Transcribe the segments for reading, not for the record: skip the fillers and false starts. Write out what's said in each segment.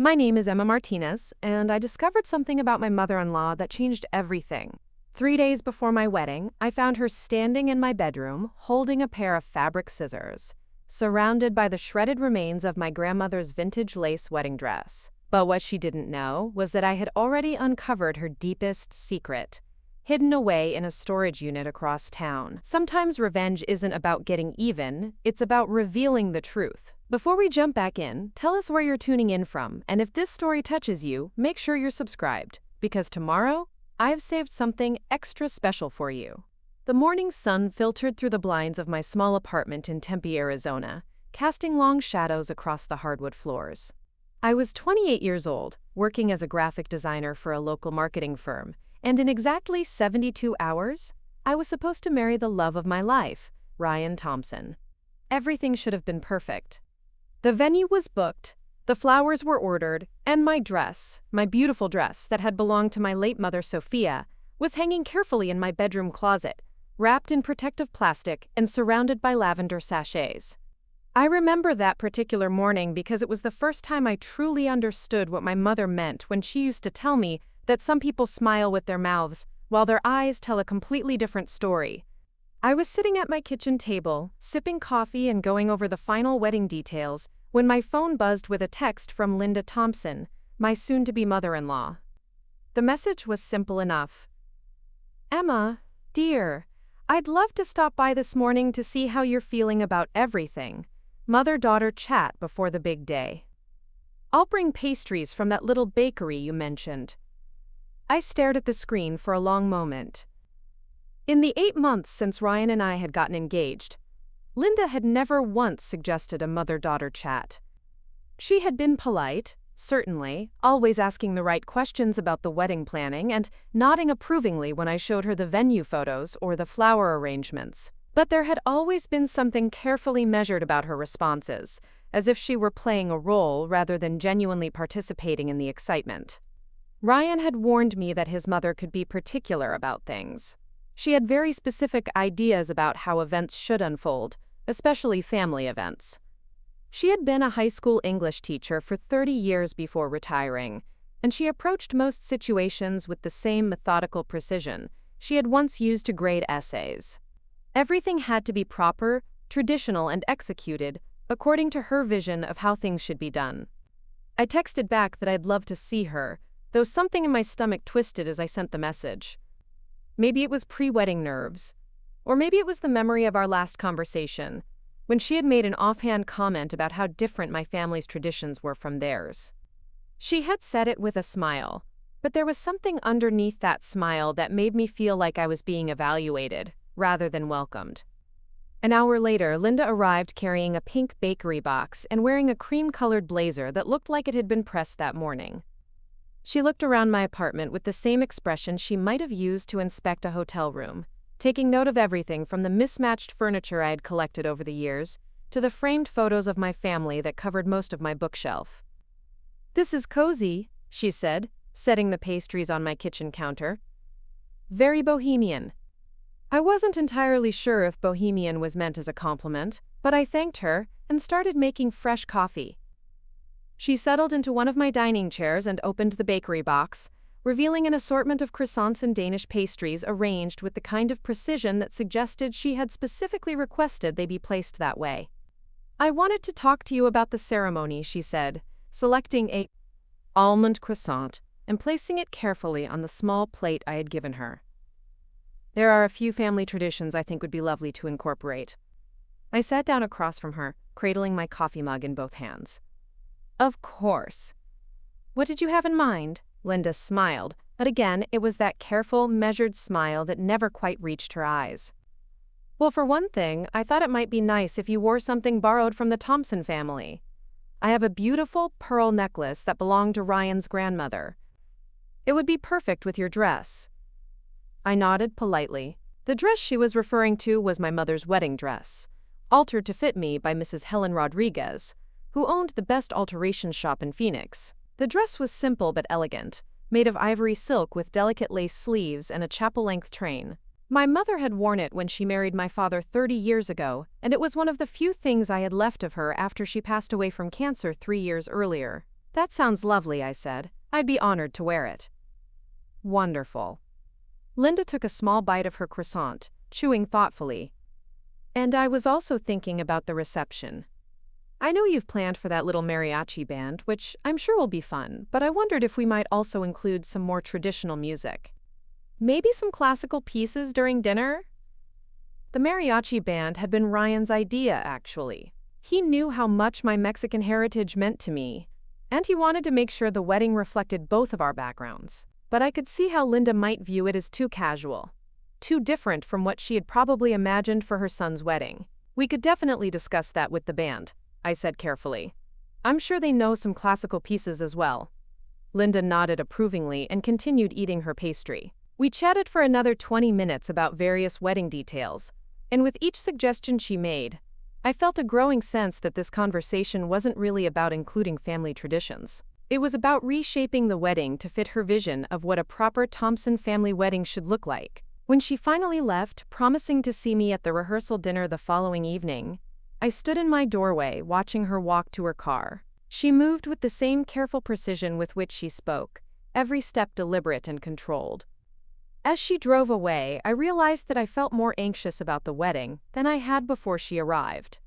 My name is Emma Martinez, and I discovered something about my mother-in-law that changed everything. 3 days before my wedding, I found her standing in my bedroom, holding a pair of fabric scissors, surrounded by the shredded remains of my grandmother's vintage lace wedding dress. But what she didn't know was that I had already uncovered her deepest secret, hidden away in a storage unit across town. Sometimes revenge isn't about getting even, it's about revealing the truth. Before we jump back in, tell us where you're tuning in from, and if this story touches you, make sure you're subscribed, because tomorrow, I've saved something extra special for you. The morning sun filtered through the blinds of my small apartment in Tempe, Arizona, casting long shadows across the hardwood floors. I was 28 years old, working as a graphic designer for a local marketing firm, and in exactly 72 hours, I was supposed to marry the love of my life, Ryan Thompson. Everything should have been perfect. The venue was booked, the flowers were ordered, and my dress, my beautiful dress that had belonged to my late mother Sofia, was hanging carefully in my bedroom closet, wrapped in protective plastic and surrounded by lavender sachets. I remember that particular morning because it was the first time I truly understood what my mother meant when she used to tell me that some people smile with their mouths while their eyes tell a completely different story. I was sitting at my kitchen table, sipping coffee and going over the final wedding details, when my phone buzzed with a text from Linda Thompson, my soon-to-be mother-in-law. The message was simple enough. "Emma, dear, I'd love to stop by this morning to see how you're feeling about everything. Mother-daughter chat before the big day. I'll bring pastries from that little bakery you mentioned." I stared at the screen for a long moment. In the 8 months since Ryan and I had gotten engaged, Linda had never once suggested a mother-daughter chat. She had been polite, certainly, always asking the right questions about the wedding planning and nodding approvingly when I showed her the venue photos or the flower arrangements. But there had always been something carefully measured about her responses, as if she were playing a role rather than genuinely participating in the excitement. Ryan had warned me that his mother could be particular about things. She had very specific ideas about how events should unfold, especially family events. She had been a high school English teacher for 30 years before retiring, and she approached most situations with the same methodical precision she had once used to grade essays. Everything had to be proper, traditional, and executed according to her vision of how things should be done. I texted back that I'd love to see her, though something in my stomach twisted as I sent the message. Maybe it was pre-wedding nerves, or maybe it was the memory of our last conversation, when she had made an offhand comment about how different my family's traditions were from theirs. She had said it with a smile, but there was something underneath that smile that made me feel like I was being evaluated, rather than welcomed. An hour later, Linda arrived carrying a pink bakery box and wearing a cream-colored blazer that looked like it had been pressed that morning. She looked around my apartment with the same expression she might have used to inspect a hotel room, taking note of everything from the mismatched furniture I had collected over the years to the framed photos of my family that covered most of my bookshelf. "This is cozy," she said, setting the pastries on my kitchen counter. "Very bohemian." I wasn't entirely sure if bohemian was meant as a compliment, but I thanked her and started making fresh coffee. She settled into one of my dining chairs and opened the bakery box, revealing an assortment of croissants and Danish pastries arranged with the kind of precision that suggested she had specifically requested they be placed that way. "I wanted to talk to you about the ceremony," she said, selecting a almond croissant and placing it carefully on the small plate I had given her. "There are a few family traditions I think would be lovely to incorporate." I sat down across from her, cradling my coffee mug in both hands. "Of course." "What did you have in mind?" Linda smiled, but again, it was that careful, measured smile that never quite reached her eyes. "Well, for one thing, I thought it might be nice if you wore something borrowed from the Thompson family. I have a beautiful pearl necklace that belonged to Ryan's grandmother. It would be perfect with your dress." I nodded politely. The dress she was referring to was my mother's wedding dress, altered to fit me by Mrs. Helen Rodriguez, who owned the best alteration shop in Phoenix. The dress was simple but elegant, made of ivory silk with delicate lace sleeves and a chapel-length train. My mother had worn it when she married my father 30 years ago, and it was one of the few things I had left of her after she passed away from cancer 3 years earlier. That sounds lovely, I said. I'd be honored to wear it. Wonderful. Linda took a small bite of her croissant, chewing thoughtfully. And I was also thinking about the reception. I know you've planned for that little mariachi band, which I'm sure will be fun, but I wondered if we might also include some more traditional music. Maybe some classical pieces during dinner? The mariachi band had been Ryan's idea, actually. He knew how much my Mexican heritage meant to me, and he wanted to make sure the wedding reflected both of our backgrounds. But I could see how Linda might view it as too casual, too different from what she had probably imagined for her son's wedding. We could definitely discuss that with the band, I said carefully. I'm sure they know some classical pieces as well. Linda nodded approvingly and continued eating her pastry. We chatted for another 20 minutes about various wedding details, and with each suggestion she made, I felt a growing sense that this conversation wasn't really about including family traditions. It was about reshaping the wedding to fit her vision of what a proper Thompson family wedding should look like. When she finally left, promising to see me at the rehearsal dinner the following evening, I stood in my doorway watching her walk to her car. She moved with the same careful precision with which she spoke, every step deliberate and controlled. As she drove away, I realized that I felt more anxious about the wedding than I had before she arrived.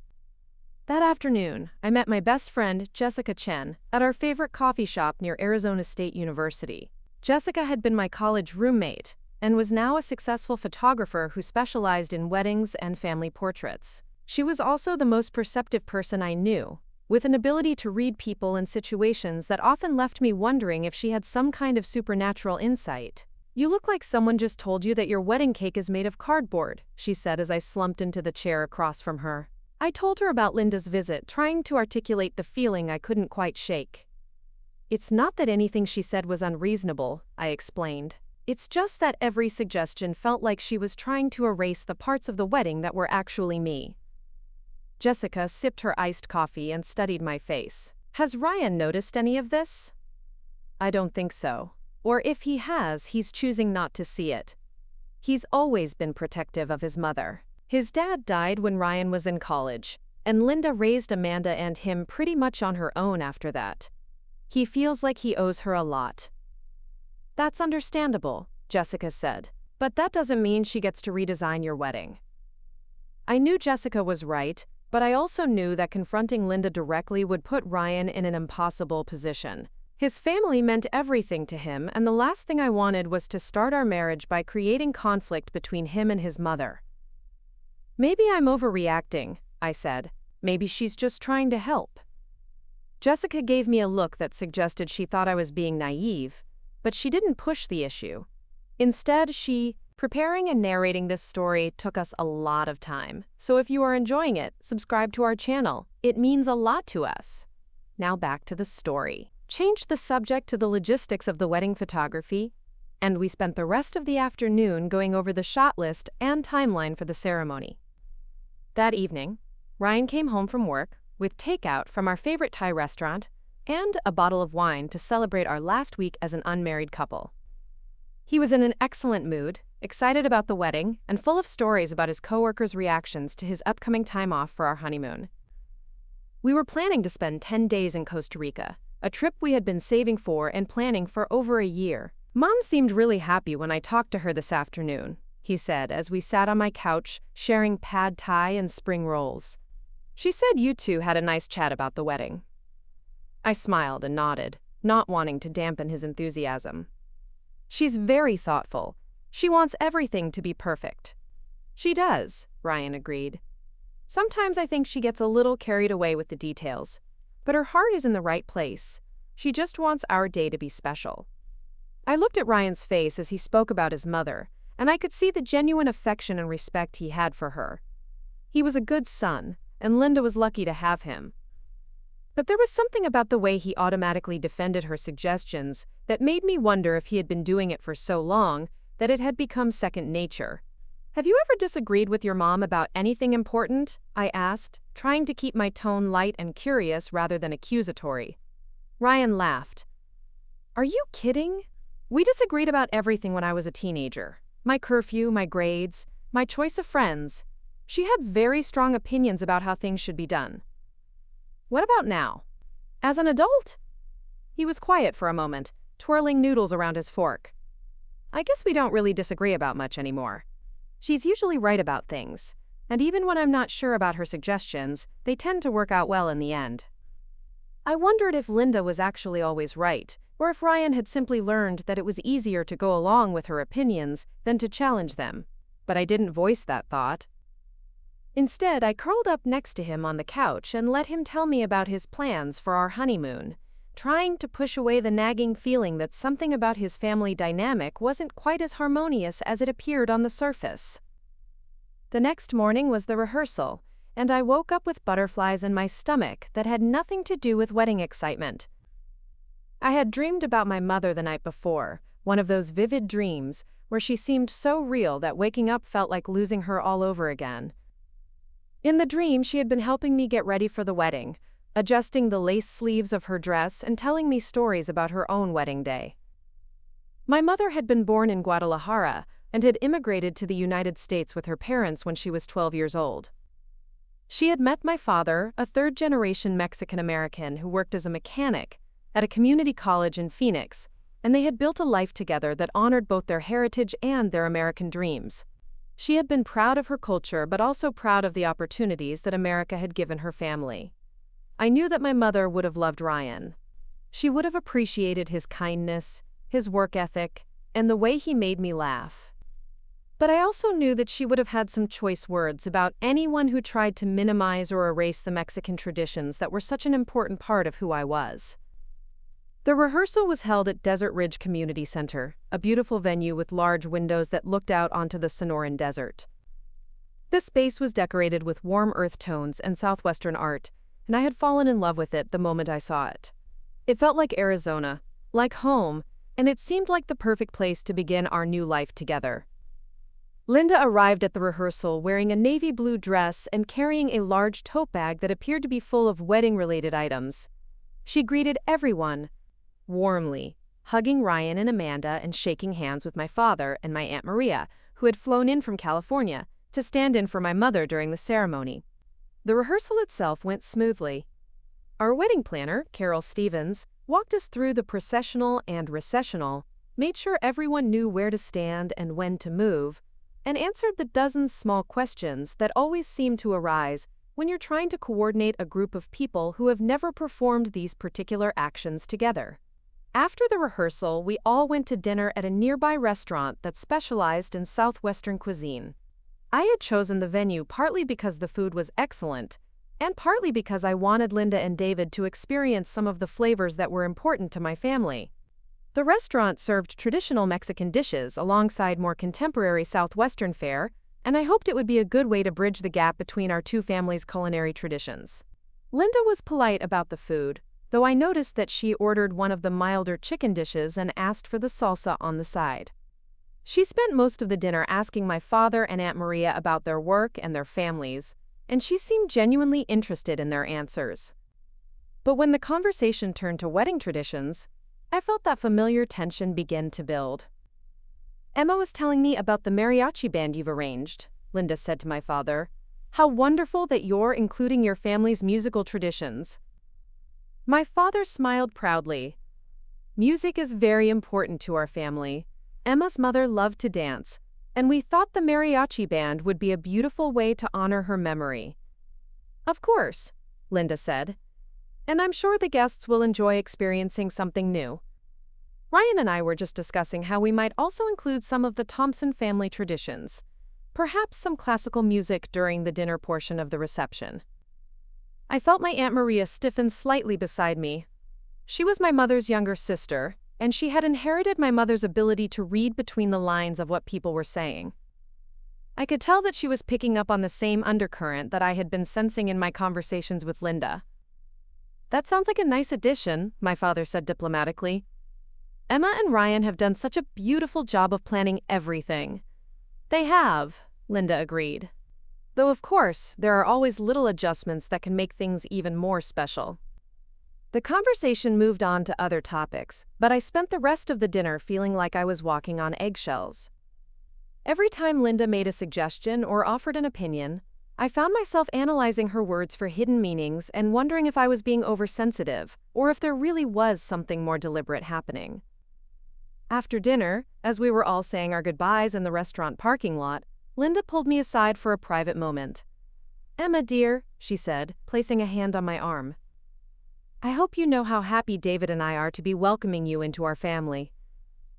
That afternoon, I met my best friend, Jessica Chen, at our favorite coffee shop near Arizona State University. Jessica had been my college roommate and was now a successful photographer who specialized in weddings and family portraits. She was also the most perceptive person I knew, with an ability to read people and situations that often left me wondering if she had some kind of supernatural insight. You look like someone just told you that your wedding cake is made of cardboard, she said as I slumped into the chair across from her. I told her about Linda's visit, trying to articulate the feeling I couldn't quite shake. It's not that anything she said was unreasonable, I explained. It's just that every suggestion felt like she was trying to erase the parts of the wedding that were actually me. Jessica sipped her iced coffee and studied my face. Has Ryan noticed any of this? I don't think so. Or if he has, he's choosing not to see it. He's always been protective of his mother. His dad died when Ryan was in college, and Linda raised Amanda and him pretty much on her own after that. He feels like he owes her a lot. That's understandable, Jessica said, but that doesn't mean she gets to redesign your wedding. I knew Jessica was right, but I also knew that confronting Linda directly would put Ryan in an impossible position. His family meant everything to him, and the last thing I wanted was to start our marriage by creating conflict between him and his mother. Maybe I'm overreacting, I said. Maybe she's just trying to help. Jessica gave me a look that suggested she thought I was being naive, but she didn't push the issue. Instead, preparing and narrating this story took us a lot of time. So if you are enjoying it, subscribe to our channel. It means a lot to us. Now back to the story. Changed the subject to the logistics of the wedding photography, and we spent the rest of the afternoon going over the shot list and timeline for the ceremony. That evening, Ryan came home from work with takeout from our favorite Thai restaurant and a bottle of wine to celebrate our last week as an unmarried couple. He was in an excellent mood, excited about the wedding, and full of stories about his coworkers' reactions to his upcoming time off for our honeymoon. We were planning to spend 10 days in Costa Rica, a trip we had been saving for and planning for over a year. Mom seemed really happy when I talked to her this afternoon, he said as we sat on my couch sharing pad thai and spring rolls. She said you two had a nice chat about the wedding. I smiled and nodded, not wanting to dampen his enthusiasm. She's very thoughtful. She wants everything to be perfect. She does, Ryan agreed. Sometimes I think she gets a little carried away with the details, but her heart is in the right place. She just wants our day to be special. I looked at Ryan's face as he spoke about his mother, and I could see the genuine affection and respect he had for her. He was a good son, and Linda was lucky to have him. But there was something about the way he automatically defended her suggestions that made me wonder if he had been doing it for so long that it had become second nature. Have you ever disagreed with your mom about anything important? I asked, trying to keep my tone light and curious rather than accusatory. Ryan laughed. Are you kidding? We disagreed about everything when I was a teenager. My curfew, my grades, my choice of friends. She had very strong opinions about how things should be done. What about now? As an adult? He was quiet for a moment, twirling noodles around his fork. I guess we don't really disagree about much anymore. She's usually right about things, and even when I'm not sure about her suggestions, they tend to work out well in the end. I wondered if Linda was actually always right, or if Ryan had simply learned that it was easier to go along with her opinions than to challenge them. But I didn't voice that thought. Instead, I curled up next to him on the couch and let him tell me about his plans for our honeymoon, trying to push away the nagging feeling that something about his family dynamic wasn't quite as harmonious as it appeared on the surface. The next morning was the rehearsal, and I woke up with butterflies in my stomach that had nothing to do with wedding excitement. I had dreamed about my mother the night before, one of those vivid dreams where she seemed so real that waking up felt like losing her all over again. In the dream, she had been helping me get ready for the wedding, adjusting the lace sleeves of her dress and telling me stories about her own wedding day. My mother had been born in Guadalajara and had immigrated to the United States with her parents when she was 12 years old. She had met my father, a third-generation Mexican-American who worked as a mechanic at a community college in Phoenix, and they had built a life together that honored both their heritage and their American dreams. She had been proud of her culture but also proud of the opportunities that America had given her family. I knew that my mother would have loved Ryan. She would have appreciated his kindness, his work ethic, and the way he made me laugh. But I also knew that she would have had some choice words about anyone who tried to minimize or erase the Mexican traditions that were such an important part of who I was. The rehearsal was held at Desert Ridge Community Center, a beautiful venue with large windows that looked out onto the Sonoran Desert. This space was decorated with warm earth tones and southwestern art, and I had fallen in love with it the moment I saw it. It felt like Arizona, like home, and it seemed like the perfect place to begin our new life together. Linda arrived at the rehearsal wearing a navy blue dress and carrying a large tote bag that appeared to be full of wedding-related items. She greeted everyone warmly, hugging Ryan and Amanda and shaking hands with my father and my Aunt Maria, who had flown in from California to stand in for my mother during the ceremony. The rehearsal itself went smoothly. Our wedding planner, Carol Stevens, walked us through the processional and recessional, made sure everyone knew where to stand and when to move, and answered the dozens small questions that always seem to arise when you're trying to coordinate a group of people who have never performed these particular actions together. After the rehearsal, we all went to dinner at a nearby restaurant that specialized in Southwestern cuisine. I had chosen the venue partly because the food was excellent, and partly because I wanted Linda and David to experience some of the flavors that were important to my family. The restaurant served traditional Mexican dishes alongside more contemporary Southwestern fare, and I hoped it would be a good way to bridge the gap between our two families' culinary traditions. Linda was polite about the food, though I noticed that she ordered one of the milder chicken dishes and asked for the salsa on the side. She spent most of the dinner asking my father and Aunt Maria about their work and their families, and she seemed genuinely interested in their answers. But when the conversation turned to wedding traditions, I felt that familiar tension begin to build. "Emma was telling me about the mariachi band you've arranged," Linda said to my father. "How wonderful that you're including your family's musical traditions." My father smiled proudly. "Music is very important to our family. Emma's mother loved to dance, and we thought the mariachi band would be a beautiful way to honor her memory." "Of course," Linda said. "And I'm sure the guests will enjoy experiencing something new." Ryan and I were just discussing how we might also include some of the Thompson family traditions, perhaps some classical music during the dinner portion of the reception. I felt my Aunt Maria stiffen slightly beside me. She was my mother's younger sister, and she had inherited my mother's ability to read between the lines of what people were saying. I could tell that she was picking up on the same undercurrent that I had been sensing in my conversations with Linda. "That sounds like a nice addition," my father said diplomatically. "Emma and Ryan have done such a beautiful job of planning everything." "They have," Linda agreed. "Though of course, there are always little adjustments that can make things even more special." The conversation moved on to other topics, but I spent the rest of the dinner feeling like I was walking on eggshells. Every time Linda made a suggestion or offered an opinion, I found myself analyzing her words for hidden meanings and wondering if I was being oversensitive or if there really was something more deliberate happening. After dinner, as we were all saying our goodbyes in the restaurant parking lot, Linda pulled me aside for a private moment. "Emma, dear," she said, placing a hand on my arm. "I hope you know how happy David and I are to be welcoming you into our family.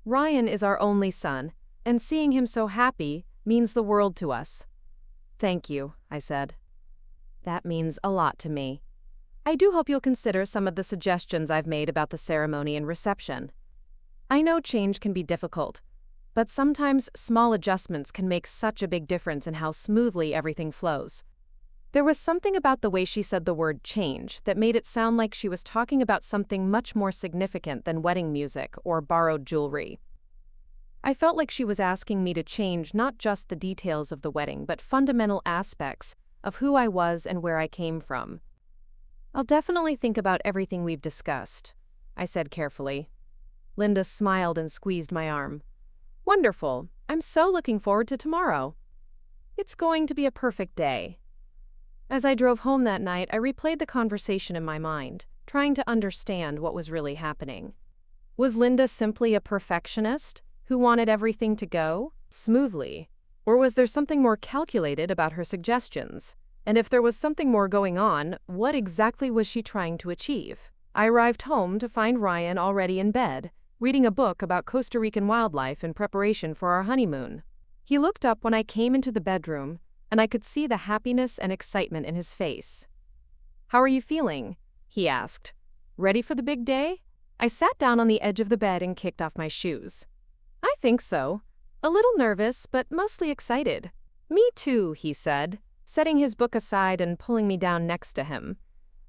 Ryan is our only son, and seeing him so happy means the world to us." "Thank you," I said. "That means a lot to me. I do hope you'll consider some of the suggestions I've made about the ceremony and reception. I know change can be difficult, but sometimes small adjustments can make such a big difference in how smoothly everything flows." There was something about the way she said the word change that made it sound like she was talking about something much more significant than wedding music or borrowed jewelry. I felt like she was asking me to change not just the details of the wedding, but fundamental aspects of who I was and where I came from. "I'll definitely think about everything we've discussed," I said carefully. Linda smiled and squeezed my arm. "Wonderful. I'm so looking forward to tomorrow. It's going to be a perfect day." As I drove home that night, I replayed the conversation in my mind, trying to understand what was really happening. Was Linda simply a perfectionist who wanted everything to go smoothly? Or was there something more calculated about her suggestions? And if there was something more going on, what exactly was she trying to achieve? I arrived home to find Ryan already in bed, reading a book about Costa Rican wildlife in preparation for our honeymoon. He looked up when I came into the bedroom, and I could see the happiness and excitement in his face. "How are you feeling?" he asked. "Ready for the big day?" I sat down on the edge of the bed and kicked off my shoes. "I think so. A little nervous, but mostly excited." "Me too," he said, setting his book aside and pulling me down next to him.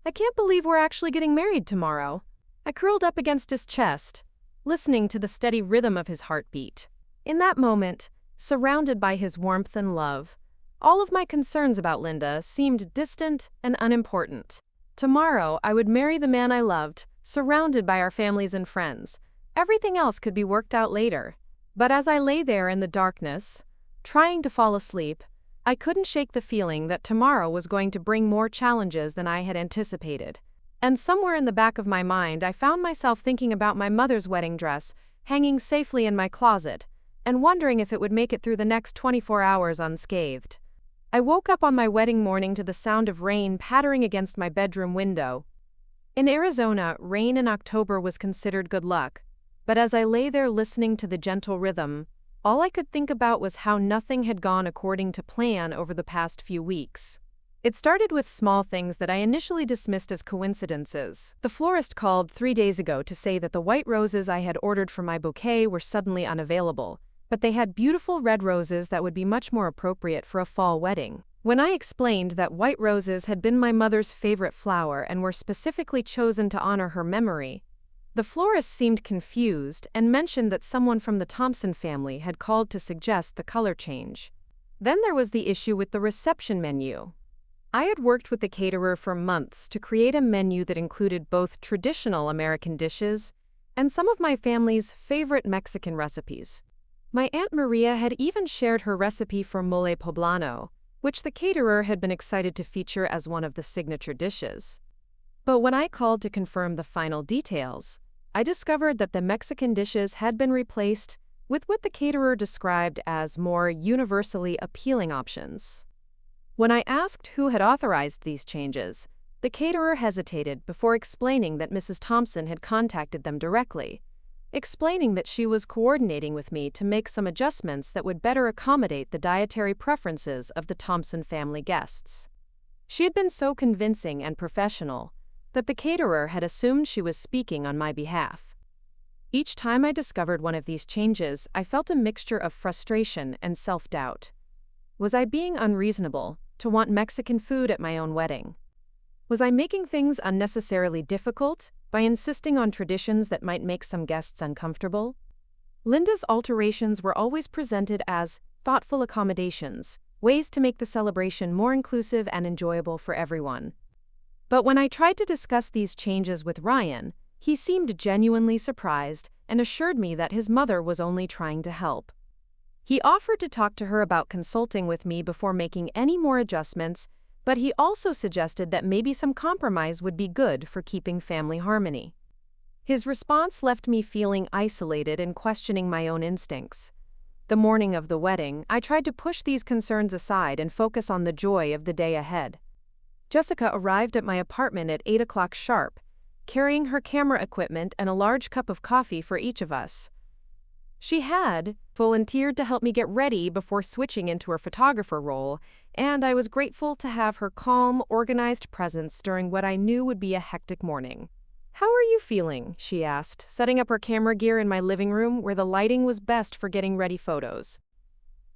"I can't believe we're actually getting married tomorrow." I curled up against his chest, listening to the steady rhythm of his heartbeat. In that moment, surrounded by his warmth and love, all of my concerns about Linda seemed distant and unimportant. Tomorrow, I would marry the man I loved, surrounded by our families and friends. Everything else could be worked out later. But as I lay there in the darkness, trying to fall asleep, I couldn't shake the feeling that tomorrow was going to bring more challenges than I had anticipated. And somewhere in the back of my mind, I found myself thinking about my mother's wedding dress hanging safely in my closet, and wondering if it would make it through the next 24 hours unscathed. I woke up on my wedding morning to the sound of rain pattering against my bedroom window. In Arizona, rain in October was considered good luck, but as I lay there listening to the gentle rhythm, all I could think about was how nothing had gone according to plan over the past few weeks. It started with small things that I initially dismissed as coincidences. The florist called 3 days ago to say that the white roses I had ordered for my bouquet were suddenly unavailable, but they had beautiful red roses that would be much more appropriate for a fall wedding. When I explained that white roses had been my mother's favorite flower and were specifically chosen to honor her memory, the florist seemed confused and mentioned that someone from the Thompson family had called to suggest the color change. Then there was the issue with the reception menu. I had worked with the caterer for months to create a menu that included both traditional American dishes and some of my family's favorite Mexican recipes. My Aunt Maria had even shared her recipe for mole poblano, which the caterer had been excited to feature as one of the signature dishes. But when I called to confirm the final details, I discovered that the Mexican dishes had been replaced with what the caterer described as more universally appealing options. When I asked who had authorized these changes, the caterer hesitated before explaining that Mrs. Thompson had contacted them directly, explaining that she was coordinating with me to make some adjustments that would better accommodate the dietary preferences of the Thompson family guests. She had been so convincing and professional that the caterer had assumed she was speaking on my behalf. Each time I discovered one of these changes, I felt a mixture of frustration and self-doubt. Was I being unreasonable to want Mexican food at my own wedding? Was I making things unnecessarily difficult by insisting on traditions that might make some guests uncomfortable? Linda's alterations were always presented as thoughtful accommodations, ways to make the celebration more inclusive and enjoyable for everyone. But when I tried to discuss these changes with Ryan, he seemed genuinely surprised and assured me that his mother was only trying to help. He offered to talk to her about consulting with me before making any more adjustments, but he also suggested that maybe some compromise would be good for keeping family harmony. His response left me feeling isolated and questioning my own instincts. The morning of the wedding, I tried to push these concerns aside and focus on the joy of the day ahead. Jessica arrived at my apartment at 8 o'clock sharp, carrying her camera equipment and a large cup of coffee for each of us. She had volunteered to help me get ready before switching into her photographer role, and I was grateful to have her calm, organized presence during what I knew would be a hectic morning. "How are you feeling?" she asked, setting up her camera gear in my living room where the lighting was best for getting ready photos.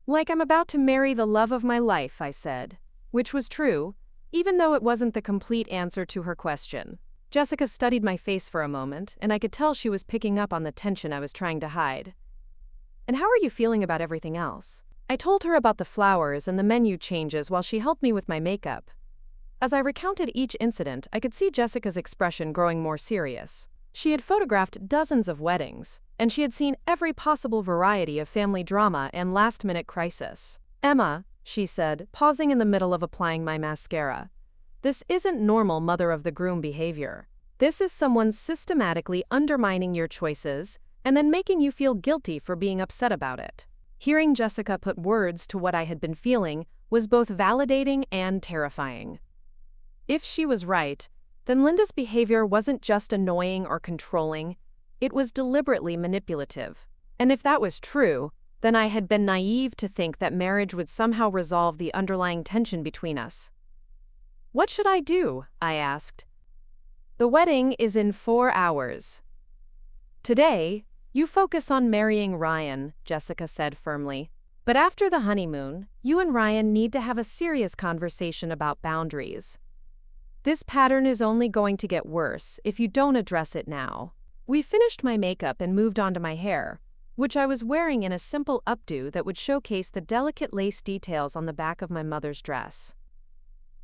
"Like I'm about to marry the love of my life," I said, which was true, even though it wasn't the complete answer to her question. Jessica studied my face for a moment, and I could tell she was picking up on the tension I was trying to hide. "And how are you feeling about everything else?" I told her about the flowers and the menu changes while she helped me with my makeup. As I recounted each incident, I could see Jessica's expression growing more serious. She had photographed dozens of weddings, and she had seen every possible variety of family drama and last-minute crisis. "Emma," she said, pausing in the middle of applying my mascara, "this isn't normal mother-of-the-groom behavior. This is someone systematically undermining your choices and then making you feel guilty for being upset about it." Hearing Jessica put words to what I had been feeling was both validating and terrifying. If she was right, then Linda's behavior wasn't just annoying or controlling, it was deliberately manipulative. And if that was true, then I had been naive to think that marriage would somehow resolve the underlying tension between us. "What should I do?" I asked. "The wedding is in 4 hours. Today, you focus on marrying Ryan," Jessica said firmly. "But after the honeymoon, you and Ryan need to have a serious conversation about boundaries. This pattern is only going to get worse if you don't address it now." We finished my makeup and moved on to my hair, which I was wearing in a simple updo that would showcase the delicate lace details on the back of my mother's dress.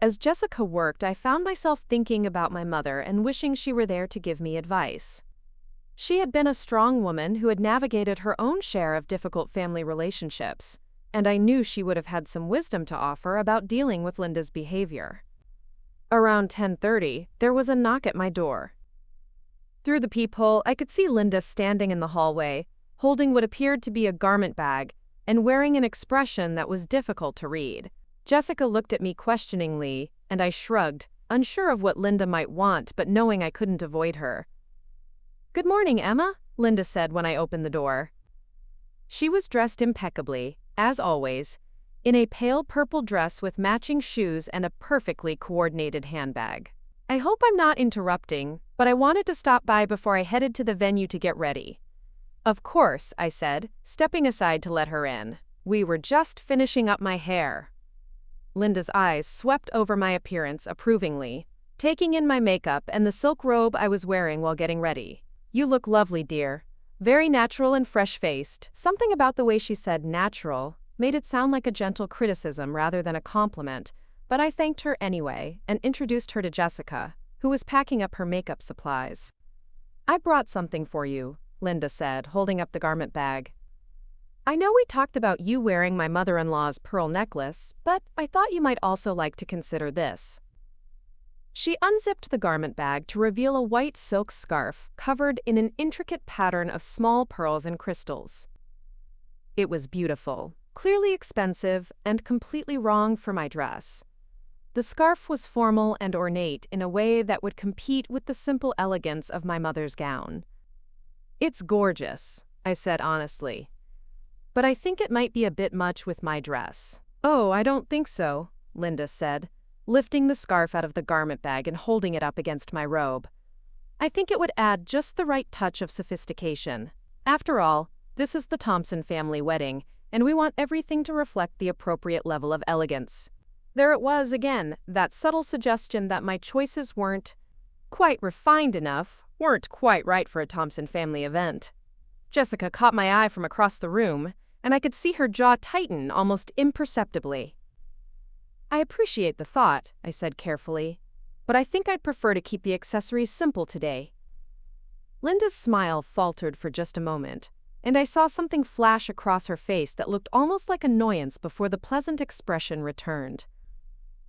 As Jessica worked, I found myself thinking about my mother and wishing she were there to give me advice. She had been a strong woman who had navigated her own share of difficult family relationships, and I knew she would have had some wisdom to offer about dealing with Linda's behavior. Around 10:30, there was a knock at my door. Through the peephole, I could see Linda standing in the hallway, holding what appeared to be a garment bag, and wearing an expression that was difficult to read. Jessica looked at me questioningly, and I shrugged, unsure of what Linda might want but knowing I couldn't avoid her. "Good morning, Emma," Linda said when I opened the door. She was dressed impeccably, as always, in a pale purple dress with matching shoes and a perfectly coordinated handbag. "I hope I'm not interrupting, but I wanted to stop by before I headed to the venue to get ready." "Of course," I said, stepping aside to let her in. "We were just finishing up my hair." Linda's eyes swept over my appearance approvingly, taking in my makeup and the silk robe I was wearing while getting ready. "You look lovely, dear. Very natural and fresh-faced." Something about the way she said natural made it sound like a gentle criticism rather than a compliment, but I thanked her anyway and introduced her to Jessica, who was packing up her makeup supplies. "I brought something for you," Linda said, holding up the garment bag. "I know we talked about you wearing my mother-in-law's pearl necklace, but I thought you might also like to consider this." She unzipped the garment bag to reveal a white silk scarf covered in an intricate pattern of small pearls and crystals. It was beautiful, clearly expensive, and completely wrong for my dress. The scarf was formal and ornate in a way that would compete with the simple elegance of my mother's gown. "It's gorgeous," I said honestly, "but I think it might be a bit much with my dress." "Oh, I don't think so," Linda said, lifting the scarf out of the garment bag and holding it up against my robe. "I think it would add just the right touch of sophistication. After all, this is the Thompson family wedding, and we want everything to reflect the appropriate level of elegance." There it was again, that subtle suggestion that my choices weren't quite refined enough, weren't quite right for a Thompson family event. Jessica caught my eye from across the room, and I could see her jaw tighten almost imperceptibly. "I appreciate the thought," I said carefully, "but I think I'd prefer to keep the accessories simple today." Linda's smile faltered for just a moment, and I saw something flash across her face that looked almost like annoyance before the pleasant expression returned.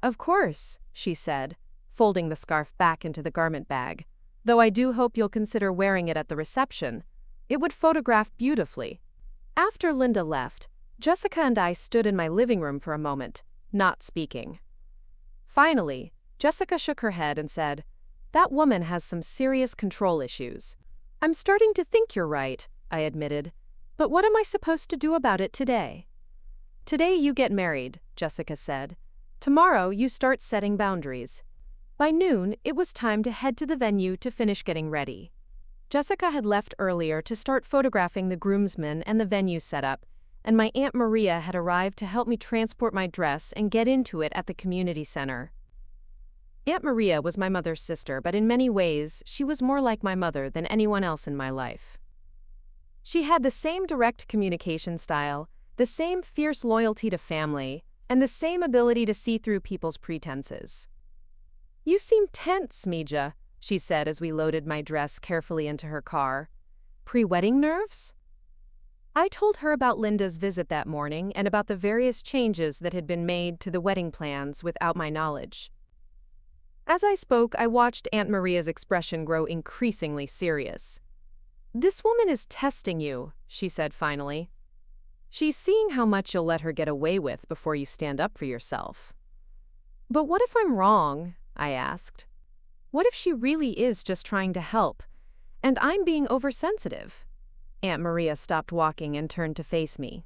"Of course," she said, folding the scarf back into the garment bag, "though I do hope you'll consider wearing it at the reception. It would photograph beautifully." After Linda left, Jessica and I stood in my living room for a moment, not speaking. Finally, Jessica shook her head and said, "That woman has some serious control issues." "I'm starting to think you're right," I admitted. "But what am I supposed to do about it today?" "Today you get married," Jessica said. "Tomorrow you start setting boundaries." By noon, it was time to head to the venue to finish getting ready. Jessica had left earlier to start photographing the groomsmen and the venue setup, and my Aunt Maria had arrived to help me transport my dress and get into it at the community center. Aunt Maria was my mother's sister, but in many ways, she was more like my mother than anyone else in my life. She had the same direct communication style, the same fierce loyalty to family, and the same ability to see through people's pretenses. "You seem tense, Mija," she said as we loaded my dress carefully into her car. "Pre-wedding nerves?" I told her about Linda's visit that morning and about the various changes that had been made to the wedding plans without my knowledge. As I spoke, I watched Aunt Maria's expression grow increasingly serious. "This woman is testing you," she said finally. "She's seeing how much you'll let her get away with before you stand up for yourself." "But what if I'm wrong?" I asked. "What if she really is just trying to help, and I'm being oversensitive?" Aunt Maria stopped walking and turned to face me.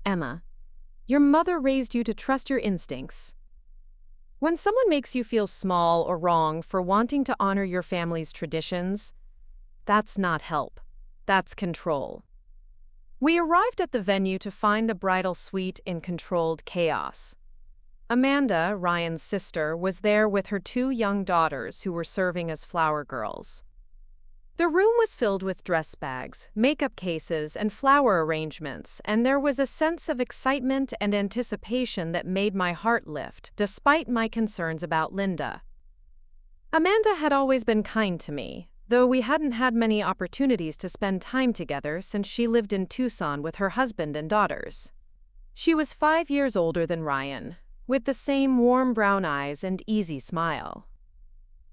"Emma, your mother raised you to trust your instincts. When someone makes you feel small or wrong for wanting to honor your family's traditions, that's not help. That's control." We arrived at the venue to find the bridal suite in controlled chaos. Amanda, Ryan's sister, was there with her 2 young daughters who were serving as flower girls. The room was filled with dress bags, makeup cases, and flower arrangements, and there was a sense of excitement and anticipation that made my heart lift, despite my concerns about Linda. Amanda had always been kind to me, though we hadn't had many opportunities to spend time together since she lived in Tucson with her husband and daughters. She was 5 years older than Ryan, with the same warm brown eyes and easy smile.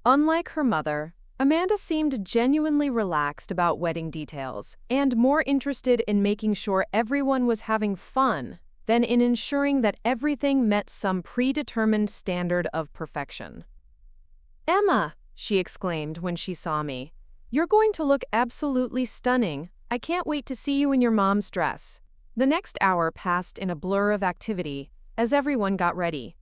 Unlike her mother, Amanda seemed genuinely relaxed about wedding details and more interested in making sure everyone was having fun than in ensuring that everything met some predetermined standard of perfection. "Emma," she exclaimed when she saw me, "you're going to look absolutely stunning. I can't wait to see you in your mom's dress." The next hour passed in a blur of activity as everyone got ready.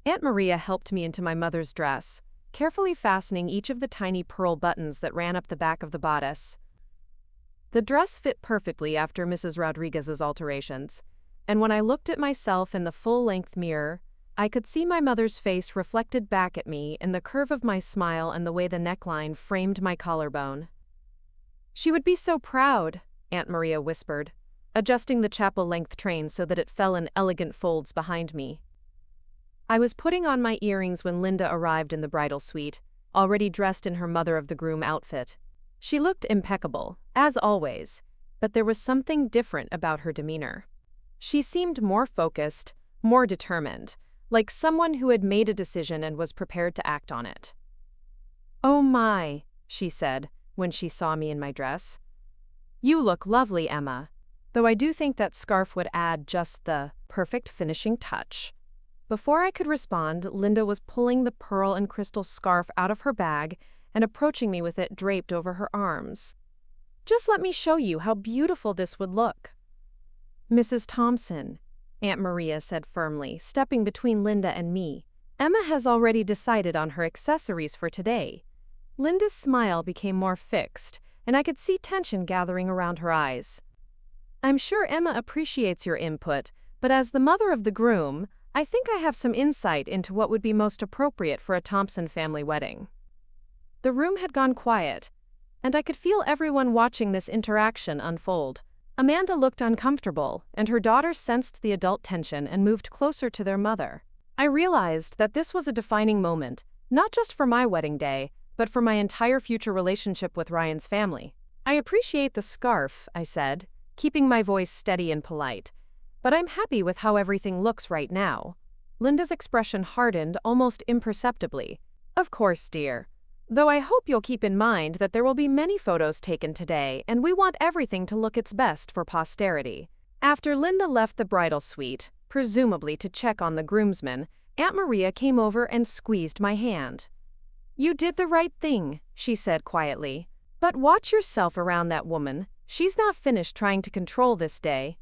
Aunt Maria helped me into my mother's dress, carefully fastening each of the tiny pearl buttons that ran up the back of the bodice. The dress fit perfectly after Mrs. Rodriguez's alterations, and when I looked at myself in the full-length mirror, I could see my mother's face reflected back at me in the curve of my smile and the way the neckline framed my collarbone. "She would be so proud," Aunt Maria whispered, adjusting the chapel-length train so that it fell in elegant folds behind me. I was putting on my earrings when Linda arrived in the bridal suite, already dressed in her mother-of-the-groom outfit. She looked impeccable, as always, but there was something different about her demeanor. She seemed more focused, more determined, like someone who had made a decision and was prepared to act on it. "Oh my," she said, when she saw me in my dress. "You look lovely, Emma, though I do think that scarf would add just the perfect finishing touch." Before I could respond, Linda was pulling the pearl and crystal scarf out of her bag and approaching me with it draped over her arms. "Just let me show you how beautiful this would look." "Mrs. Thompson," Aunt Maria said firmly, stepping between Linda and me, "Emma has already decided on her accessories for today." Linda's smile became more fixed, and I could see tension gathering around her eyes. "I'm sure Emma appreciates your input, but as the mother of the groom, I think I have some insight into what would be most appropriate for a Thompson family wedding." The room had gone quiet, and I could feel everyone watching this interaction unfold. Amanda looked uncomfortable, and her daughters sensed the adult tension and moved closer to their mother. I realized that this was a defining moment, not just for my wedding day, but for my entire future relationship with Ryan's family. "I appreciate the scarf," I said, keeping my voice steady and polite. "But I'm happy with how everything looks right now." Linda's expression hardened almost imperceptibly. "Of course, dear. Though I hope you'll keep in mind that there will be many photos taken today, and we want everything to look its best for posterity." After Linda left the bridal suite, presumably to check on the groomsmen, Aunt Maria came over and squeezed my hand. "You did the right thing," she said quietly. "But watch yourself around that woman. She's not finished trying to control this day."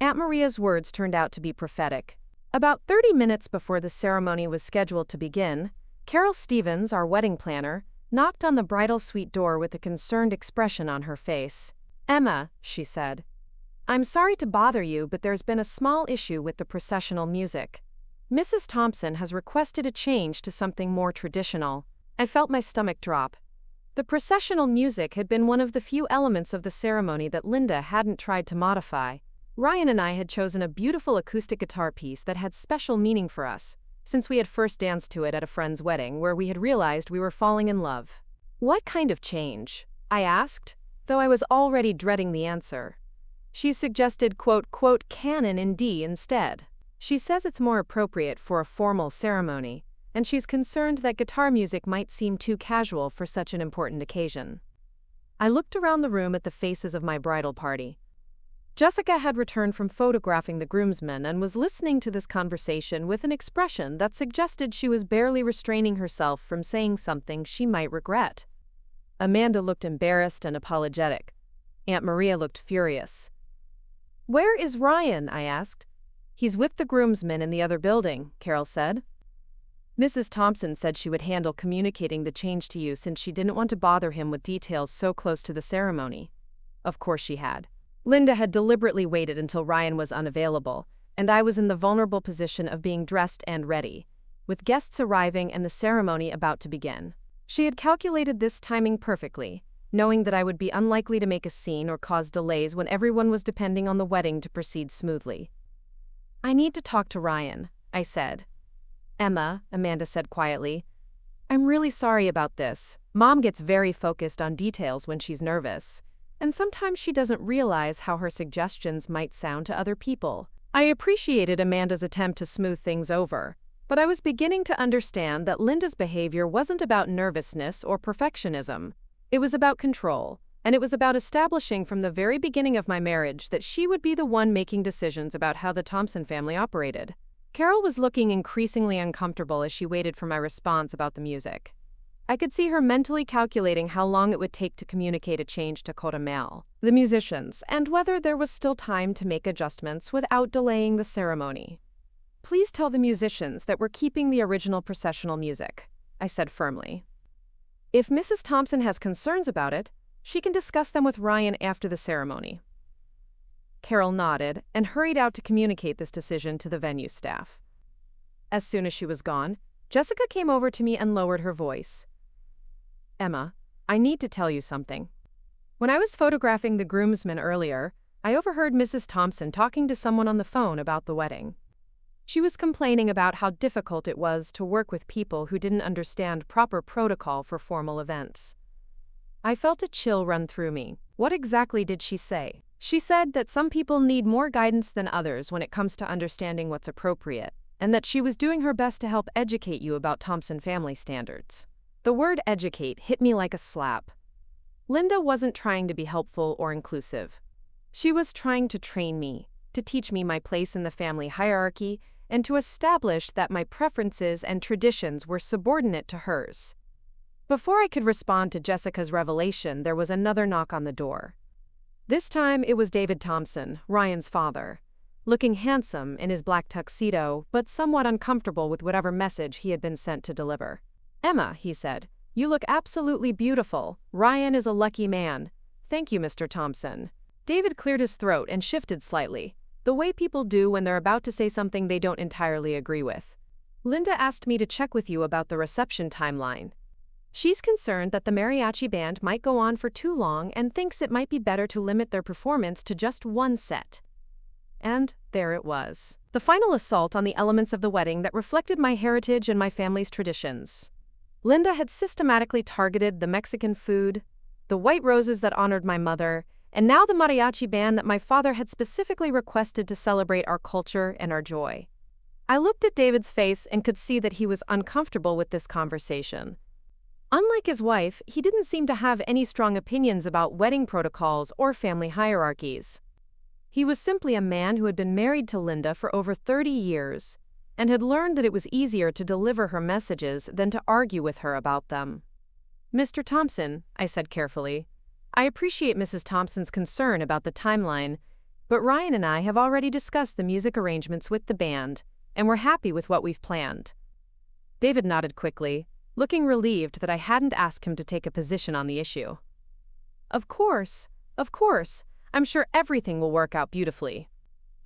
Aunt Maria's words turned out to be prophetic. About 30 minutes before the ceremony was scheduled to begin, Carol Stevens, our wedding planner, knocked on the bridal suite door with a concerned expression on her face. "Emma," she said, "I'm sorry to bother you, but there's been a small issue with the processional music. Mrs. Thompson has requested a change to something more traditional." I felt my stomach drop. The processional music had been one of the few elements of the ceremony that Linda hadn't tried to modify. Ryan and I had chosen a beautiful acoustic guitar piece that had special meaning for us, since we had first danced to it at a friend's wedding where we had realized we were falling in love. "What kind of change?" I asked, though I was already dreading the answer. She suggested quote, canon in D instead. She says it's more appropriate for a formal ceremony, and she's concerned that guitar music might seem too casual for such an important occasion. I looked around the room at the faces of my bridal party. Jessica had returned from photographing the groomsmen and was listening to this conversation with an expression that suggested she was barely restraining herself from saying something she might regret. Amanda looked embarrassed and apologetic. Aunt Maria looked furious. "Where is Ryan?" I asked. "He's with the groomsmen in the other building," Carol said. Mrs. Thompson said she would handle communicating the change to you since she didn't want to bother him with details so close to the ceremony. Of course she had. Linda had deliberately waited until Ryan was unavailable, and I was in the vulnerable position of being dressed and ready, with guests arriving and the ceremony about to begin. She had calculated this timing perfectly, knowing that I would be unlikely to make a scene or cause delays when everyone was depending on the wedding to proceed smoothly. "I need to talk to Ryan," I said. "Emma," Amanda said quietly, "I'm really sorry about this. Mom gets very focused on details when she's nervous, and sometimes she doesn't realize how her suggestions might sound to other people." I appreciated Amanda's attempt to smooth things over, but I was beginning to understand that Linda's behavior wasn't about nervousness or perfectionism. It was about control, and it was about establishing from the very beginning of my marriage that she would be the one making decisions about how the Thompson family operated. Carol was looking increasingly uncomfortable as she waited for my response about the music. I could see her mentally calculating how long it would take to communicate a change to Cotamel, the musicians, and whether there was still time to make adjustments without delaying the ceremony. "Please tell the musicians that we're keeping the original processional music," I said firmly. "If Mrs. Thompson has concerns about it, she can discuss them with Ryan after the ceremony." Carol nodded and hurried out to communicate this decision to the venue staff. As soon as she was gone, Jessica came over to me and lowered her voice. "Emma, I need to tell you something. When I was photographing the groomsmen earlier, I overheard Mrs. Thompson talking to someone on the phone about the wedding. She was complaining about how difficult it was to work with people who didn't understand proper protocol for formal events." I felt a chill run through me. What exactly did she say? She said that some people need more guidance than others when it comes to understanding what's appropriate, and that she was doing her best to help educate you about Thompson family standards. The word educate hit me like a slap. Linda wasn't trying to be helpful or inclusive. She was trying to train me, to teach me my place in the family hierarchy, and to establish that my preferences and traditions were subordinate to hers. Before I could respond to Jessica's revelation, there was another knock on the door. This time it was David Thompson, Ryan's father, looking handsome in his black tuxedo, but somewhat uncomfortable with whatever message he had been sent to deliver. "Emma," he said, "you look absolutely beautiful. Ryan is a lucky man." "Thank you, Mr. Thompson." David cleared his throat and shifted slightly, the way people do when they're about to say something they don't entirely agree with. "Linda asked me to check with you about the reception timeline. She's concerned that the mariachi band might go on for too long and thinks it might be better to limit their performance to just one set." And there it was. The final assault on the elements of the wedding that reflected my heritage and my family's traditions. Linda had systematically targeted the Mexican food, the white roses that honored my mother, and now the mariachi band that my father had specifically requested to celebrate our culture and our joy. I looked at David's face and could see that he was uncomfortable with this conversation. Unlike his wife, he didn't seem to have any strong opinions about wedding protocols or family hierarchies. He was simply a man who had been married to Linda for over 30 years and had learned that it was easier to deliver her messages than to argue with her about them. "Mr. Thompson," I said carefully, "I appreciate Mrs. Thompson's concern about the timeline, but Ryan and I have already discussed the music arrangements with the band, and we're happy with what we've planned." David nodded quickly, looking relieved that I hadn't asked him to take a position on the issue. Of course. I'm sure everything will work out beautifully."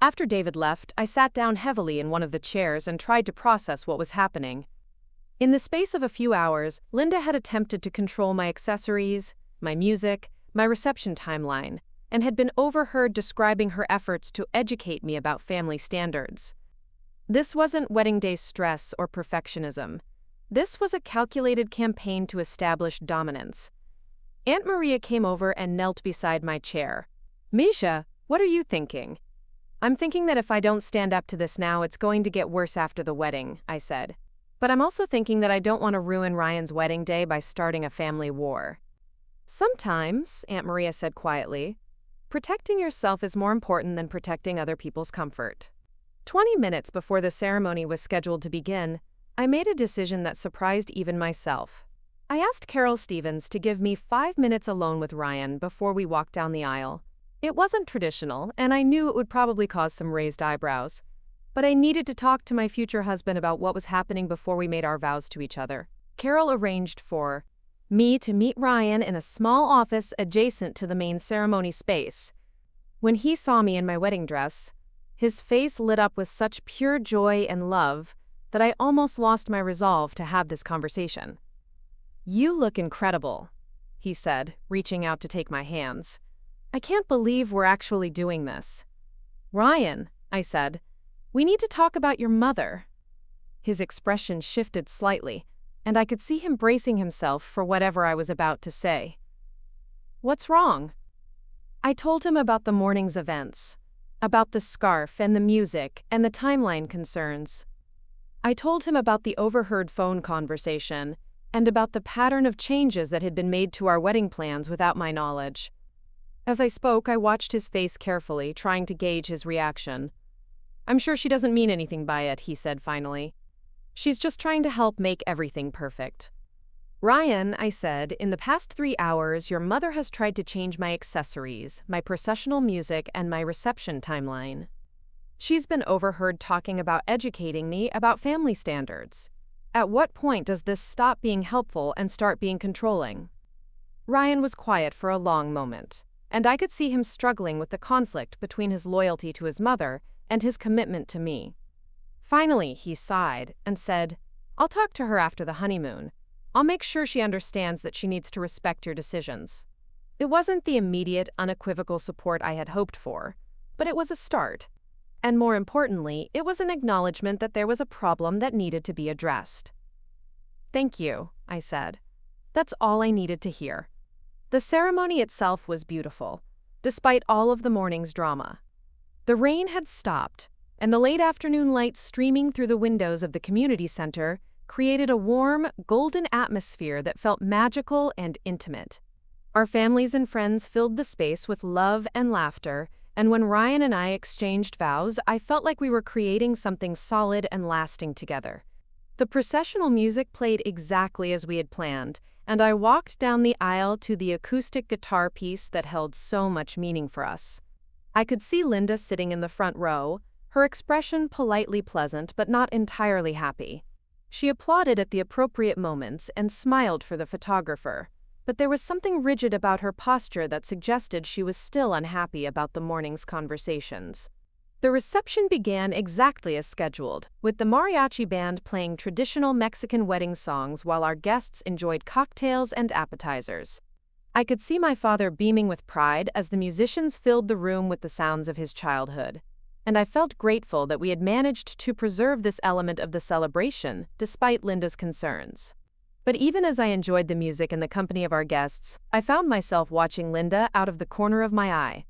After David left, I sat down heavily in one of the chairs and tried to process what was happening. In the space of a few hours, Linda had attempted to control my accessories, my music, my reception timeline, and had been overheard describing her efforts to educate me about family standards. This wasn't wedding day stress or perfectionism. This was a calculated campaign to establish dominance. Aunt Maria came over and knelt beside my chair. "Misha, what are you thinking?" "I'm thinking that if I don't stand up to this now, it's going to get worse after the wedding," I said. "But I'm also thinking that I don't want to ruin Ryan's wedding day by starting a family war." "Sometimes," Aunt Maria said quietly, "protecting yourself is more important than protecting other people's comfort." 20 minutes before the ceremony was scheduled to begin, I made a decision that surprised even myself. I asked Carol Stevens to give me 5 minutes alone with Ryan before we walked down the aisle. It wasn't traditional, and I knew it would probably cause some raised eyebrows. But I needed to talk to my future husband about what was happening before we made our vows to each other. Carol arranged for me to meet Ryan in a small office adjacent to the main ceremony space. When he saw me in my wedding dress, his face lit up with such pure joy and love that I almost lost my resolve to have this conversation. "You look incredible," he said, reaching out to take my hands. "I can't believe we're actually doing this." "Ryan," I said, "we need to talk about your mother." His expression shifted slightly, and I could see him bracing himself for whatever I was about to say. "What's wrong?" I told him about the morning's events, about the scarf and the music and the timeline concerns. I told him about the overheard phone conversation and about the pattern of changes that had been made to our wedding plans without my knowledge. As I spoke, I watched his face carefully, trying to gauge his reaction. "I'm sure she doesn't mean anything by it," he said finally. "She's just trying to help make everything perfect." "Ryan," I said, "in the past 3 hours, your mother has tried to change my accessories, my processional music, and my reception timeline. She's been overheard talking about educating me about family standards. At what point does this stop being helpful and start being controlling?" Ryan was quiet for a long moment, and I could see him struggling with the conflict between his loyalty to his mother and his commitment to me. Finally, he sighed and said, "I'll talk to her after the honeymoon. I'll make sure she understands that she needs to respect your decisions." It wasn't the immediate, unequivocal support I had hoped for, but it was a start. And more importantly, it was an acknowledgement that there was a problem that needed to be addressed. "Thank you," I said. That's all I needed to hear. The ceremony itself was beautiful, despite all of the morning's drama. The rain had stopped, and the late afternoon light streaming through the windows of the community center created a warm, golden atmosphere that felt magical and intimate. Our families and friends filled the space with love and laughter, and when Ryan and I exchanged vows, I felt like we were creating something solid and lasting together. The processional music played exactly as we had planned, and I walked down the aisle to the acoustic guitar piece that held so much meaning for us. I could see Linda sitting in the front row, her expression politely pleasant but not entirely happy. She applauded at the appropriate moments and smiled for the photographer, but there was something rigid about her posture that suggested she was still unhappy about the morning's conversations. The reception began exactly as scheduled, with the mariachi band playing traditional Mexican wedding songs while our guests enjoyed cocktails and appetizers. I could see my father beaming with pride as the musicians filled the room with the sounds of his childhood, and I felt grateful that we had managed to preserve this element of the celebration despite Linda's concerns. But even as I enjoyed the music and the company of our guests, I found myself watching Linda out of the corner of my eye.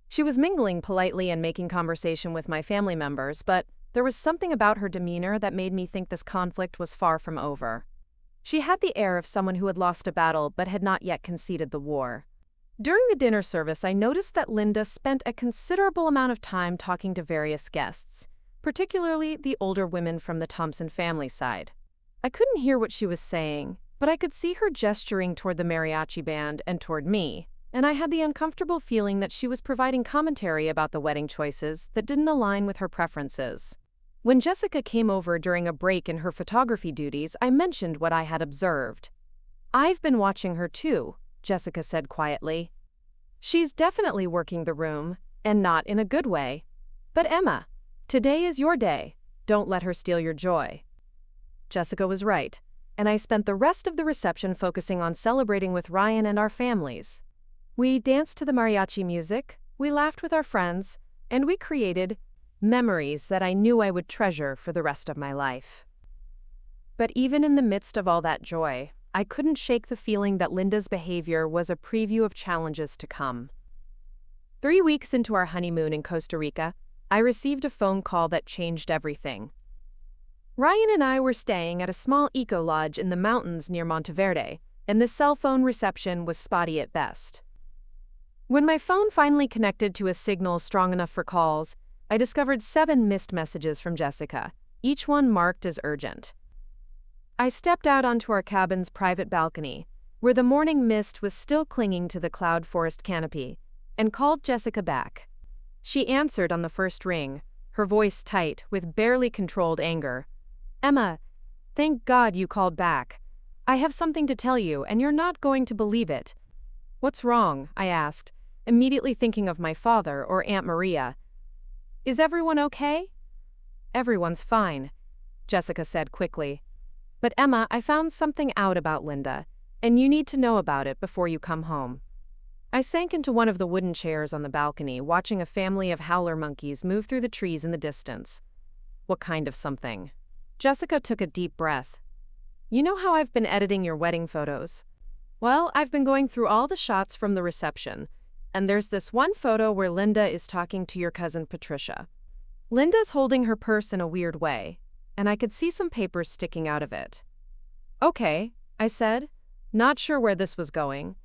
She was mingling politely and making conversation with my family members, but there was something about her demeanor that made me think this conflict was far from over. She had the air of someone who had lost a battle but had not yet conceded the war. During the dinner service, I noticed that Linda spent a considerable amount of time talking to various guests, particularly the older women from the Thompson family side. I couldn't hear what she was saying, but I could see her gesturing toward the mariachi band and toward me, and I had the uncomfortable feeling that she was providing commentary about the wedding choices that didn't align with her preferences. When Jessica came over during a break in her photography duties, I mentioned what I had observed. "I've been watching her too," Jessica said quietly. "She's definitely working the room, and not in a good way. But Emma, today is your day. Don't let her steal your joy." Jessica was right, and I spent the rest of the reception focusing on celebrating with Ryan and our families. We danced to the mariachi music, we laughed with our friends, and we created memories that I knew I would treasure for the rest of my life. But even in the midst of all that joy, I couldn't shake the feeling that Linda's behavior was a preview of challenges to come. 3 weeks into our honeymoon in Costa Rica, I received a phone call that changed everything. Ryan and I were staying at a small eco-lodge in the mountains near Monteverde, and the cell phone reception was spotty at best. When my phone finally connected to a signal strong enough for calls, I discovered 7 missed messages from Jessica, each one marked as urgent. I stepped out onto our cabin's private balcony, where the morning mist was still clinging to the cloud forest canopy, and called Jessica back. She answered on the first ring, her voice tight with barely controlled anger. "Emma, thank God you called back. I have something to tell you, and you're not going to believe it." "What's wrong?" I asked, immediately thinking of my father or Aunt Maria. "Is everyone okay?" "Everyone's fine," Jessica said quickly. "But Emma, I found something out about Linda, and you need to know about it before you come home." I sank into one of the wooden chairs on the balcony, watching a family of howler monkeys move through the trees in the distance. "What kind of something?" Jessica took a deep breath. "You know how I've been editing your wedding photos? Well, I've been going through all the shots from the reception, and there's this one photo where Linda is talking to your cousin Patricia. Linda's holding her purse in a weird way, and I could see some papers sticking out of it." "Okay," I said, not sure where this was going.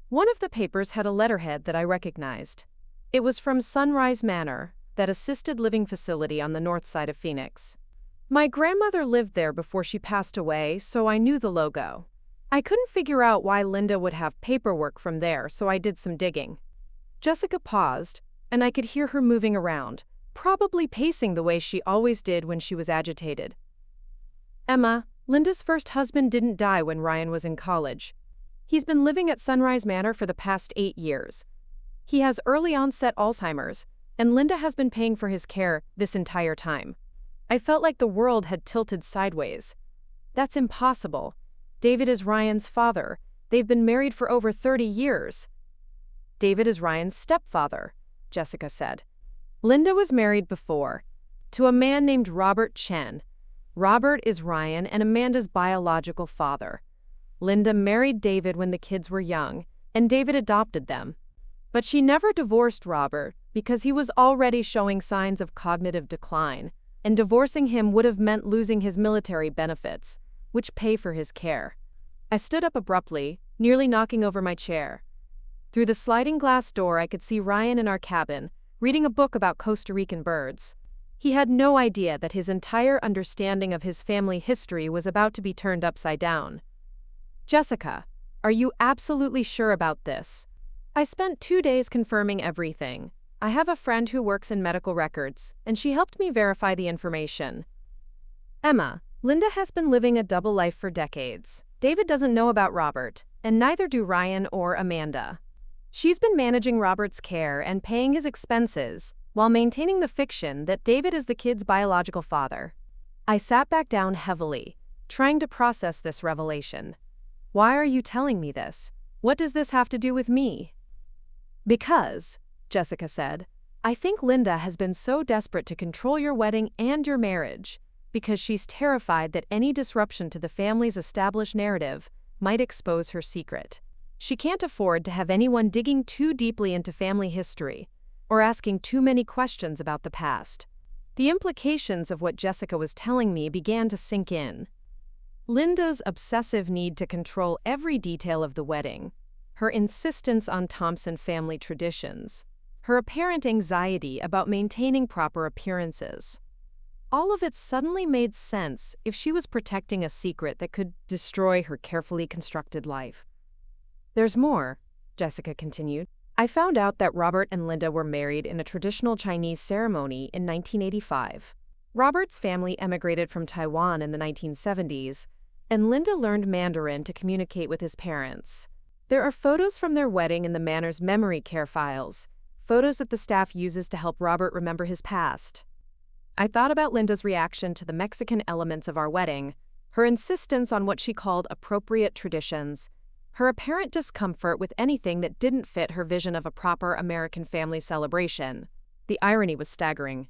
One of the papers had a letterhead that I recognized. It was from Sunrise Manor, that assisted living facility on the north side of Phoenix. My grandmother lived there before she passed away, so I knew the logo. I couldn't figure out why Linda would have paperwork from there, so I did some digging. Jessica paused, and I could hear her moving around, probably pacing the way she always did when she was agitated. "Emma, Linda's first husband didn't die when Ryan was in college. He's been living at Sunrise Manor for the past 8 years. He has early-onset Alzheimer's, and Linda has been paying for his care this entire time." I felt like the world had tilted sideways. "That's impossible. David is Ryan's father. They've been married for over 30 years. "David is Ryan's stepfather," Jessica said. "Linda was married before, to a man named Robert Chen. Robert is Ryan and Amanda's biological father. Linda married David when the kids were young, and David adopted them. But she never divorced Robert because he was already showing signs of cognitive decline, and divorcing him would have meant losing his military benefits, which pay for his care." I stood up abruptly, nearly knocking over my chair. Through the sliding glass door, I could see Ryan in our cabin, reading a book about Costa Rican birds. He had no idea that his entire understanding of his family history was about to be turned upside down. "Jessica, are you absolutely sure about this?" I spent 2 days confirming everything. I have a friend who works in medical records, and she helped me verify the information. "Emma, Linda has been living a double life for decades. David doesn't know about Robert, and neither do Ryan or Amanda. She's been managing Robert's care and paying his expenses, while maintaining the fiction that David is the kid's biological father." I sat back down heavily, trying to process this revelation. "Why are you telling me this? What does this have to do with me?" "Because," Jessica said, "I think Linda has been so desperate to control your wedding and your marriage. because she's terrified that any disruption to the family's established narrative might expose her secret. She can't afford to have anyone digging too deeply into family history or asking too many questions about the past. The implications of what Jessica was telling me began to sink in. Linda's obsessive need to control every detail of the wedding, her insistence on Thompson family traditions, her apparent anxiety about maintaining proper appearances. All of it suddenly made sense if she was protecting a secret that could destroy her carefully constructed life. "There's more," Jessica continued. "I found out that Robert and Linda were married in a traditional Chinese ceremony in 1985. Robert's family emigrated from Taiwan in the 1970s, and Linda learned Mandarin to communicate with his parents. There are photos from their wedding in the Manor's memory care files, photos that the staff uses to help Robert remember his past. I thought about Linda's reaction to the Mexican elements of our wedding, her insistence on what she called appropriate traditions, her apparent discomfort with anything that didn't fit her vision of a proper American family celebration. The irony was staggering.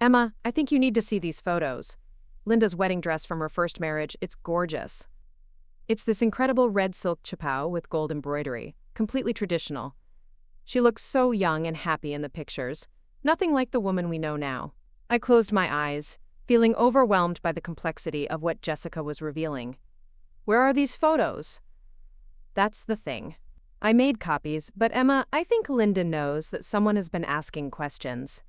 "Emma, I think you need to see these photos. Linda's wedding dress from her first marriage, it's gorgeous. It's this incredible red silk chapao with gold embroidery, completely traditional. She looks so young and happy in the pictures, nothing like the woman we know now." I closed my eyes, feeling overwhelmed by the complexity of what Jessica was revealing. "Where are these photos?" "That's the thing. I made copies, but Emma, I think Linda knows that someone has been asking questions.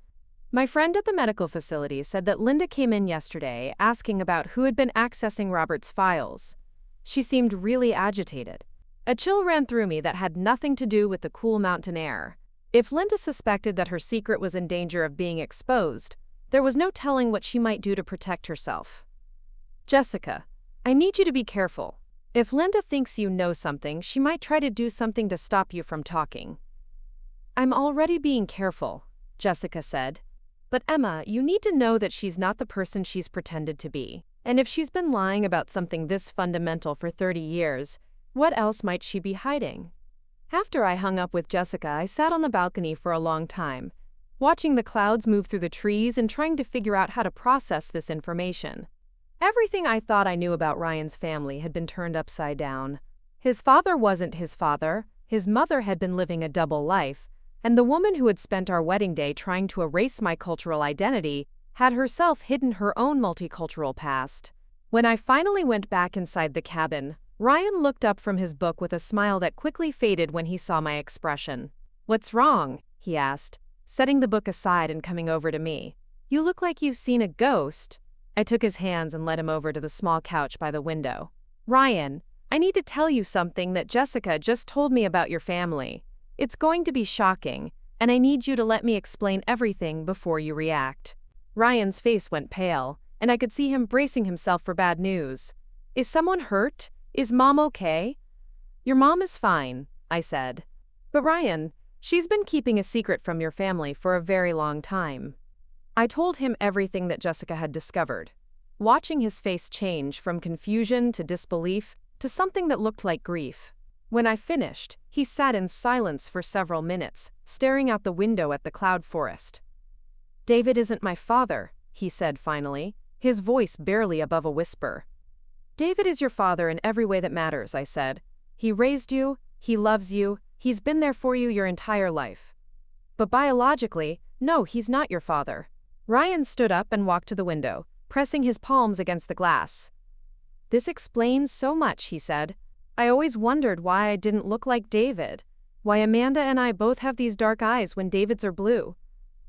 My friend at the medical facility said that Linda came in yesterday asking about who had been accessing Robert's files. She seemed really agitated. A chill ran through me that had nothing to do with the cool mountain air. If Linda suspected that her secret was in danger of being exposed, there was no telling what she might do to protect herself. "Jessica, I need you to be careful. If Linda thinks you know something, she might try to do something to stop you from talking." "I'm already being careful," Jessica said. "But Emma, you need to know that she's not the person she's pretended to be. And if she's been lying about something this fundamental for 30 years, what else might she be hiding?" After I hung up with Jessica, I sat on the balcony for a long time, watching the clouds move through the trees and trying to figure out how to process this information. Everything I thought I knew about Ryan's family had been turned upside down. His father wasn't his father, his mother had been living a double life, and the woman who had spent our wedding day trying to erase my cultural identity had herself hidden her own multicultural past. When I finally went back inside the cabin, Ryan looked up from his book with a smile that quickly faded when he saw my expression. "What's wrong?" he asked, setting the book aside and coming over to me. "You look like you've seen a ghost." I took his hands and led him over to the small couch by the window. "Ryan, I need to tell you something that Jessica just told me about your family. It's going to be shocking, and I need you to let me explain everything before you react." Ryan's face went pale, and I could see him bracing himself for bad news. "Is someone hurt? Is Mom okay?" "Your mom is fine," I said. "But Ryan, she's been keeping a secret from your family for a very long time." I told him everything that Jessica had discovered, watching his face change from confusion to disbelief to something that looked like grief. When I finished, he sat in silence for several minutes, staring out the window at the cloud forest. "David isn't my father," he said finally, his voice barely above a whisper. "David is your father in every way that matters," I said. "He raised you, he loves you, he's been there for you your entire life. But biologically, no, he's not your father." Ryan stood up and walked to the window, pressing his palms against the glass. "This explains so much," he said. "I always wondered why I didn't look like David, why Amanda and I both have these dark eyes when David's are blue.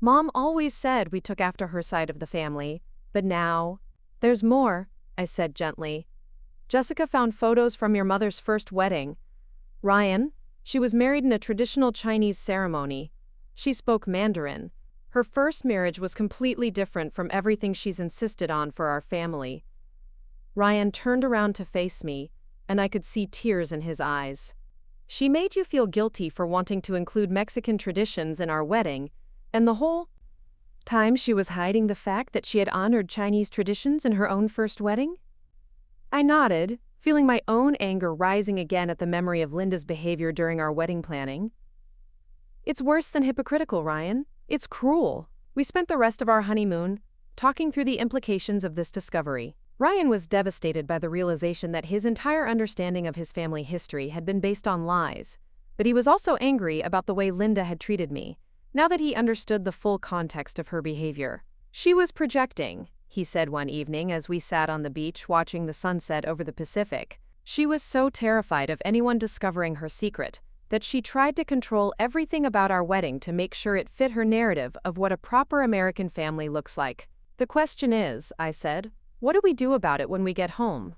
Mom always said we took after her side of the family, but now—" "There's more," I said gently. "Jessica found photos from your mother's first wedding. Ryan, she was married in a traditional Chinese ceremony. She spoke Mandarin. Her first marriage was completely different from everything she's insisted on for our family." Ryan turned around to face me, and I could see tears in his eyes. "She made you feel guilty for wanting to include Mexican traditions in our wedding, and the whole time she was hiding the fact that she had honored Chinese traditions in her own first wedding?" I nodded, feeling my own anger rising again at the memory of Linda's behavior during our wedding planning. "It's worse than hypocritical, Ryan. It's cruel. We spent the rest of our honeymoon talking through the implications of this discovery. Ryan was devastated by the realization that his entire understanding of his family history had been based on lies. But he was also angry about the way Linda had treated me, now that he understood the full context of her behavior. "She was projecting," he said one evening as we sat on the beach watching the sunset over the Pacific. "She was so terrified of anyone discovering her secret that she tried to control everything about our wedding to make sure it fit her narrative of what a proper American family looks like." "The question is," I said, "what do we do about it when we get home?"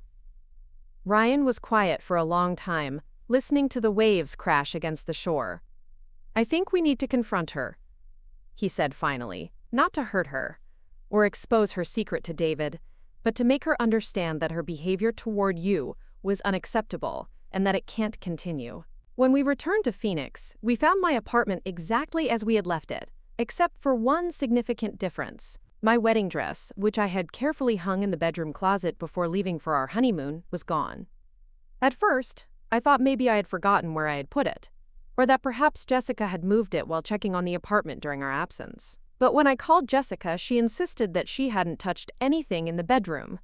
Ryan was quiet for a long time, listening to the waves crash against the shore. "I think we need to confront her," he said finally, "not to hurt her or expose her secret to David, but to make her understand that her behavior toward you was unacceptable and that it can't continue." When we returned to Phoenix, we found my apartment exactly as we had left it, except for one significant difference. My wedding dress, which I had carefully hung in the bedroom closet before leaving for our honeymoon, was gone. At first, I thought maybe I had forgotten where I had put it, or that perhaps Jessica had moved it while checking on the apartment during our absence. But when I called Jessica, she insisted that she hadn't touched anything in the bedroom,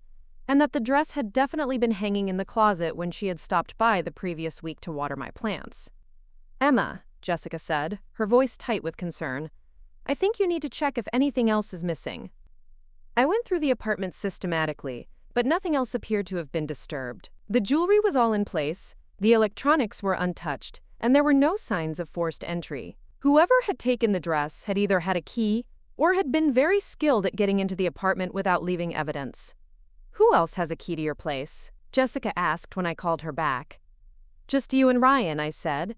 and that the dress had definitely been hanging in the closet when she had stopped by the previous week to water my plants. "Emma," Jessica said, her voice tight with concern, "I think you need to check if anything else is missing." I went through the apartment systematically, but nothing else appeared to have been disturbed. The jewelry was all in place, the electronics were untouched, and there were no signs of forced entry. Whoever had taken the dress had either had a key or had been very skilled at getting into the apartment without leaving evidence. "Who else has a key to your place?" Jessica asked when I called her back. "Just you and Ryan," I said.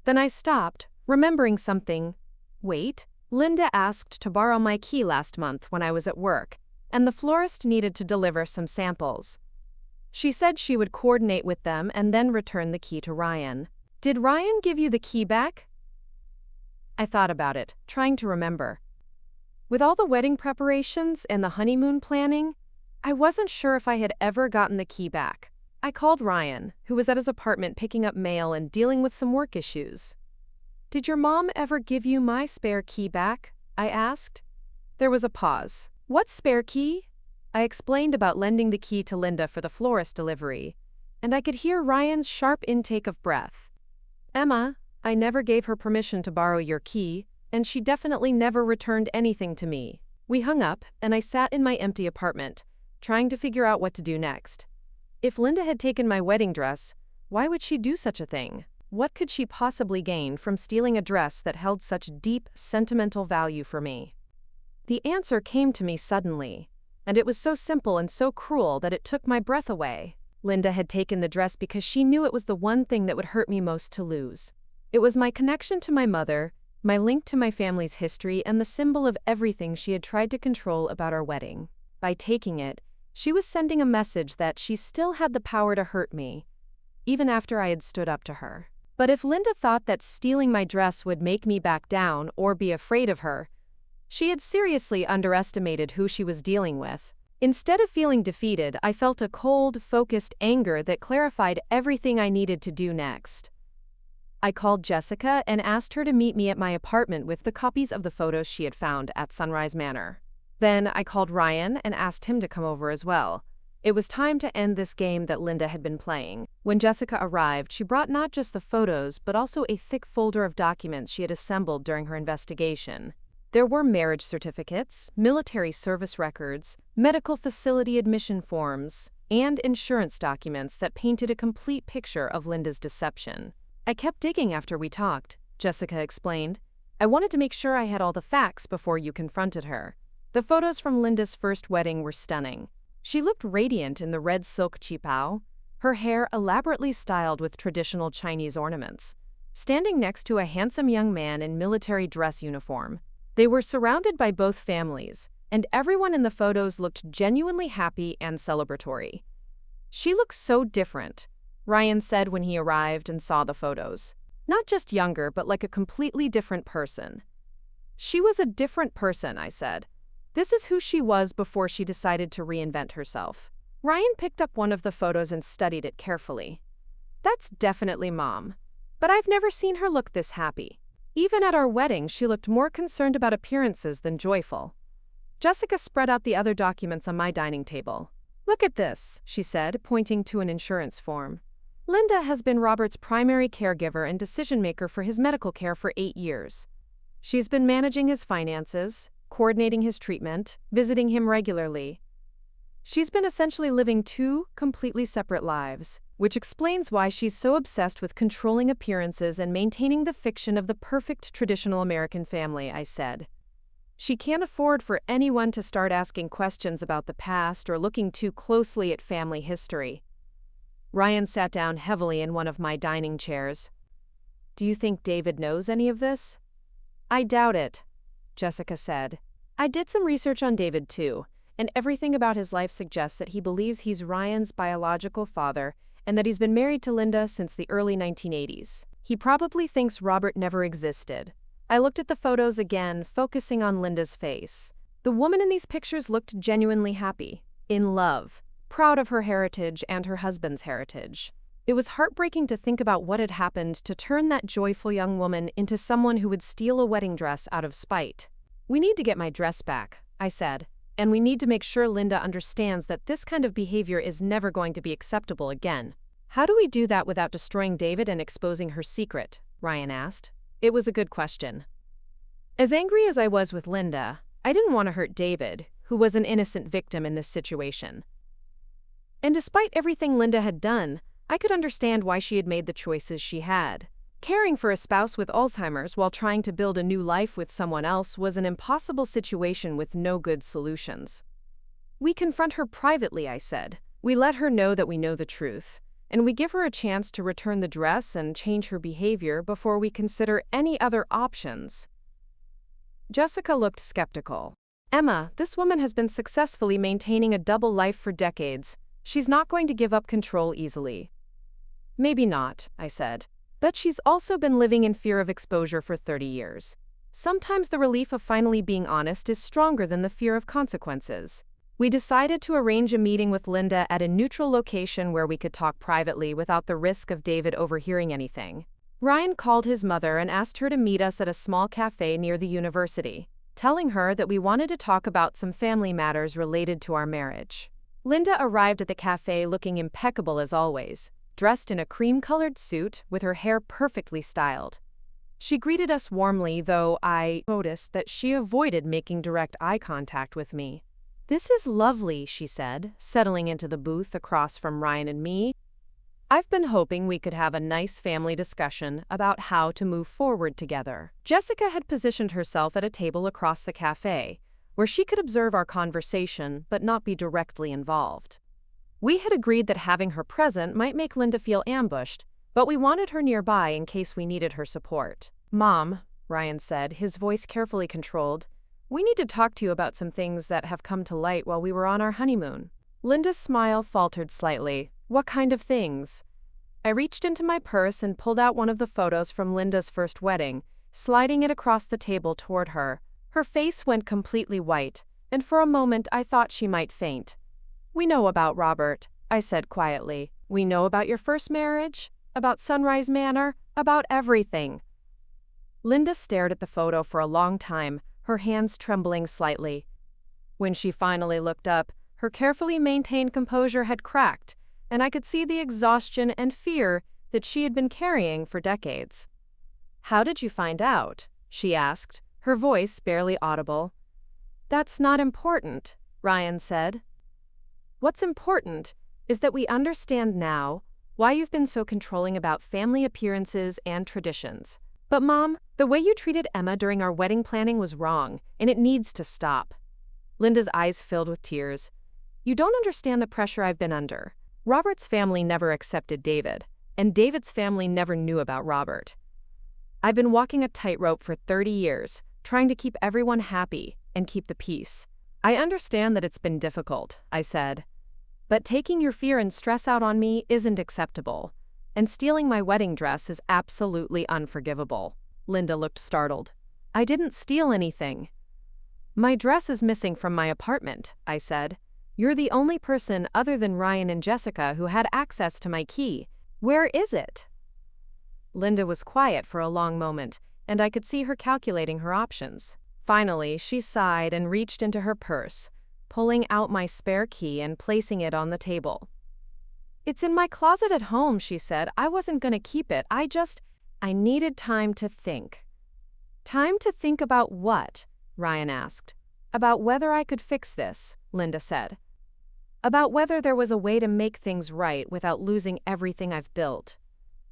Then I stopped, remembering something. Wait, Linda asked to borrow my key last month when I was at work, and the florist needed to deliver some samples. She said she would coordinate with them and then return the key to Ryan. "Did Ryan give you the key back?" I thought about it, trying to remember. With all the wedding preparations and the honeymoon planning, I wasn't sure if I had ever gotten the key back. I called Ryan, who was at his apartment picking up mail and dealing with some work issues. "Did your mom ever give you my spare key back?" I asked. There was a pause. "What spare key?" I explained about lending the key to Linda for the florist delivery, and I could hear Ryan's sharp intake of breath. "Emma, I never gave her permission to borrow your key, and she definitely never returned anything to me." We hung up, and I sat in my empty apartment, trying to figure out what to do next. If Linda had taken my wedding dress, why would she do such a thing? What could she possibly gain from stealing a dress that held such deep, sentimental value for me? The answer came to me suddenly, and it was so simple and so cruel that it took my breath away. Linda had taken the dress because she knew it was the one thing that would hurt me most to lose. It was my connection to my mother, my link to my family's history, and the symbol of everything she had tried to control about our wedding. By taking it, she was sending a message that she still had the power to hurt me, even after I had stood up to her. But if Linda thought that stealing my dress would make me back down or be afraid of her, she had seriously underestimated who she was dealing with. Instead of feeling defeated, I felt a cold, focused anger that clarified everything I needed to do next. I called Jessica and asked her to meet me at my apartment with the copies of the photos she had found at Sunrise Manor. Then I called Ryan and asked him to come over as well. It was time to end this game that Linda had been playing. When Jessica arrived, she brought not just the photos, but also a thick folder of documents she had assembled during her investigation. There were marriage certificates, military service records, medical facility admission forms, and insurance documents that painted a complete picture of Linda's deception. "I kept digging after we talked," Jessica explained. "I wanted to make sure I had all the facts before you confronted her." The photos from Linda's first wedding were stunning. She looked radiant in the red silk qipao, her hair elaborately styled with traditional Chinese ornaments, standing next to a handsome young man in military dress uniform. They were surrounded by both families, and everyone in the photos looked genuinely happy and celebratory. "She looks so different," Ryan said when he arrived and saw the photos. "Not just younger, but like a completely different person." "She was a different person," I said. "This is who she was before she decided to reinvent herself." Ryan picked up one of the photos and studied it carefully. "That's definitely Mom, but I've never seen her look this happy. Even at our wedding, she looked more concerned about appearances than joyful." Jessica spread out the other documents on my dining table. "Look at this," she said, pointing to an insurance form. "Linda has been Robert's primary caregiver and decision-maker for his medical care for 8 years. She's been managing his finances, coordinating his treatment, visiting him regularly. She's been essentially living 2 completely separate lives, which explains why she's so obsessed with controlling appearances and maintaining the fiction of the perfect traditional American family," I said. "She can't afford for anyone to start asking questions about the past or looking too closely at family history." Ryan sat down heavily in one of my dining chairs. "Do you think David knows any of this?" "I doubt it," Jessica said. "I did some research on David too, and everything about his life suggests that he believes he's Ryan's biological father and that he's been married to Linda since the early 1980s. He probably thinks Robert never existed." I looked at the photos again, focusing on Linda's face. The woman in these pictures looked genuinely happy, in love, proud of her heritage and her husband's heritage. It was heartbreaking to think about what had happened to turn that joyful young woman into someone who would steal a wedding dress out of spite. "We need to get my dress back," I said, "and we need to make sure Linda understands that this kind of behavior is never going to be acceptable again." "How do we do that without destroying David and exposing her secret?" Ryan asked. It was a good question. As angry as I was with Linda, I didn't want to hurt David, who was an innocent victim in this situation. And despite everything Linda had done, I could understand why she had made the choices she had. Caring for a spouse with Alzheimer's while trying to build a new life with someone else was an impossible situation with no good solutions. "We confront her privately," I said. "We let her know that we know the truth, and we give her a chance to return the dress and change her behavior before we consider any other options." Jessica looked skeptical. "Emma, this woman has been successfully maintaining a double life for decades. She's not going to give up control easily." "Maybe not," I said. "But she's also been living in fear of exposure for 30 years. Sometimes the relief of finally being honest is stronger than the fear of consequences." We decided to arrange a meeting with Linda at a neutral location where we could talk privately without the risk of David overhearing anything. Ryan called his mother and asked her to meet us at a small cafe near the university, telling her that we wanted to talk about some family matters related to our marriage. Linda arrived at the cafe looking impeccable as always, dressed in a cream-colored suit with her hair perfectly styled. She greeted us warmly, though I noticed that she avoided making direct eye contact with me. "This is lovely," she said, settling into the booth across from Ryan and me. "I've been hoping we could have a nice family discussion about how to move forward together." Jessica had positioned herself at a table across the cafe, where she could observe our conversation but not be directly involved. We had agreed that having her present might make Linda feel ambushed, but we wanted her nearby in case we needed her support. "Mom," Ryan said, his voice carefully controlled, "we need to talk to you about some things that have come to light while we were on our honeymoon." Linda's smile faltered slightly. "What kind of things?" I reached into my purse and pulled out one of the photos from Linda's first wedding, sliding it across the table toward her. Her face went completely white, and for a moment I thought she might faint. "We know about Robert," I said quietly. "We know about your first marriage, about Sunrise Manor, about everything." Linda stared at the photo for a long time, her hands trembling slightly. When she finally looked up, her carefully maintained composure had cracked, and I could see the exhaustion and fear that she had been carrying for decades. "How did you find out?" she asked, her voice barely audible. "That's not important," Ryan said. "What's important is that we understand now why you've been so controlling about family appearances and traditions. But Mom, the way you treated Emma during our wedding planning was wrong, and it needs to stop." Linda's eyes filled with tears. "You don't understand the pressure I've been under. Robert's family never accepted David, and David's family never knew about Robert. I've been walking a tightrope for 30 years, trying to keep everyone happy and keep the peace. I understand that it's been difficult," I said. "But taking your fear and stress out on me isn't acceptable, and stealing my wedding dress is absolutely unforgivable." Linda looked startled. "I didn't steal anything." "My dress is missing from my apartment," I said. "You're the only person other than Ryan and Jessica who had access to my key. Where is it?" Linda was quiet for a long moment, and I could see her calculating her options. Finally, she sighed and reached into her purse, pulling out my spare key and placing it on the table. "It's in my closet at home," she said. "I wasn't going to keep it. I needed time to think." "Time to think about what?" Ryan asked. "About whether I could fix this," Linda said. "About whether there was a way to make things right without losing everything I've built."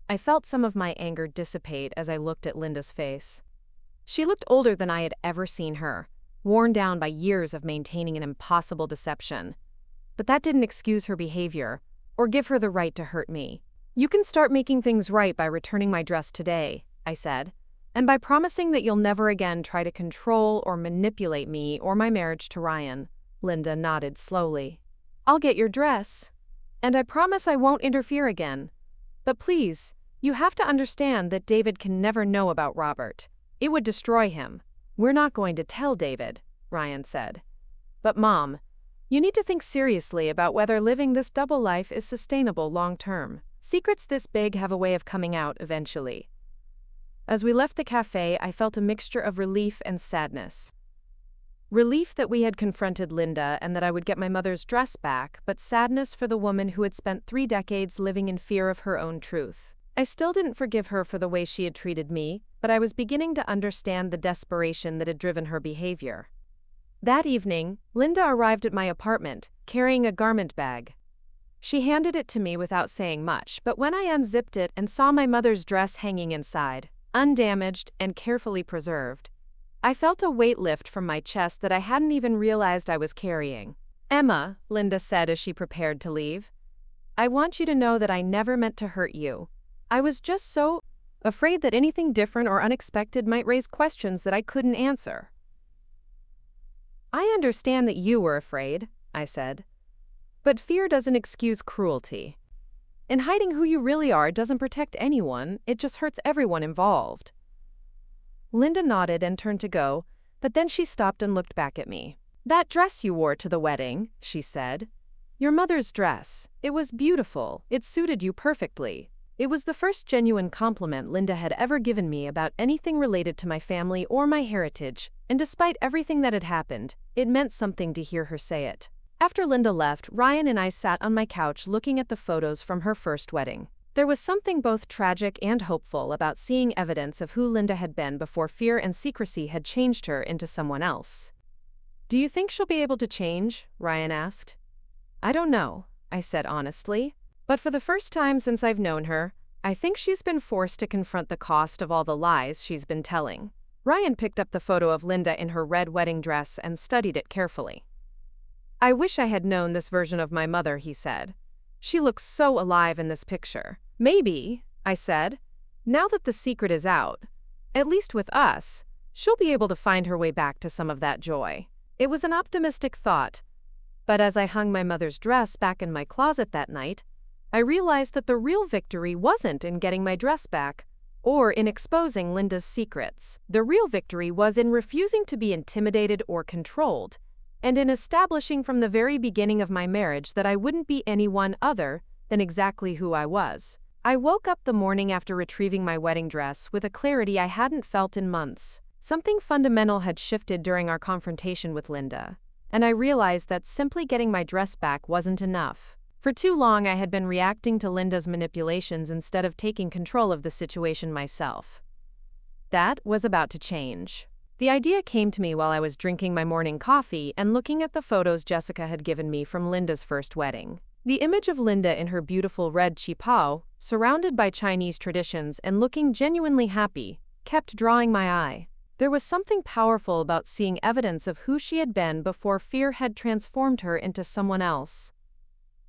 I felt some of my anger dissipate as I looked at Linda's face. She looked older than I had ever seen her, worn down by years of maintaining an impossible deception. But that didn't excuse her behavior, or give her the right to hurt me. "You can start making things right by returning my dress today," I said, "and by promising that you'll never again try to control or manipulate me or my marriage to Ryan." Linda nodded slowly. "I'll get your dress. And I promise I won't interfere again. But please, you have to understand that David can never know about Robert. It would destroy him." "We're not going to tell David," Ryan said. "But Mom, you need to think seriously about whether living this double life is sustainable long-term. Secrets this big have a way of coming out eventually." As we left the cafe, I felt a mixture of relief and sadness. Relief that we had confronted Linda and that I would get my mother's dress back, but sadness for the woman who had spent 3 decades living in fear of her own truth. I still didn't forgive her for the way she had treated me, but I was beginning to understand the desperation that had driven her behavior. That evening, Linda arrived at my apartment, carrying a garment bag. She handed it to me without saying much, but when I unzipped it and saw my mother's dress hanging inside, undamaged and carefully preserved, I felt a weight lift from my chest that I hadn't even realized I was carrying. "Emma," Linda said as she prepared to leave, "I want you to know that I never meant to hurt you. I was just so afraid that anything different or unexpected might raise questions that I couldn't answer." "I understand that you were afraid," I said. "But fear doesn't excuse cruelty. And hiding who you really are doesn't protect anyone, it just hurts everyone involved." Linda nodded and turned to go, but then she stopped and looked back at me. "That dress you wore to the wedding," she said. "Your mother's dress. It was beautiful. It suited you perfectly." It was the first genuine compliment Linda had ever given me about anything related to my family or my heritage, and despite everything that had happened, it meant something to hear her say it. After Linda left, Ryan and I sat on my couch looking at the photos from her first wedding. There was something both tragic and hopeful about seeing evidence of who Linda had been before fear and secrecy had changed her into someone else. "Do you think she'll be able to change?" Ryan asked. "I don't know," I said honestly. "But for the first time since I've known her, I think she's been forced to confront the cost of all the lies she's been telling." Ryan picked up the photo of Linda in her red wedding dress and studied it carefully. "I wish I had known this version of my mother," he said. "She looks so alive in this picture." "Maybe," I said, "now that the secret is out, at least with us, she'll be able to find her way back to some of that joy." It was an optimistic thought, but as I hung my mother's dress back in my closet that night, I realized that the real victory wasn't in getting my dress back or in exposing Linda's secrets. The real victory was in refusing to be intimidated or controlled, and in establishing from the very beginning of my marriage that I wouldn't be anyone other than exactly who I was. I woke up the morning after retrieving my wedding dress with a clarity I hadn't felt in months. Something fundamental had shifted during our confrontation with Linda, and I realized that simply getting my dress back wasn't enough. For too long, I had been reacting to Linda's manipulations instead of taking control of the situation myself. That was about to change. The idea came to me while I was drinking my morning coffee and looking at the photos Jessica had given me from Linda's first wedding. The image of Linda in her beautiful red qipao, surrounded by Chinese traditions and looking genuinely happy, kept drawing my eye. There was something powerful about seeing evidence of who she had been before fear had transformed her into someone else.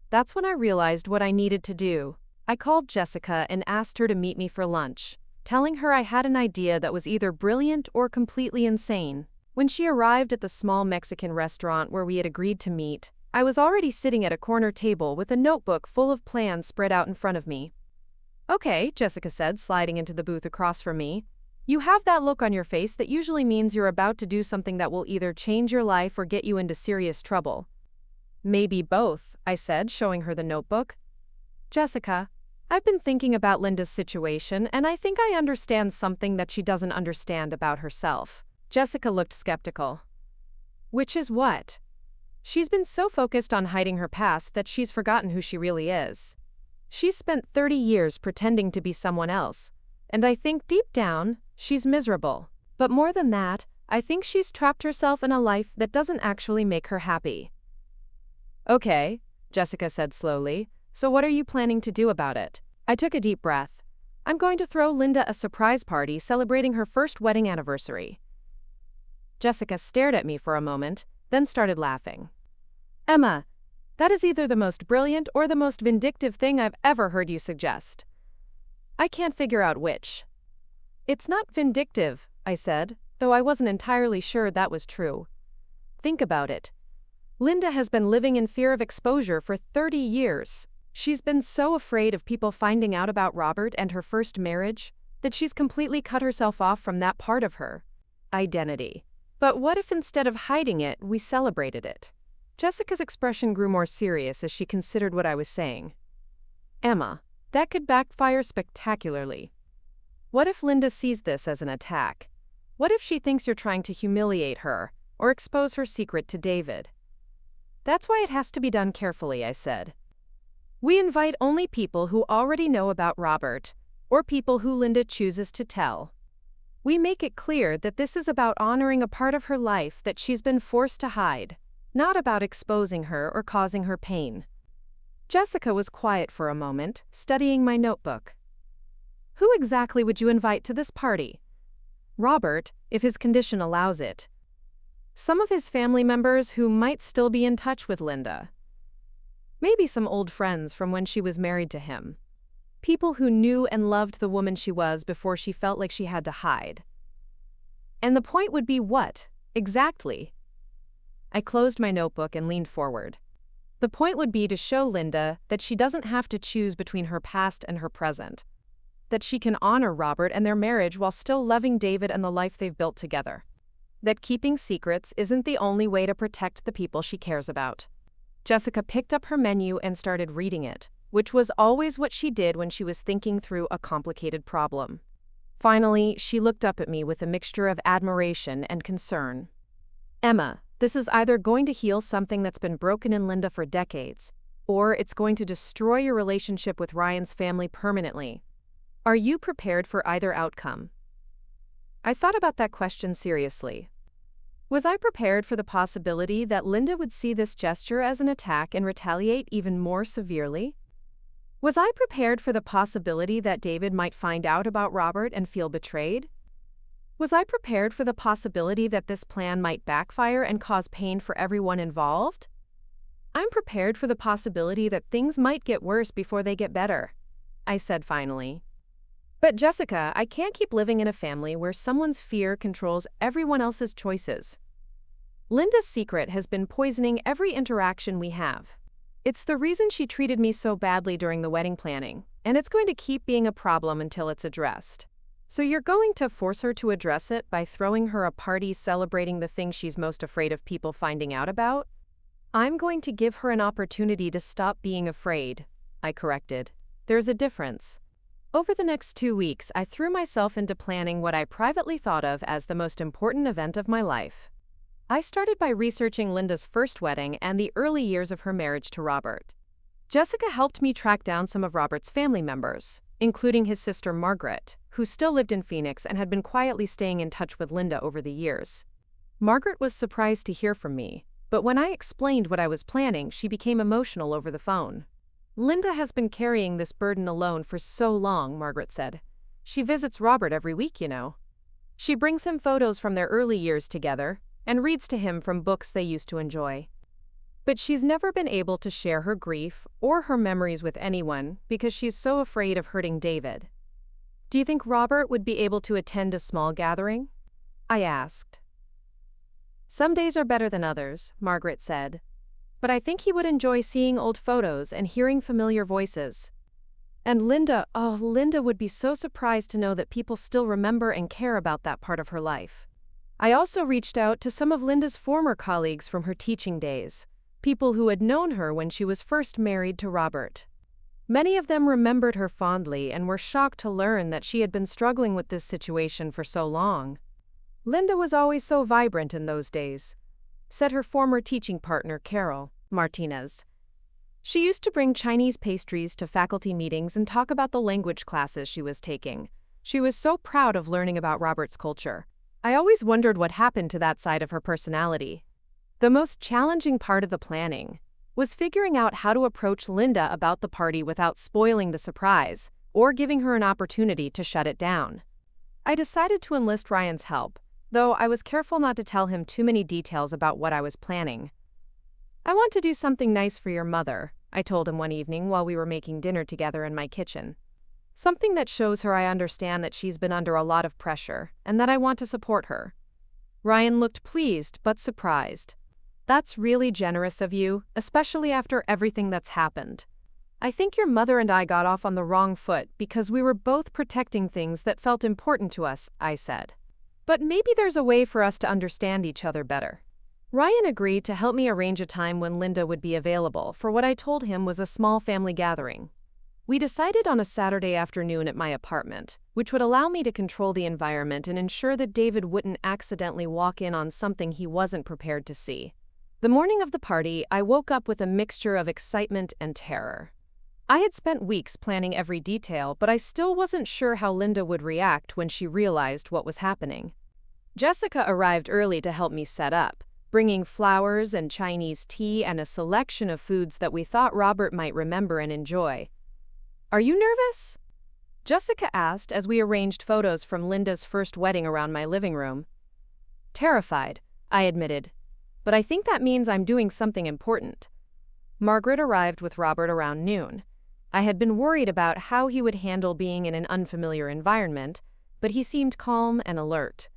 That's when I realized what I needed to do. I called Jessica and asked her to meet me for lunch, telling her I had an idea that was either brilliant or completely insane. When she arrived at the small Mexican restaurant where we had agreed to meet, I was already sitting at a corner table with a notebook full of plans spread out in front of me. "Okay," Jessica said, sliding into the booth across from me. "You have that look on your face that usually means you're about to do something that will either change your life or get you into serious trouble." "Maybe both," I said, showing her the notebook. "Jessica, I've been thinking about Linda's situation, and I think I understand something that she doesn't understand about herself." Jessica looked skeptical. Which is what? She's been so focused on hiding her past that she's forgotten who she really is. She's spent 30 years pretending to be someone else, and I think deep down, she's miserable. But more than that, I think she's trapped herself in a life that doesn't actually make her happy. Okay, Jessica said slowly, so what are you planning to do about it? I took a deep breath. I'm going to throw Linda a surprise party celebrating her first wedding anniversary. Jessica stared at me for a moment, then started laughing. Emma, that is either the most brilliant or the most vindictive thing I've ever heard you suggest. I can't figure out which. It's not vindictive, I said, though I wasn't entirely sure that was true. Think about it. Linda has been living in fear of exposure for 30 years. She's been so afraid of people finding out about Robert and her first marriage that she's completely cut herself off from that part of her identity. But what if instead of hiding it, we celebrated it? Jessica's expression grew more serious as she considered what I was saying. Emma, that could backfire spectacularly. What if Linda sees this as an attack? What if she thinks you're trying to humiliate her or expose her secret to David? That's why it has to be done carefully, I said. We invite only people who already know about Robert, or people who Linda chooses to tell. We make it clear that this is about honoring a part of her life that she's been forced to hide, not about exposing her or causing her pain. Jessica was quiet for a moment, studying my notebook. Who exactly would you invite to this party? Robert, if his condition allows it. Some of his family members who might still be in touch with Linda. Maybe some old friends from when she was married to him. People who knew and loved the woman she was before she felt like she had to hide. And the point would be what, exactly? I closed my notebook and leaned forward. The point would be to show Linda that she doesn't have to choose between her past and her present. That she can honor Robert and their marriage while still loving David and the life they've built together. That keeping secrets isn't the only way to protect the people she cares about. Jessica picked up her menu and started reading it, which was always what she did when she was thinking through a complicated problem. Finally, she looked up at me with a mixture of admiration and concern. Emma, this is either going to heal something that's been broken in Linda for decades, or it's going to destroy your relationship with Ryan's family permanently. Are you prepared for either outcome? I thought about that question seriously. Was I prepared for the possibility that Linda would see this gesture as an attack and retaliate even more severely? Was I prepared for the possibility that David might find out about Robert and feel betrayed? Was I prepared for the possibility that this plan might backfire and cause pain for everyone involved? I'm prepared for the possibility that things might get worse before they get better, I said finally. But Jessica, I can't keep living in a family where someone's fear controls everyone else's choices. Linda's secret has been poisoning every interaction we have. It's the reason she treated me so badly during the wedding planning, and it's going to keep being a problem until it's addressed. So you're going to force her to address it by throwing her a party celebrating the thing she's most afraid of people finding out about? I'm going to give her an opportunity to stop being afraid, I corrected. There's a difference. Over the next 2 weeks, I threw myself into planning what I privately thought of as the most important event of my life. I started by researching Linda's first wedding and the early years of her marriage to Robert. Jessica helped me track down some of Robert's family members, including his sister Margaret, who still lived in Phoenix and had been quietly staying in touch with Linda over the years. Margaret was surprised to hear from me, but when I explained what I was planning, she became emotional over the phone. Linda has been carrying this burden alone for so long, Margaret said. She visits Robert every week, you know. She brings him photos from their early years together and reads to him from books they used to enjoy. But she's never been able to share her grief or her memories with anyone because she's so afraid of hurting David. Do you think Robert would be able to attend a small gathering? I asked. Some days are better than others, Margaret said. But I think he would enjoy seeing old photos and hearing familiar voices. And Linda would be so surprised to know that people still remember and care about that part of her life. I also reached out to some of Linda's former colleagues from her teaching days, people who had known her when she was first married to Robert. Many of them remembered her fondly and were shocked to learn that she had been struggling with this situation for so long. Linda was always so vibrant in those days, said her former teaching partner Carol Martinez. She used to bring Chinese pastries to faculty meetings and talk about the language classes she was taking. She was so proud of learning about Robert's culture. I always wondered what happened to that side of her personality. The most challenging part of the planning was figuring out how to approach Linda about the party without spoiling the surprise or giving her an opportunity to shut it down. I decided to enlist Ryan's help, though I was careful not to tell him too many details about what I was planning. "I want to do something nice for your mother," I told him one evening while we were making dinner together in my kitchen. "Something that shows her I understand that she's been under a lot of pressure and that I want to support her." Ryan looked pleased but surprised. "That's really generous of you, especially after everything that's happened. I think your mother and I got off on the wrong foot because we were both protecting things that felt important to us," I said. "But maybe there's a way for us to understand each other better." Ryan agreed to help me arrange a time when Linda would be available for what I told him was a small family gathering. We decided on a Saturday afternoon at my apartment, which would allow me to control the environment and ensure that David wouldn't accidentally walk in on something he wasn't prepared to see. The morning of the party, I woke up with a mixture of excitement and terror. I had spent weeks planning every detail, but I still wasn't sure how Linda would react when she realized what was happening. Jessica arrived early to help me set up, bringing flowers and Chinese tea and a selection of foods that we thought Robert might remember and enjoy. "Are you nervous?" Jessica asked as we arranged photos from Linda's first wedding around my living room. "Terrified," I admitted, "but I think that means I'm doing something important." Margaret arrived with Robert around noon. I had been worried about how he would handle being in an unfamiliar environment, but he seemed calm and alert.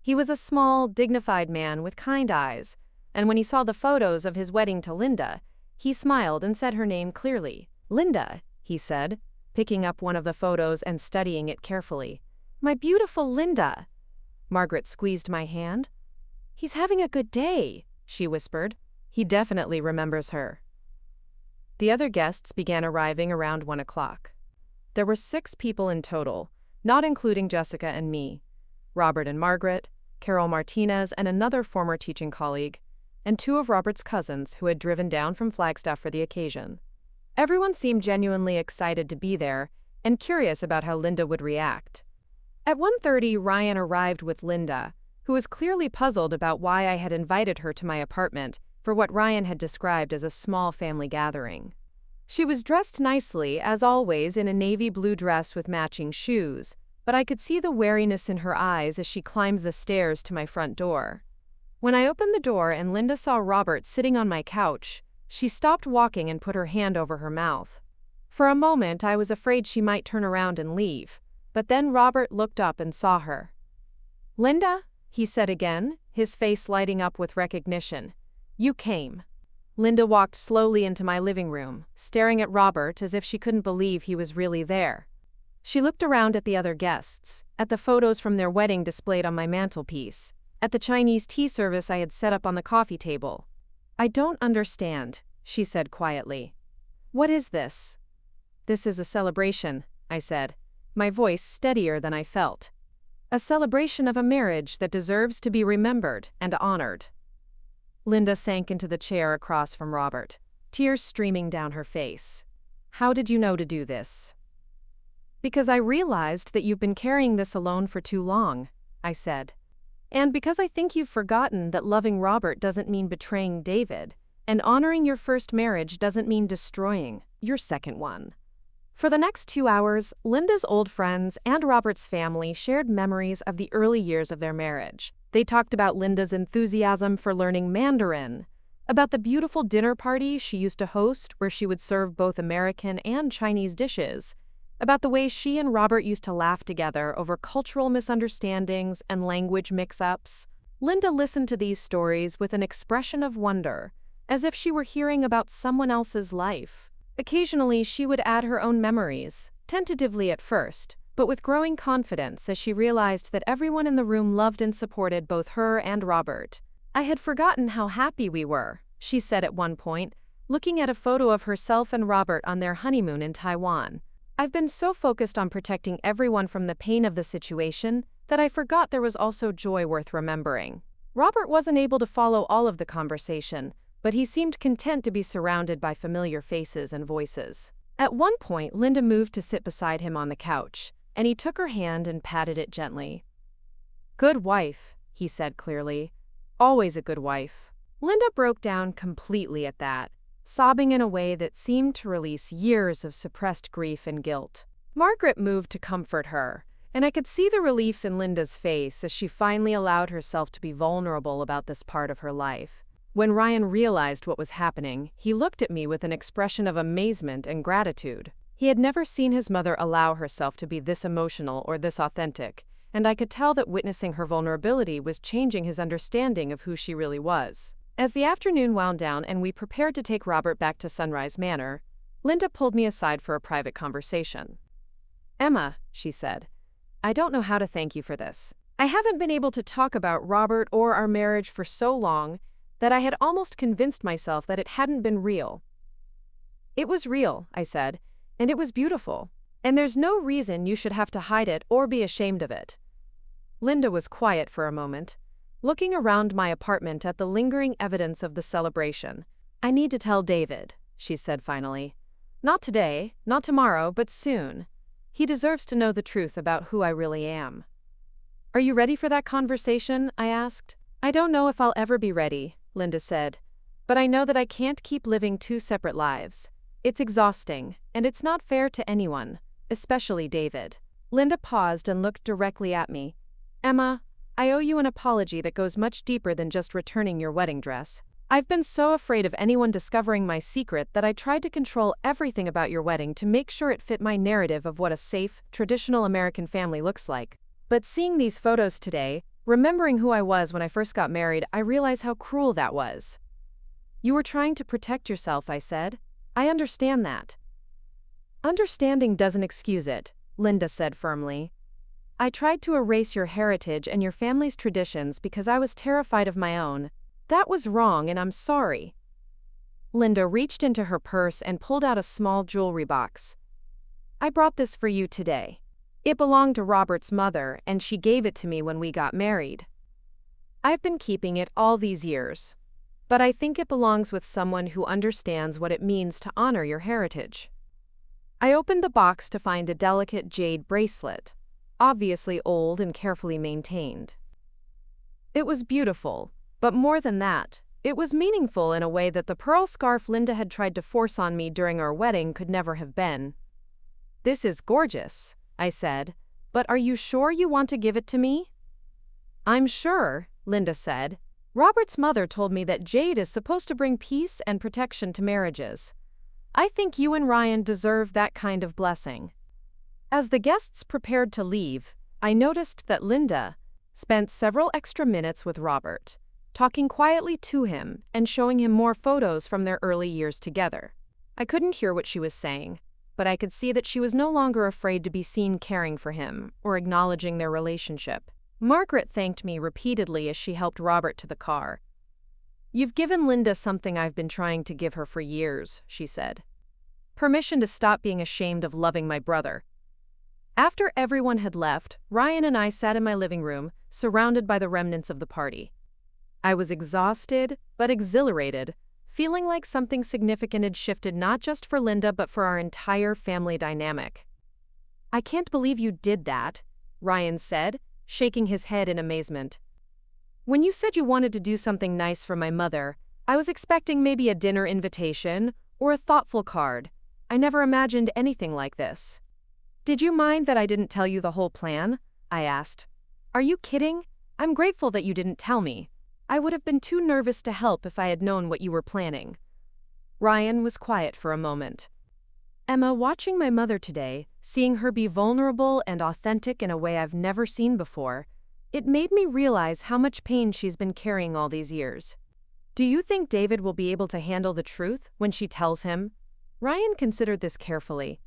He was a small, dignified man with kind eyes, and when he saw the photos of his wedding to Linda, he smiled and said her name clearly. "Linda," he said, picking up one of the photos and studying it carefully. "My beautiful Linda." Margaret squeezed my hand. "He's having a good day," she whispered. "He definitely remembers her." The other guests began arriving around 1 o'clock. There were 6 people in total, not including Jessica and me. Robert and Margaret, Carol Martinez and another former teaching colleague, and 2 of Robert's cousins who had driven down from Flagstaff for the occasion. Everyone seemed genuinely excited to be there and curious about how Linda would react. At 1:30, Ryan arrived with Linda, who was clearly puzzled about why I had invited her to my apartment for what Ryan had described as a small family gathering. She was dressed nicely, as always, in a navy blue dress with matching shoes, but I could see the wariness in her eyes as she climbed the stairs to my front door. When I opened the door and Linda saw Robert sitting on my couch, she stopped walking and put her hand over her mouth. For a moment, I was afraid she might turn around and leave, but then Robert looked up and saw her. "Linda," he said again, his face lighting up with recognition. "You came." Linda walked slowly into my living room, staring at Robert as if she couldn't believe he was really there. She looked around at the other guests, at the photos from their wedding displayed on my mantelpiece, at the Chinese tea service I had set up on the coffee table. "I don't understand," she said quietly. "What is this?" "This is a celebration," I said, my voice steadier than I felt. "A celebration of a marriage that deserves to be remembered and honored." Linda sank into the chair across from Robert, tears streaming down her face. "How did you know to do this?" "Because I realized that you've been carrying this alone for too long," I said. "And because I think you've forgotten that loving Robert doesn't mean betraying David, and honoring your first marriage doesn't mean destroying your second one." For the next 2 hours, Linda's old friends and Robert's family shared memories of the early years of their marriage. They talked about Linda's enthusiasm for learning Mandarin, about the beautiful dinner party she used to host where she would serve both American and Chinese dishes, about the way she and Robert used to laugh together over cultural misunderstandings and language mix-ups. Linda listened to these stories with an expression of wonder, as if she were hearing about someone else's life. Occasionally, she would add her own memories, tentatively at first, but with growing confidence as she realized that everyone in the room loved and supported both her and Robert. "I had forgotten how happy we were," she said at one point, looking at a photo of herself and Robert on their honeymoon in Taiwan. "I've been so focused on protecting everyone from the pain of the situation that I forgot there was also joy worth remembering. Robert wasn't able to follow all of the conversation, but he seemed content to be surrounded by familiar faces and voices. At one point, Linda moved to sit beside him on the couch, and he took her hand and patted it gently. "Good wife," he said clearly. "Always a good wife." Linda broke down completely at that, sobbing in a way that seemed to release years of suppressed grief and guilt. Margaret moved to comfort her, and I could see the relief in Linda's face as she finally allowed herself to be vulnerable about this part of her life. When Ryan realized what was happening, he looked at me with an expression of amazement and gratitude. He had never seen his mother allow herself to be this emotional or this authentic, and I could tell that witnessing her vulnerability was changing his understanding of who she really was. As the afternoon wound down and we prepared to take Robert back to Sunrise Manor, Linda pulled me aside for a private conversation. "Emma," she said, "I don't know how to thank you for this. I haven't been able to talk about Robert or our marriage for so long that I had almost convinced myself that it hadn't been real." "It was real," I said, "and it was beautiful. And there's no reason you should have to hide it or be ashamed of it." Linda was quiet for a moment, looking around my apartment at the lingering evidence of the celebration. "I need to tell David," she said finally. "Not today, not tomorrow, but soon. He deserves to know the truth about who I really am." "Are you ready for that conversation?" I asked. "I don't know if I'll ever be ready," Linda said, "but I know that I can't keep living two separate lives. It's exhausting, and it's not fair to anyone, especially David." Linda paused and looked directly at me. "Emma, I owe you an apology that goes much deeper than just returning your wedding dress. I've been so afraid of anyone discovering my secret that I tried to control everything about your wedding to make sure it fit my narrative of what a safe, traditional American family looks like. But seeing these photos today, remembering who I was when I first got married, I realize how cruel that was." "You were trying to protect yourself," I said. "I understand that." "Understanding doesn't excuse it," Linda said firmly. "I tried to erase your heritage and your family's traditions because I was terrified of my own. That was wrong, and I'm sorry." Linda reached into her purse and pulled out a small jewelry box. "I brought this for you today. It belonged to Robert's mother, and she gave it to me when we got married. I've been keeping it all these years, but I think it belongs with someone who understands what it means to honor your heritage." I opened the box to find a delicate jade bracelet, obviously old and carefully maintained. It was beautiful, but more than that, it was meaningful in a way that the pearl scarf Linda had tried to force on me during our wedding could never have been. "This is gorgeous," I said, "but are you sure you want to give it to me?" "I'm sure," Linda said. "Robert's mother told me that jade is supposed to bring peace and protection to marriages. I think you and Ryan deserve that kind of blessing." As the guests prepared to leave, I noticed that Linda spent several extra minutes with Robert, talking quietly to him and showing him more photos from their early years together. I couldn't hear what she was saying, but I could see that she was no longer afraid to be seen caring for him or acknowledging their relationship. Margaret thanked me repeatedly as she helped Robert to the car. "You've given Linda something I've been trying to give her for years," she said. "Permission to stop being ashamed of loving my brother." After everyone had left, Ryan and I sat in my living room, surrounded by the remnants of the party. I was exhausted, but exhilarated, feeling like something significant had shifted not just for Linda but for our entire family dynamic. "I can't believe you did that," Ryan said, shaking his head in amazement. "When you said you wanted to do something nice for my mother, I was expecting maybe a dinner invitation or a thoughtful card. I never imagined anything like this." "Did you mind that I didn't tell you the whole plan?" I asked. "Are you kidding? I'm grateful that you didn't tell me. I would have been too nervous to help if I had known what you were planning." Ryan was quiet for a moment. "Emma, watching my mother today, seeing her be vulnerable and authentic in a way I've never seen before, it made me realize how much pain she's been carrying all these years. Do you think David will be able to handle the truth when she tells him?" Ryan considered this carefully.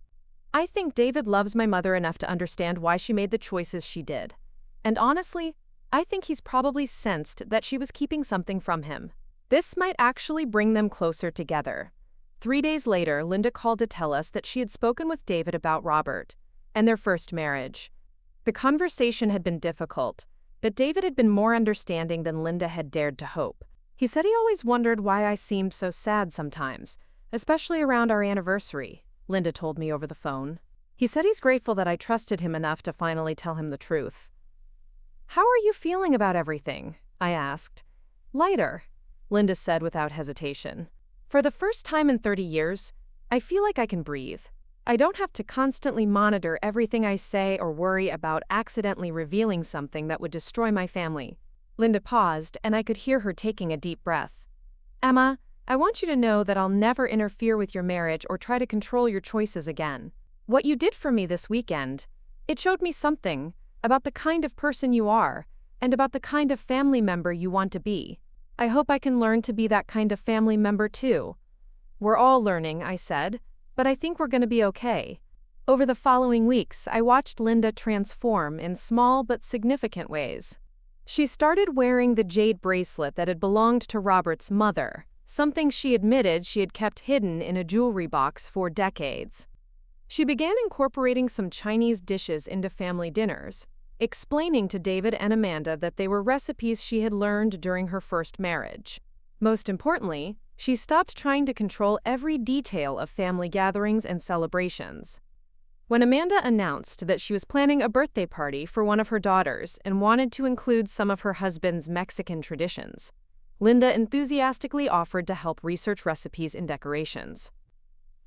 "I think David loves my mother enough to understand why she made the choices she did. And honestly, I think he's probably sensed that she was keeping something from him. This might actually bring them closer together." 3 days later, Linda called to tell us that she had spoken with David about Robert and their first marriage. The conversation had been difficult, but David had been more understanding than Linda had dared to hope. He said he always wondered why I seemed so sad sometimes, especially around our anniversary, Linda told me over the phone. He said he's grateful that I trusted him enough to finally tell him the truth. "How are you feeling about everything?" I asked. "Lighter," Linda said without hesitation. "For the first time in 30 years, I feel like I can breathe. I don't have to constantly monitor everything I say or worry about accidentally revealing something that would destroy my family." Linda paused, and I could hear her taking a deep breath. "Emma, I want you to know that I'll never interfere with your marriage or try to control your choices again. What you did for me this weekend, it showed me something about the kind of person you are and about the kind of family member you want to be. I hope I can learn to be that kind of family member too." "We're all learning," I said, "but I think we're going to be okay." Over the following weeks, I watched Linda transform in small but significant ways. She started wearing the jade bracelet that had belonged to Robert's mother, something she admitted she had kept hidden in a jewelry box for decades. She began incorporating some Chinese dishes into family dinners, explaining to David and Amanda that they were recipes she had learned during her first marriage. Most importantly, she stopped trying to control every detail of family gatherings and celebrations. When Amanda announced that she was planning a birthday party for one of her daughters and wanted to include some of her husband's Mexican traditions, Linda enthusiastically offered to help research recipes and decorations.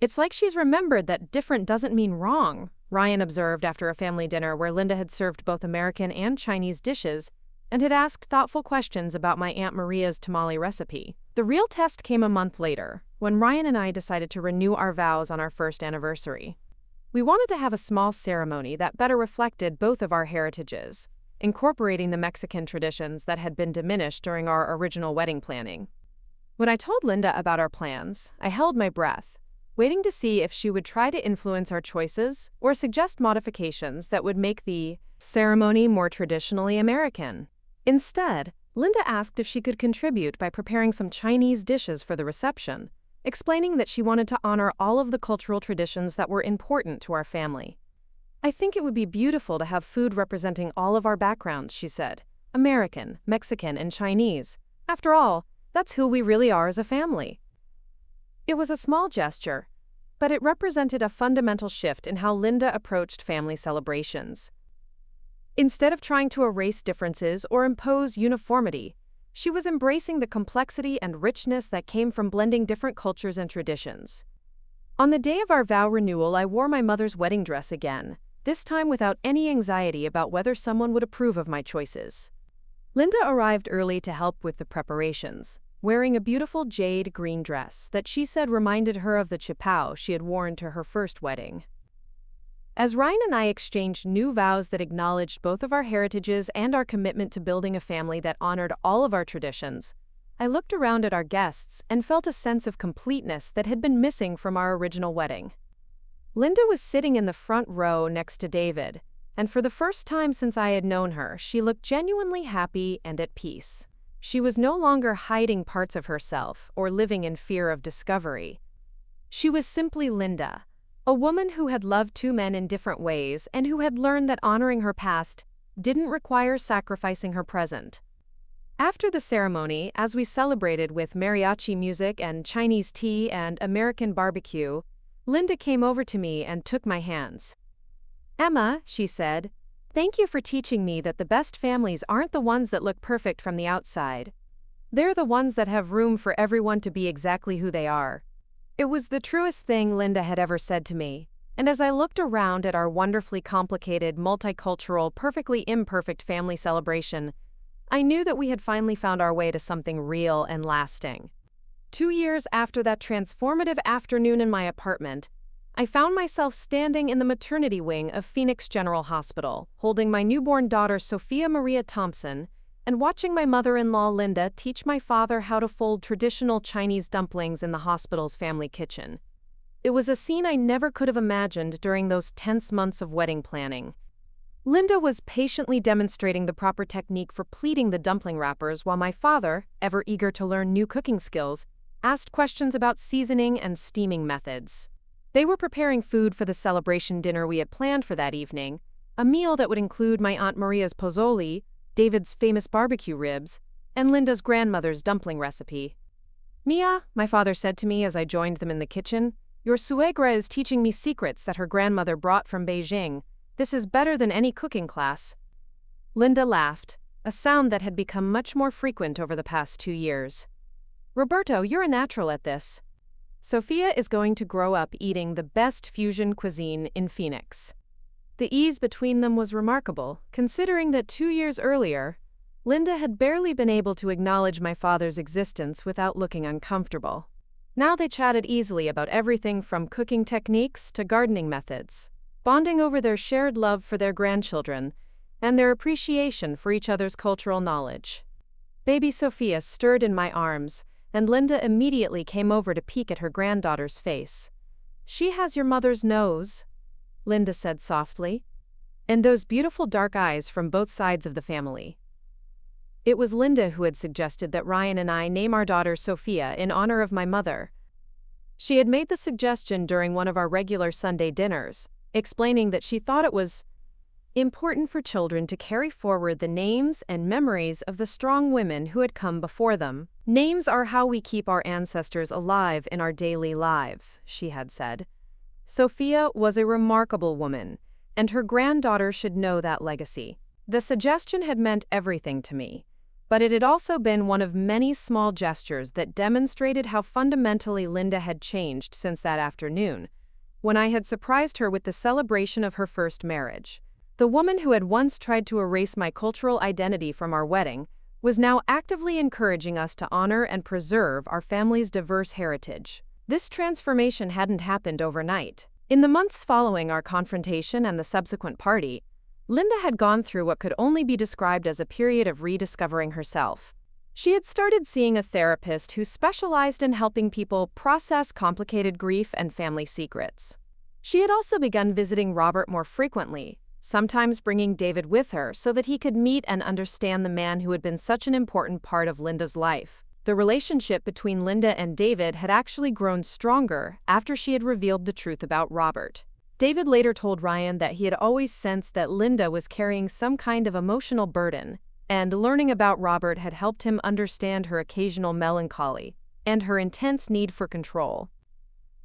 "It's like she's remembered that different doesn't mean wrong," Ryan observed after a family dinner where Linda had served both American and Chinese dishes and had asked thoughtful questions about my Aunt Maria's tamale recipe. The real test came a month later, when Ryan and I decided to renew our vows on our first anniversary. We wanted to have a small ceremony that better reflected both of our heritages, incorporating the Mexican traditions that had been diminished during our original wedding planning. When I told Linda about our plans, I held my breath, waiting to see if she would try to influence our choices or suggest modifications that would make the ceremony more traditionally American. Instead, Linda asked if she could contribute by preparing some Chinese dishes for the reception, explaining that she wanted to honor all of the cultural traditions that were important to our family. "I think it would be beautiful to have food representing all of our backgrounds," she said. "American, Mexican, and Chinese. After all, that's who we really are as a family." It was a small gesture, but it represented a fundamental shift in how Linda approached family celebrations. Instead of trying to erase differences or impose uniformity, she was embracing the complexity and richness that came from blending different cultures and traditions. On the day of our vow renewal, I wore my mother's wedding dress again, this time without any anxiety about whether someone would approve of my choices. Linda arrived early to help with the preparations, wearing a beautiful jade green dress that she said reminded her of the qipao she had worn to her first wedding. As Ryan and I exchanged new vows that acknowledged both of our heritages and our commitment to building a family that honored all of our traditions, I looked around at our guests and felt a sense of completeness that had been missing from our original wedding. Linda was sitting in the front row next to David, and for the first time since I had known her, she looked genuinely happy and at peace. She was no longer hiding parts of herself or living in fear of discovery. She was simply Linda, a woman who had loved two men in different ways and who had learned that honoring her past didn't require sacrificing her present. After the ceremony, as we celebrated with mariachi music and Chinese tea and American barbecue, Linda came over to me and took my hands. "Emma," she said, "thank you for teaching me that the best families aren't the ones that look perfect from the outside. They're the ones that have room for everyone to be exactly who they are." It was the truest thing Linda had ever said to me, and as I looked around at our wonderfully complicated, multicultural, perfectly imperfect family celebration, I knew that we had finally found our way to something real and lasting. 2 years after that transformative afternoon in my apartment, I found myself standing in the maternity wing of Phoenix General Hospital, holding my newborn daughter Sofia Maria Thompson, and watching my mother-in-law Linda teach my father how to fold traditional Chinese dumplings in the hospital's family kitchen. It was a scene I never could have imagined during those tense months of wedding planning. Linda was patiently demonstrating the proper technique for pleating the dumpling wrappers while my father, ever eager to learn new cooking skills, asked questions about seasoning and steaming methods. They were preparing food for the celebration dinner we had planned for that evening, a meal that would include my Aunt Maria's pozole, David's famous barbecue ribs, and Linda's grandmother's dumpling recipe. "Mia," my father said to me as I joined them in the kitchen, "your suegra is teaching me secrets that her grandmother brought from Beijing. This is better than any cooking class." Linda laughed, a sound that had become much more frequent over the past 2 years. "Roberto, you're a natural at this. Sofia is going to grow up eating the best fusion cuisine in Phoenix." The ease between them was remarkable, considering that 2 years earlier, Linda had barely been able to acknowledge my father's existence without looking uncomfortable. Now they chatted easily about everything from cooking techniques to gardening methods, bonding over their shared love for their grandchildren and their appreciation for each other's cultural knowledge. Baby Sofia stirred in my arms, and Linda immediately came over to peek at her granddaughter's face. "She has your mother's nose," Linda said softly, "and those beautiful dark eyes from both sides of the family." It was Linda who had suggested that Ryan and I name our daughter Sofia in honor of my mother. She had made the suggestion during one of our regular Sunday dinners, explaining that she thought it was important for children to carry forward the names and memories of the strong women who had come before them. "Names are how we keep our ancestors alive in our daily lives," she had said. Sofia was a remarkable woman, and her granddaughter should know that legacy. The suggestion had meant everything to me, but it had also been one of many small gestures that demonstrated how fundamentally Linda had changed since that afternoon, when I had surprised her with the celebration of her first marriage. The woman who had once tried to erase my cultural identity from our wedding was now actively encouraging us to honor and preserve our family's diverse heritage. This transformation hadn't happened overnight. In the months following our confrontation and the subsequent party, Linda had gone through what could only be described as a period of rediscovering herself. She had started seeing a therapist who specialized in helping people process complicated grief and family secrets. She had also begun visiting Robert more frequently, sometimes bringing David with her so that he could meet and understand the man who had been such an important part of Linda's life. The relationship between Linda and David had actually grown stronger after she had revealed the truth about Robert. David later told Ryan that he had always sensed that Linda was carrying some kind of emotional burden, and learning about Robert had helped him understand her occasional melancholy and her intense need for control.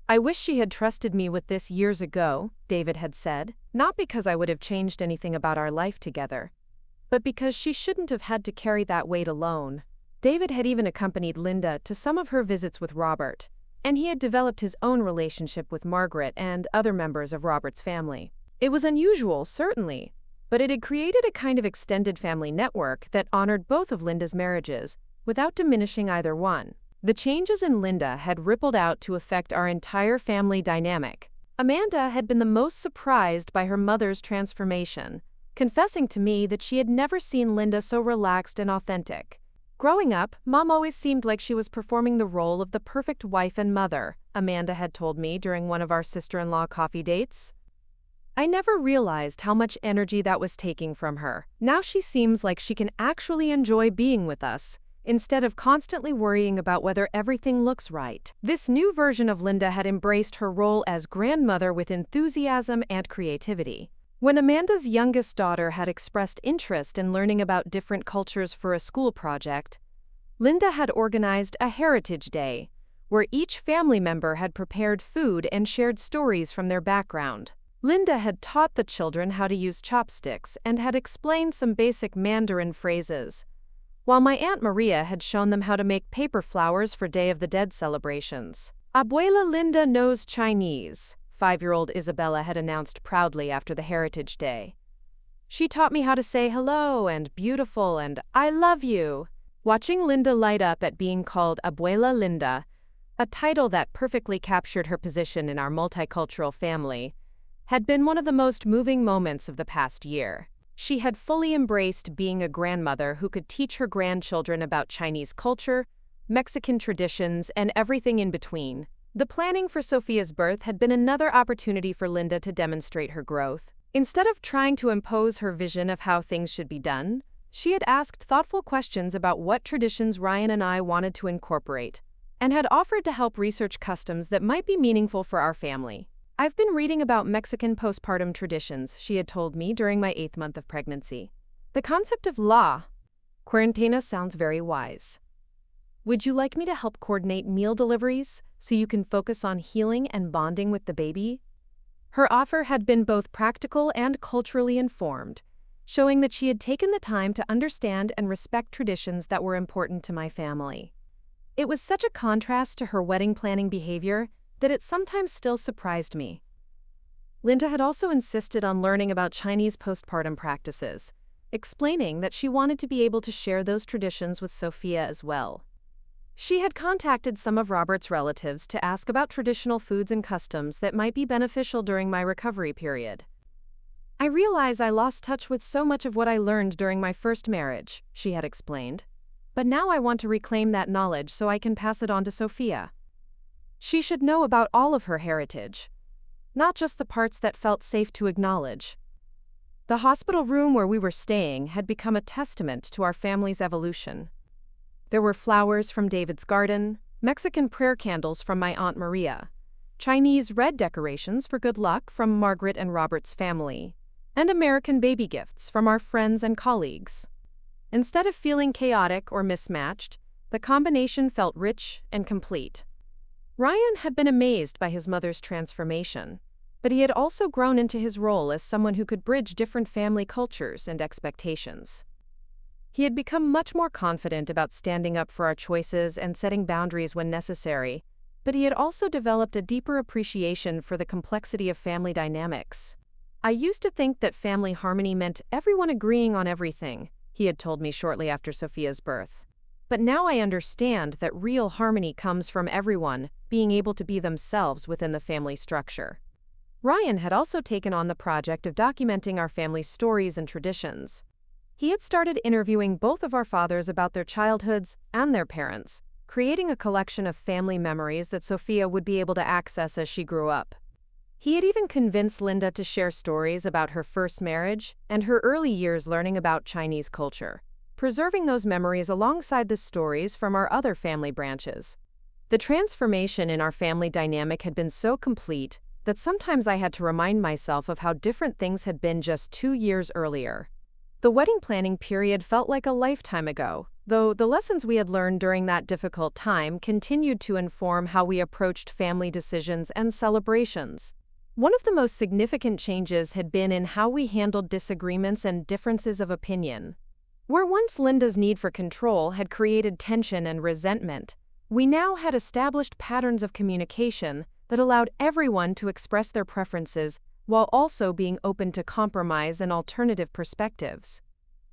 "I wish she had trusted me with this years ago," David had said, "not because I would have changed anything about our life together, but because she shouldn't have had to carry that weight alone." David had even accompanied Linda to some of her visits with Robert, and he had developed his own relationship with Margaret and other members of Robert's family. It was unusual, certainly, but it had created a kind of extended family network that honored both of Linda's marriages, without diminishing either one. The changes in Linda had rippled out to affect our entire family dynamic. Amanda had been the most surprised by her mother's transformation, confessing to me that she had never seen Linda so relaxed and authentic. "Growing up, Mom always seemed like she was performing the role of the perfect wife and mother," Amanda had told me during one of our sister-in-law coffee dates. "I never realized how much energy that was taking from her. Now she seems like she can actually enjoy being with us, instead of constantly worrying about whether everything looks right." This new version of Linda had embraced her role as grandmother with enthusiasm and creativity. When Amanda's youngest daughter had expressed interest in learning about different cultures for a school project, Linda had organized a Heritage Day, where each family member had prepared food and shared stories from their background. Linda had taught the children how to use chopsticks and had explained some basic Mandarin phrases, while my Aunt Maria had shown them how to make paper flowers for Day of the Dead celebrations. "Abuela Linda knows Chinese," 5-year-old Isabella had announced proudly after the Heritage Day. "She taught me how to say hello and beautiful and I love you." Watching Linda light up at being called Abuela Linda, a title that perfectly captured her position in our multicultural family, had been one of the most moving moments of the past year. She had fully embraced being a grandmother who could teach her grandchildren about Chinese culture, Mexican traditions, and everything in between. The planning for Sofia's birth had been another opportunity for Linda to demonstrate her growth. Instead of trying to impose her vision of how things should be done, she had asked thoughtful questions about what traditions Ryan and I wanted to incorporate, and had offered to help research customs that might be meaningful for our family. I've been reading about Mexican postpartum traditions, she had told me during my 8th month of pregnancy. The concept of la cuarentena sounds very wise. Would you like me to help coordinate meal deliveries so you can focus on healing and bonding with the baby? Her offer had been both practical and culturally informed, showing that she had taken the time to understand and respect traditions that were important to my family. It was such a contrast to her wedding planning behavior that it sometimes still surprised me. Linda had also insisted on learning about Chinese postpartum practices, explaining that she wanted to be able to share those traditions with Sofia as well. She had contacted some of Robert's relatives to ask about traditional foods and customs that might be beneficial during my recovery period. I realize I lost touch with so much of what I learned during my first marriage, she had explained. But now I want to reclaim that knowledge so I can pass it on to Sofia. She should know about all of her heritage, not just the parts that felt safe to acknowledge. The hospital room where we were staying had become a testament to our family's evolution. There were flowers from David's garden, Mexican prayer candles from my Aunt Maria, Chinese red decorations for good luck from Margaret and Robert's family, and American baby gifts from our friends and colleagues. Instead of feeling chaotic or mismatched, the combination felt rich and complete. Ryan had been amazed by his mother's transformation, but he had also grown into his role as someone who could bridge different family cultures and expectations. He had become much more confident about standing up for our choices and setting boundaries when necessary, but he had also developed a deeper appreciation for the complexity of family dynamics. I used to think that family harmony meant everyone agreeing on everything, he had told me shortly after Sofia's birth. But now I understand that real harmony comes from everyone being able to be themselves within the family structure. Ryan had also taken on the project of documenting our family's stories and traditions. He had started interviewing both of our fathers about their childhoods and their parents, creating a collection of family memories that Sofia would be able to access as she grew up. He had even convinced Linda to share stories about her first marriage and her early years learning about Chinese culture, preserving those memories alongside the stories from our other family branches. The transformation in our family dynamic had been so complete that sometimes I had to remind myself of how different things had been just 2 years earlier. The wedding planning period felt like a lifetime ago, though the lessons we had learned during that difficult time continued to inform how we approached family decisions and celebrations. One of the most significant changes had been in how we handled disagreements and differences of opinion. Where once Linda's need for control had created tension and resentment, we now had established patterns of communication that allowed everyone to express their preferences while also being open to compromise and alternative perspectives.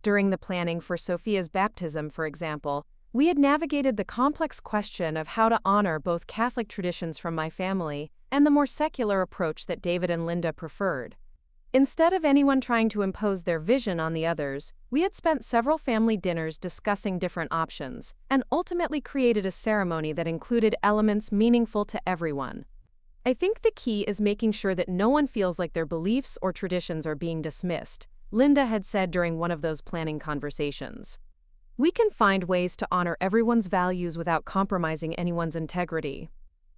During the planning for Sofia's baptism, for example, we had navigated the complex question of how to honor both Catholic traditions from my family and the more secular approach that David and Linda preferred. Instead of anyone trying to impose their vision on the others, we had spent several family dinners discussing different options and ultimately created a ceremony that included elements meaningful to everyone. I think the key is making sure that no one feels like their beliefs or traditions are being dismissed, Linda had said during one of those planning conversations. We can find ways to honor everyone's values without compromising anyone's integrity.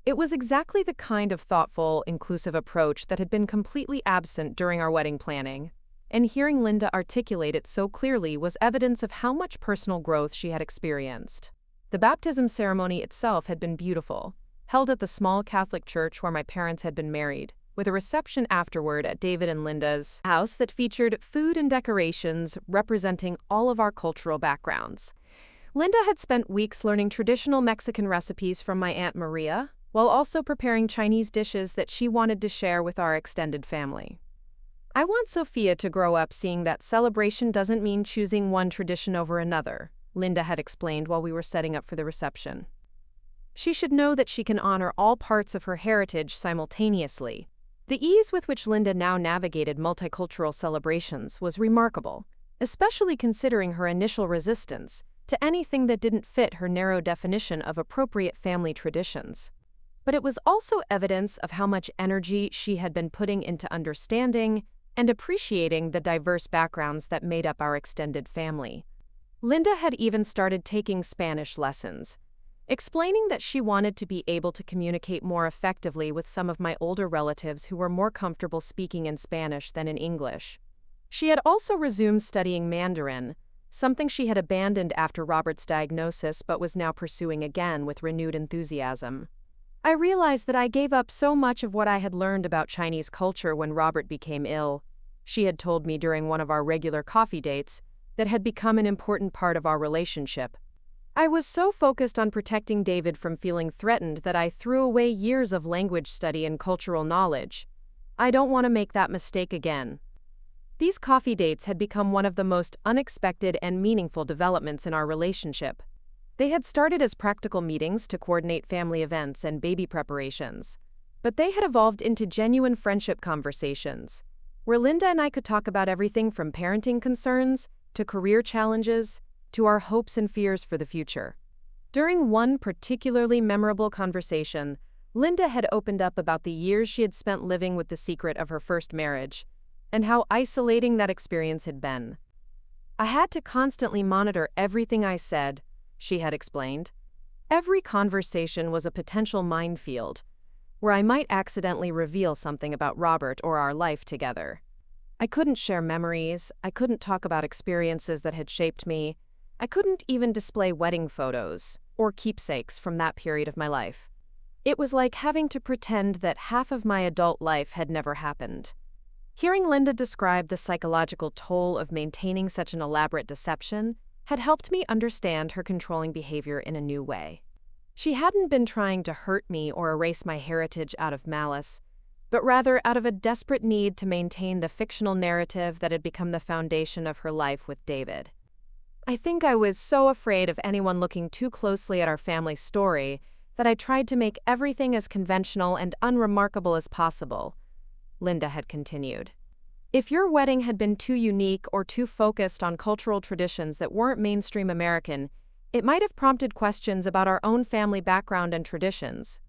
It was exactly the kind of thoughtful, inclusive approach that had been completely absent during our wedding planning, and hearing Linda articulate it so clearly was evidence of how much personal growth she had experienced. The baptism ceremony itself had been beautiful, held at the small Catholic church where my parents had been married, with a reception afterward at David and Linda's house that featured food and decorations representing all of our cultural backgrounds. Linda had spent weeks learning traditional Mexican recipes from my Aunt Maria, while also preparing Chinese dishes that she wanted to share with our extended family. I want Sofia to grow up seeing that celebration doesn't mean choosing one tradition over another, Linda had explained while we were setting up for the reception. She should know that she can honor all parts of her heritage simultaneously. The ease with which Linda now navigated multicultural celebrations was remarkable, especially considering her initial resistance to anything that didn't fit her narrow definition of appropriate family traditions. But it was also evidence of how much energy she had been putting into understanding and appreciating the diverse backgrounds that made up our extended family. Linda had even started taking Spanish lessons, explaining that she wanted to be able to communicate more effectively with some of my older relatives who were more comfortable speaking in Spanish than in English. She had also resumed studying Mandarin, something she had abandoned after Robert's diagnosis but was now pursuing again with renewed enthusiasm. I realized that I gave up so much of what I had learned about Chinese culture when Robert became ill. She had told me during one of our regular coffee dates that had become an important part of our relationship. I was so focused on protecting David from feeling threatened that I threw away years of language study and cultural knowledge. I don't want to make that mistake again. These coffee dates had become one of the most unexpected and meaningful developments in our relationship. They had started as practical meetings to coordinate family events and baby preparations, but they had evolved into genuine friendship conversations, where Linda and I could talk about everything from parenting concerns to career challenges to our hopes and fears for the future. During one particularly memorable conversation, Linda had opened up about the years she had spent living with the secret of her first marriage, and how isolating that experience had been. I had to constantly monitor everything I said, she had explained. Every conversation was a potential minefield, where I might accidentally reveal something about Robert or our life together. I couldn't share memories, I couldn't talk about experiences that had shaped me, I couldn't even display wedding photos or keepsakes from that period of my life. It was like having to pretend that half of my adult life had never happened. Hearing Linda describe the psychological toll of maintaining such an elaborate deception had helped me understand her controlling behavior in a new way. She hadn't been trying to hurt me or erase my heritage out of malice, but rather out of a desperate need to maintain the fictional narrative that had become the foundation of her life with David. I think I was so afraid of anyone looking too closely at our family story that I tried to make everything as conventional and unremarkable as possible, Linda had continued. If your wedding had been too unique or too focused on cultural traditions that weren't mainstream American, it might have prompted questions about our own family background and traditions.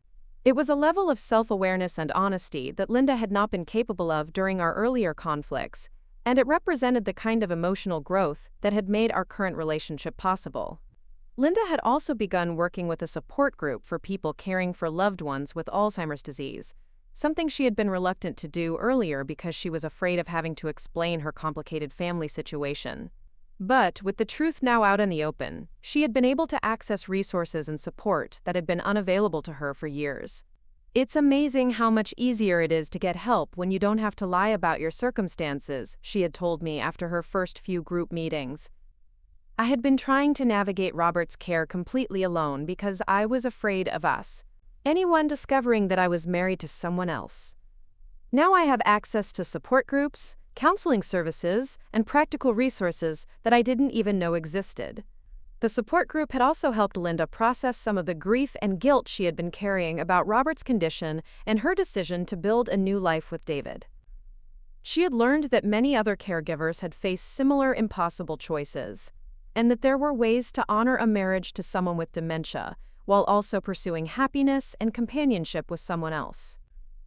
It was a level of self-awareness and honesty that Linda had not been capable of during our earlier conflicts, and it represented the kind of emotional growth that had made our current relationship possible. Linda had also begun working with a support group for people caring for loved ones with Alzheimer's disease, something she had been reluctant to do earlier because she was afraid of having to explain her complicated family situation. But, with the truth now out in the open, she had been able to access resources and support that had been unavailable to her for years. It's amazing how much easier it is to get help when you don't have to lie about your circumstances, she had told me after her first few group meetings. I had been trying to navigate Robert's care completely alone because I was afraid of anyone discovering that I was married to someone else. Now I have access to support groups, counseling services, and practical resources that I didn't even know existed. The support group had also helped Linda process some of the grief and guilt she had been carrying about Robert's condition and her decision to build a new life with David. She had learned that many other caregivers had faced similar impossible choices, and that there were ways to honor a marriage to someone with dementia, while also pursuing happiness and companionship with someone else.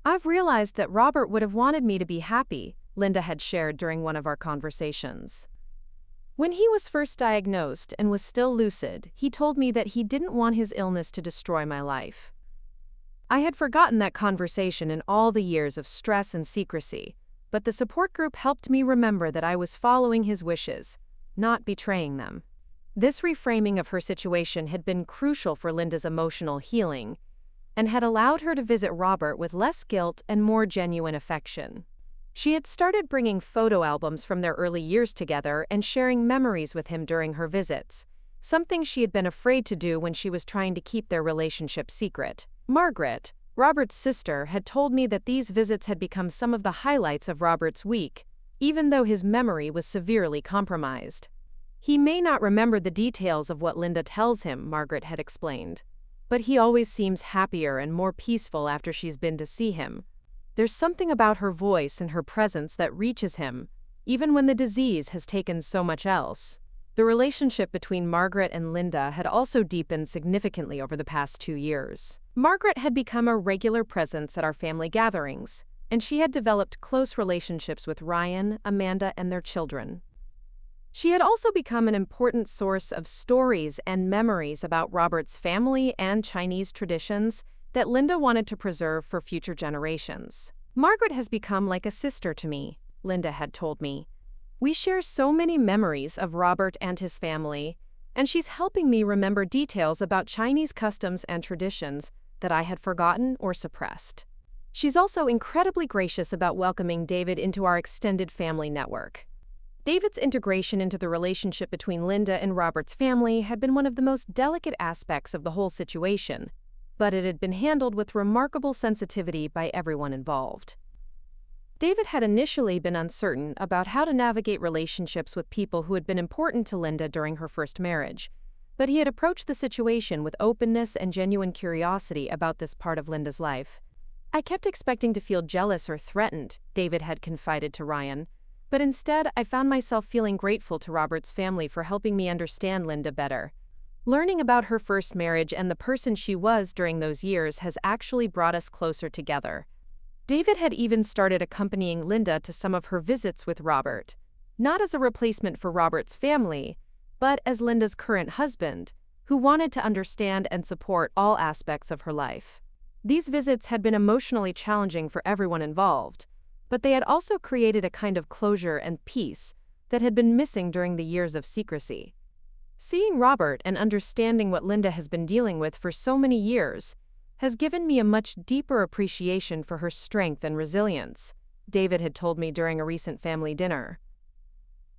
I've realized that Robert would have wanted me to be happy, Linda had shared during one of our conversations. When he was first diagnosed and was still lucid, he told me that he didn't want his illness to destroy my life. I had forgotten that conversation in all the years of stress and secrecy, but the support group helped me remember that I was following his wishes, not betraying them. This reframing of her situation had been crucial for Linda's emotional healing and had allowed her to visit Robert with less guilt and more genuine affection. She had started bringing photo albums from their early years together and sharing memories with him during her visits, something she had been afraid to do when she was trying to keep their relationship secret. Margaret, Robert's sister, had told me that these visits had become some of the highlights of Robert's week, even though his memory was severely compromised. He may not remember the details of what Linda tells him, Margaret had explained, but he always seems happier and more peaceful after she's been to see him. There's something about her voice and her presence that reaches him, even when the disease has taken so much else. The relationship between Margaret and Linda had also deepened significantly over the past 2 years. Margaret had become a regular presence at our family gatherings, and she had developed close relationships with Ryan, Amanda, and their children. She had also become an important source of stories and memories about Robert's family and Chinese traditions that Linda wanted to preserve for future generations. Margaret has become like a sister to me, Linda had told me. We share so many memories of Robert and his family, and she's helping me remember details about Chinese customs and traditions that I had forgotten or suppressed. She's also incredibly gracious about welcoming David into our extended family network. David's integration into the relationship between Linda and Robert's family had been one of the most delicate aspects of the whole situation, but it had been handled with remarkable sensitivity by everyone involved. David had initially been uncertain about how to navigate relationships with people who had been important to Linda during her first marriage, but he had approached the situation with openness and genuine curiosity about this part of Linda's life. I kept expecting to feel jealous or threatened, David had confided to Ryan, but instead I found myself feeling grateful to Robert's family for helping me understand Linda better. Learning about her first marriage and the person she was during those years has actually brought us closer together. David had even started accompanying Linda to some of her visits with Robert, not as a replacement for Robert's family, but as Linda's current husband, who wanted to understand and support all aspects of her life. These visits had been emotionally challenging for everyone involved, but they had also created a kind of closure and peace that had been missing during the years of secrecy. Seeing Robert and understanding what Linda has been dealing with for so many years has given me a much deeper appreciation for her strength and resilience, David had told me during a recent family dinner.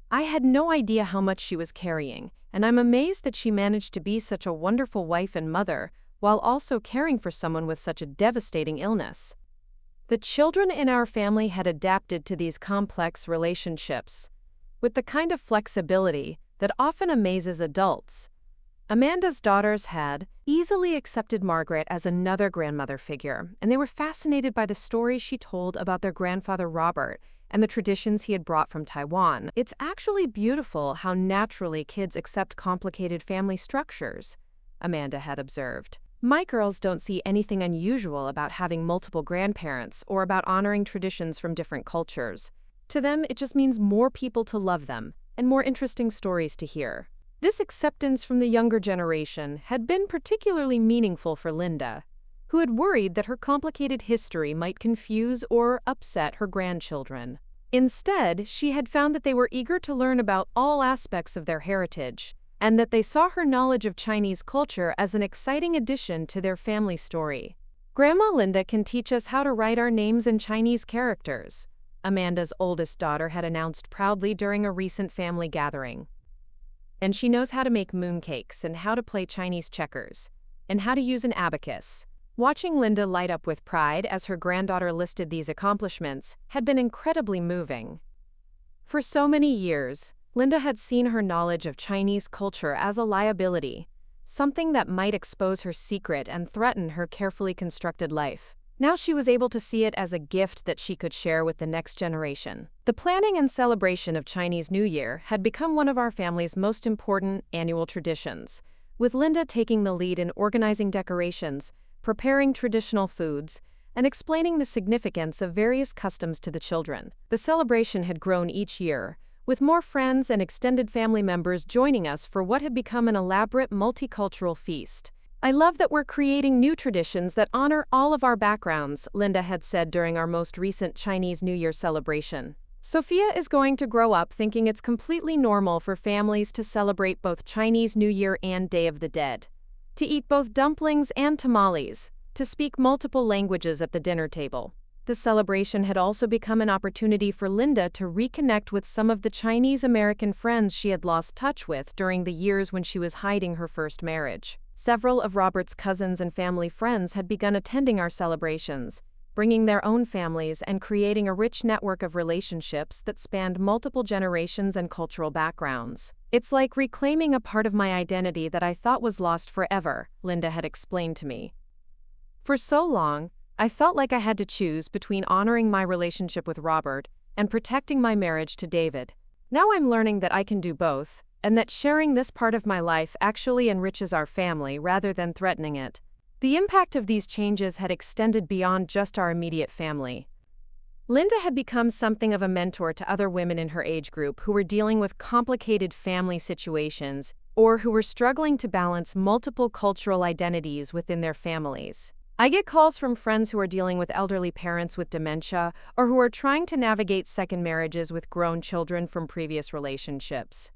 I had no idea how much she was carrying, and I'm amazed that she managed to be such a wonderful wife and mother while also caring for someone with such a devastating illness. The children in our family had adapted to these complex relationships with the kind of flexibility that often amazes adults. Amanda's daughters had easily accepted Margaret as another grandmother figure, and they were fascinated by the stories she told about their grandfather Robert and the traditions he had brought from Taiwan. It's actually beautiful how naturally kids accept complicated family structures, Amanda had observed. My girls don't see anything unusual about having multiple grandparents or about honoring traditions from different cultures. To them, it just means more people to love them and more interesting stories to hear. This acceptance from the younger generation had been particularly meaningful for Linda, who had worried that her complicated history might confuse or upset her grandchildren. Instead, she had found that they were eager to learn about all aspects of their heritage, and that they saw her knowledge of Chinese culture as an exciting addition to their family story. Grandma Linda can teach us how to write our names in Chinese characters, Amanda's oldest daughter had announced proudly during a recent family gathering. And she knows how to make mooncakes and how to play Chinese checkers, and how to use an abacus. Watching Linda light up with pride as her granddaughter listed these accomplishments had been incredibly moving. For so many years, Linda had seen her knowledge of Chinese culture as a liability, something that might expose her secret and threaten her carefully constructed life. Now she was able to see it as a gift that she could share with the next generation. The planning and celebration of Chinese New Year had become one of our family's most important annual traditions, with Linda taking the lead in organizing decorations, preparing traditional foods, and explaining the significance of various customs to the children. The celebration had grown each year, with more friends and extended family members joining us for what had become an elaborate multicultural feast. I love that we're creating new traditions that honor all of our backgrounds, Linda had said during our most recent Chinese New Year celebration. Sofia is going to grow up thinking it's completely normal for families to celebrate both Chinese New Year and Day of the Dead, to eat both dumplings and tamales, to speak multiple languages at the dinner table. The celebration had also become an opportunity for Linda to reconnect with some of the Chinese American friends she had lost touch with during the years when she was hiding her first marriage. Several of Robert's cousins and family friends had begun attending our celebrations, bringing their own families and creating a rich network of relationships that spanned multiple generations and cultural backgrounds. It's like reclaiming a part of my identity that I thought was lost forever, Linda had explained to me. For so long, I felt like I had to choose between honoring my relationship with Robert and protecting my marriage to David. Now I'm learning that I can do both, and that sharing this part of my life actually enriches our family rather than threatening it. The impact of these changes had extended beyond just our immediate family. Linda had become something of a mentor to other women in her age group who were dealing with complicated family situations or who were struggling to balance multiple cultural identities within their families. I get calls from friends who are dealing with elderly parents with dementia or who are trying to navigate second marriages with grown children from previous relationships.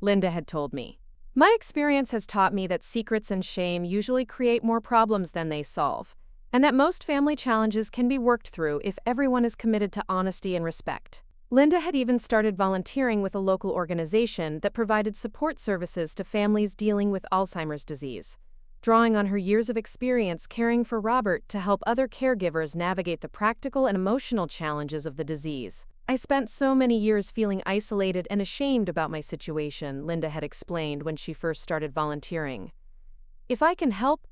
Linda had told me, "My experience has taught me that secrets and shame usually create more problems than they solve, and that most family challenges can be worked through if everyone is committed to honesty and respect." Linda had even started volunteering with a local organization that provided support services to families dealing with Alzheimer's disease, drawing on her years of experience caring for Robert to help other caregivers navigate the practical and emotional challenges of the disease. "I spent so many years feeling isolated and ashamed about my situation," Linda had explained when she first started volunteering. "If I can help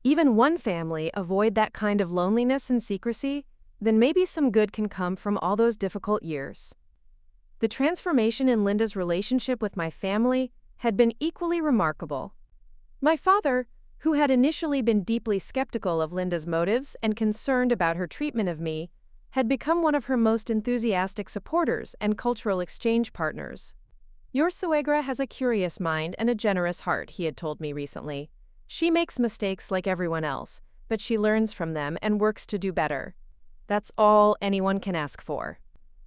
even one family avoid that kind of loneliness and secrecy, then maybe some good can come from all those difficult years." The transformation in Linda's relationship with my family had been equally remarkable. My father, who had initially been deeply skeptical of Linda's motives and concerned about her treatment of me, had become one of her most enthusiastic supporters and cultural exchange partners. "Your suegra has a curious mind and a generous heart," he had told me recently. "She makes mistakes like everyone else, but she learns from them and works to do better. That's all anyone can ask for."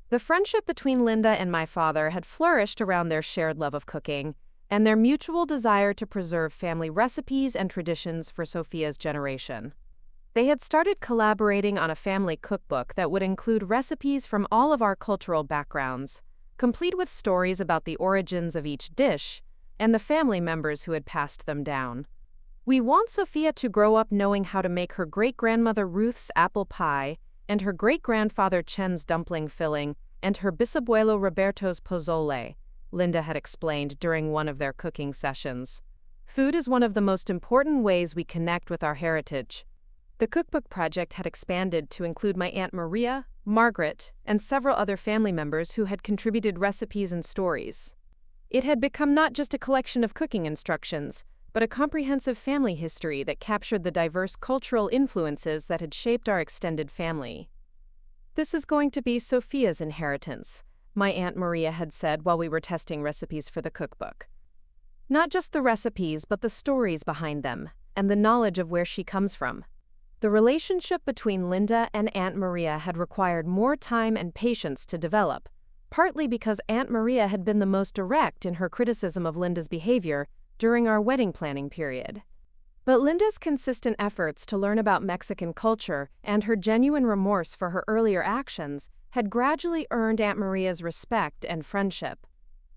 The friendship between Linda and my father had flourished around their shared love of cooking and their mutual desire to preserve family recipes and traditions for Sofia's generation. They had started collaborating on a family cookbook that would include recipes from all of our cultural backgrounds, complete with stories about the origins of each dish and the family members who had passed them down. "We want Sofia to grow up knowing how to make her great-grandmother Ruth's apple pie and her great-grandfather Chen's dumpling filling and her bisabuelo Roberto's pozole," Linda had explained during one of their cooking sessions. "Food is one of the most important ways we connect with our heritage." The cookbook project had expanded to include my Aunt Maria, Margaret, and several other family members who had contributed recipes and stories. It had become not just a collection of cooking instructions, but a comprehensive family history that captured the diverse cultural influences that had shaped our extended family. "This is going to be Sofia's inheritance," my Aunt Maria had said while we were testing recipes for the cookbook. "Not just the recipes, but the stories behind them, and the knowledge of where she comes from." The relationship between Linda and Aunt Maria had required more time and patience to develop, partly because Aunt Maria had been the most direct in her criticism of Linda's behavior during our wedding planning period. But Linda's consistent efforts to learn about Mexican culture and her genuine remorse for her earlier actions had gradually earned Aunt Maria's respect and friendship.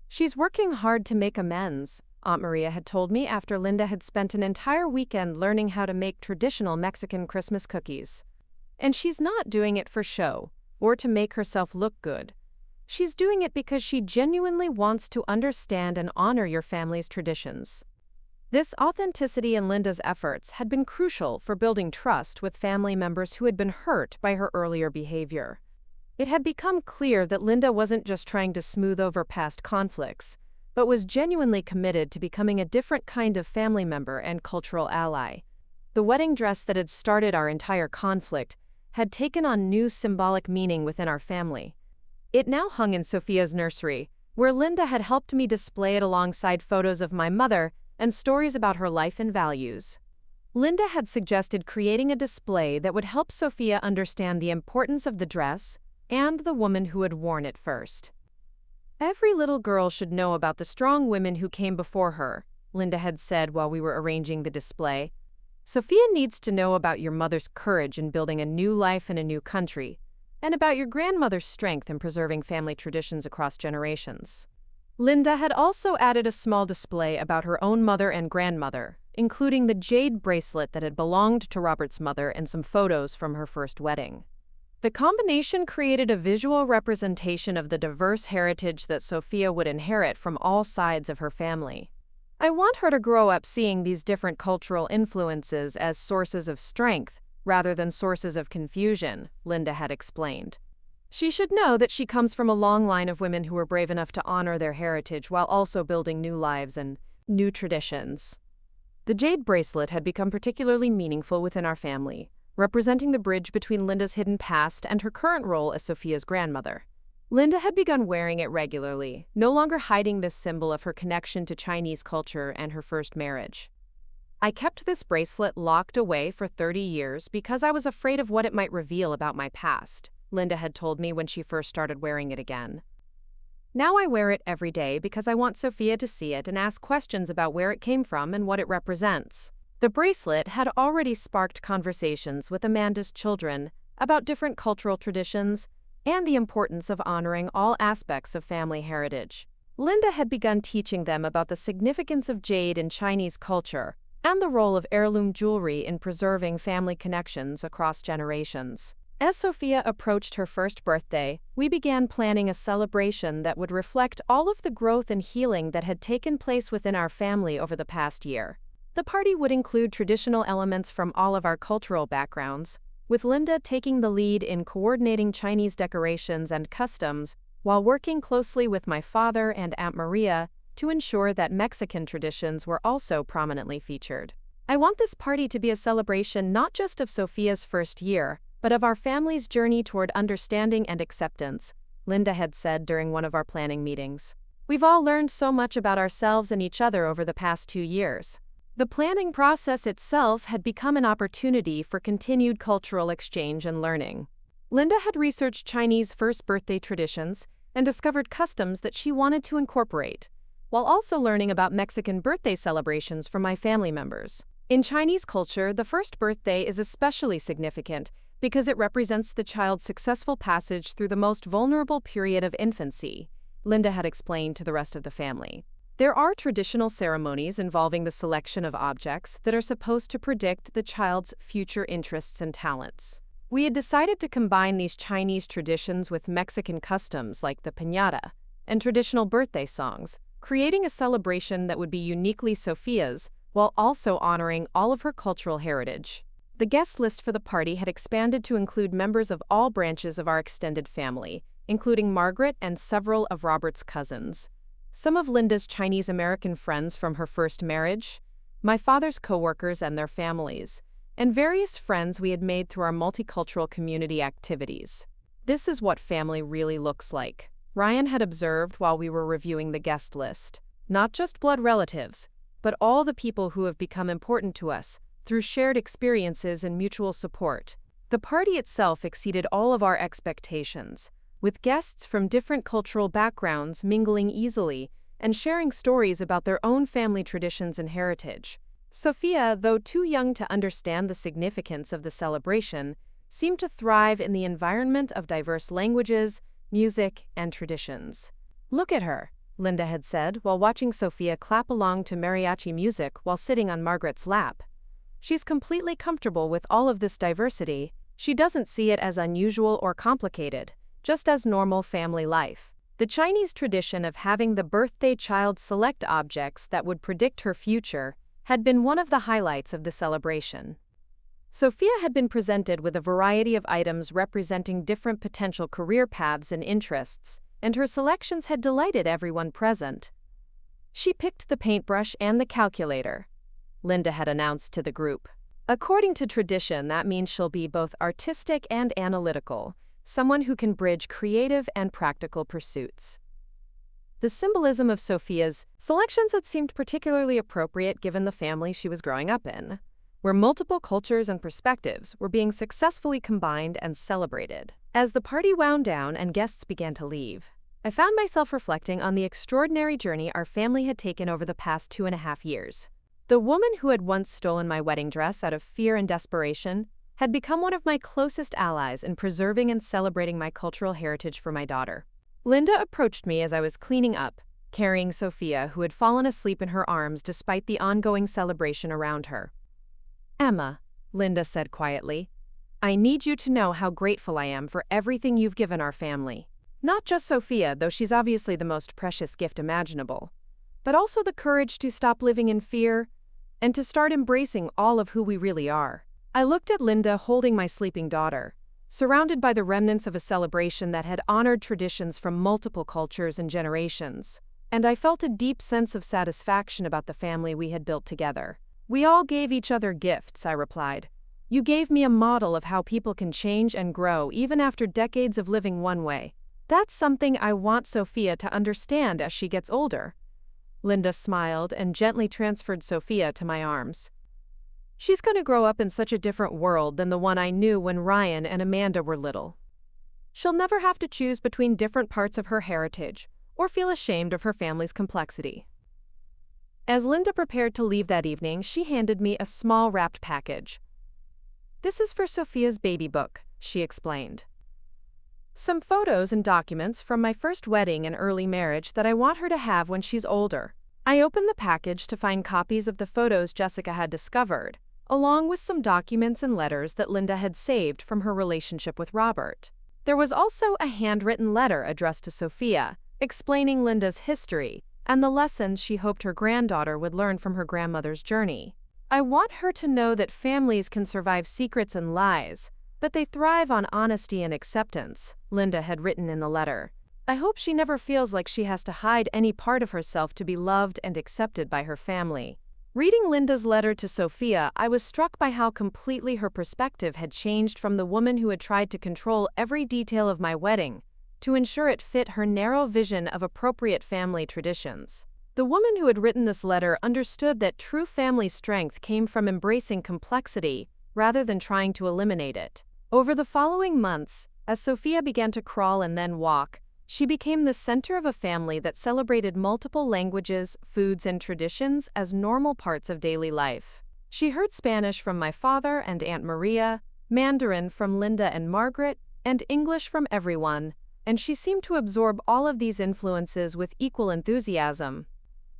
"She's working hard to make amends," Aunt Maria had told me after Linda had spent an entire weekend learning how to make traditional Mexican Christmas cookies. "And she's not doing it for show or to make herself look good. She's doing it because she genuinely wants to understand and honor your family's traditions." This authenticity in Linda's efforts had been crucial for building trust with family members who had been hurt by her earlier behavior. It had become clear that Linda wasn't just trying to smooth over past conflicts, but was genuinely committed to becoming a different kind of family member and cultural ally. The wedding dress that had started our entire conflict had taken on new symbolic meaning within our family. It now hung in Sofia's nursery, where Linda had helped me display it alongside photos of my mother and stories about her life and values. Linda had suggested creating a display that would help Sofia understand the importance of the dress and the woman who had worn it first. "Every little girl should know about the strong women who came before her," Linda had said while we were arranging the display. "Sofia needs to know about your mother's courage in building a new life in a new country, and about your grandmother's strength in preserving family traditions across generations." Linda had also added a small display about her own mother and grandmother, including the jade bracelet that had belonged to Robert's mother and some photos from her first wedding. The combination created a visual representation of the diverse heritage that Sofia would inherit from all sides of her family. "I want her to grow up seeing these different cultural influences as sources of strength rather than sources of confusion," Linda had explained. "She should know that she comes from a long line of women who were brave enough to honor their heritage while also building new lives and new traditions." The jade bracelet had become particularly meaningful within our family. representing the bridge between Linda's hidden past and her current role as Sofia's grandmother. Linda had begun wearing it regularly, no longer hiding this symbol of her connection to Chinese culture and her first marriage. I kept this bracelet locked away for 30 years because I was afraid of what it might reveal about my past, Linda had told me when she first started wearing it again. Now I wear it every day because I want Sofia to see it and ask questions about where it came from and what it represents. The bracelet had already sparked conversations with Amanda's children about different cultural traditions and the importance of honoring all aspects of family heritage. Linda had begun teaching them about the significance of jade in Chinese culture and the role of heirloom jewelry in preserving family connections across generations. As Sofia approached her first birthday, we began planning a celebration that would reflect all of the growth and healing that had taken place within our family over the past year. The party would include traditional elements from all of our cultural backgrounds, with Linda taking the lead in coordinating Chinese decorations and customs while working closely with my father and Aunt Maria to ensure that Mexican traditions were also prominently featured. I want this party to be a celebration not just of Sofia's first year, but of our family's journey toward understanding and acceptance, Linda had said during one of our planning meetings. We've all learned so much about ourselves and each other over the past 2 years. The planning process itself had become an opportunity for continued cultural exchange and learning. Linda had researched Chinese first birthday traditions and discovered customs that she wanted to incorporate, while also learning about Mexican birthday celebrations from my family members. In Chinese culture, the first birthday is especially significant because it represents the child's successful passage through the most vulnerable period of infancy, Linda had explained to the rest of the family. There are traditional ceremonies involving the selection of objects that are supposed to predict the child's future interests and talents. We had decided to combine these Chinese traditions with Mexican customs like the piñata and traditional birthday songs, creating a celebration that would be uniquely Sofia's while also honoring all of her cultural heritage. The guest list for the party had expanded to include members of all branches of our extended family, including Margaret and several of Robert's cousins, some of Linda's Chinese-American friends from her first marriage, my father's coworkers and their families, and various friends we had made through our multicultural community activities. This is what family really looks like, Ryan had observed while we were reviewing the guest list. Not just blood relatives, but all the people who have become important to us through shared experiences and mutual support. The party itself exceeded all of our expectations, with guests from different cultural backgrounds mingling easily and sharing stories about their own family traditions and heritage. Sofia, though too young to understand the significance of the celebration, seemed to thrive in the environment of diverse languages, music, and traditions. Look at her, Linda had said while watching Sofia clap along to mariachi music while sitting on Margaret's lap. She's completely comfortable with all of this diversity. She doesn't see it as unusual or complicated, just as normal family life. The Chinese tradition of having the birthday child select objects that would predict her future had been one of the highlights of the celebration. Sofia had been presented with a variety of items representing different potential career paths and interests, and her selections had delighted everyone present. She picked the paintbrush and the calculator, Linda had announced to the group. According to tradition, that means she'll be both artistic and analytical, someone who can bridge creative and practical pursuits. The symbolism of Sofia's selections had seemed particularly appropriate given the family she was growing up in, where multiple cultures and perspectives were being successfully combined and celebrated. As the party wound down and guests began to leave, I found myself reflecting on the extraordinary journey our family had taken over the past 2.5 years. The woman who had once stolen my wedding dress out of fear and desperation had become one of my closest allies in preserving and celebrating my cultural heritage for my daughter. Linda approached me as I was cleaning up, carrying Sofia, who had fallen asleep in her arms despite the ongoing celebration around her. "Emma," Linda said quietly, "I need you to know how grateful I am for everything you've given our family. Not just Sofia, though she's obviously the most precious gift imaginable, but also the courage to stop living in fear and to start embracing all of who we really are." I looked at Linda holding my sleeping daughter, surrounded by the remnants of a celebration that had honored traditions from multiple cultures and generations, and I felt a deep sense of satisfaction about the family we had built together. "We all gave each other gifts," I replied. You gave me a model of how people can change and grow even after decades of living one way. That's something I want Sofia to understand as she gets older." Linda smiled and gently transferred Sofia to my arms. "She's going to grow up in such a different world than the one I knew when Ryan and Amanda were little. She'll never have to choose between different parts of her heritage or feel ashamed of her family's complexity." As Linda prepared to leave that evening, she handed me a small wrapped package. "This is for Sofia's baby book," she explained. "Some photos and documents from my first wedding and early marriage that I want her to have when she's older." I opened the package to find copies of the photos Jessica had discovered, along with some documents and letters that Linda had saved from her relationship with Robert. There was also a handwritten letter addressed to Sofia, explaining Linda's history and the lessons she hoped her granddaughter would learn from her grandmother's journey. "I want her to know that families can survive secrets and lies, but they thrive on honesty and acceptance," Linda had written in the letter. "I hope she never feels like she has to hide any part of herself to be loved and accepted by her family." Reading Linda's letter to Sofia, I was struck by how completely her perspective had changed from the woman who had tried to control every detail of my wedding to ensure it fit her narrow vision of appropriate family traditions. The woman who had written this letter understood that true family strength came from embracing complexity rather than trying to eliminate it. Over the following months, as Sofia began to crawl and then walk, she became the center of a family that celebrated multiple languages, foods, and traditions as normal parts of daily life. She heard Spanish from my father and Aunt Maria, Mandarin from Linda and Margaret, and English from everyone, and she seemed to absorb all of these influences with equal enthusiasm.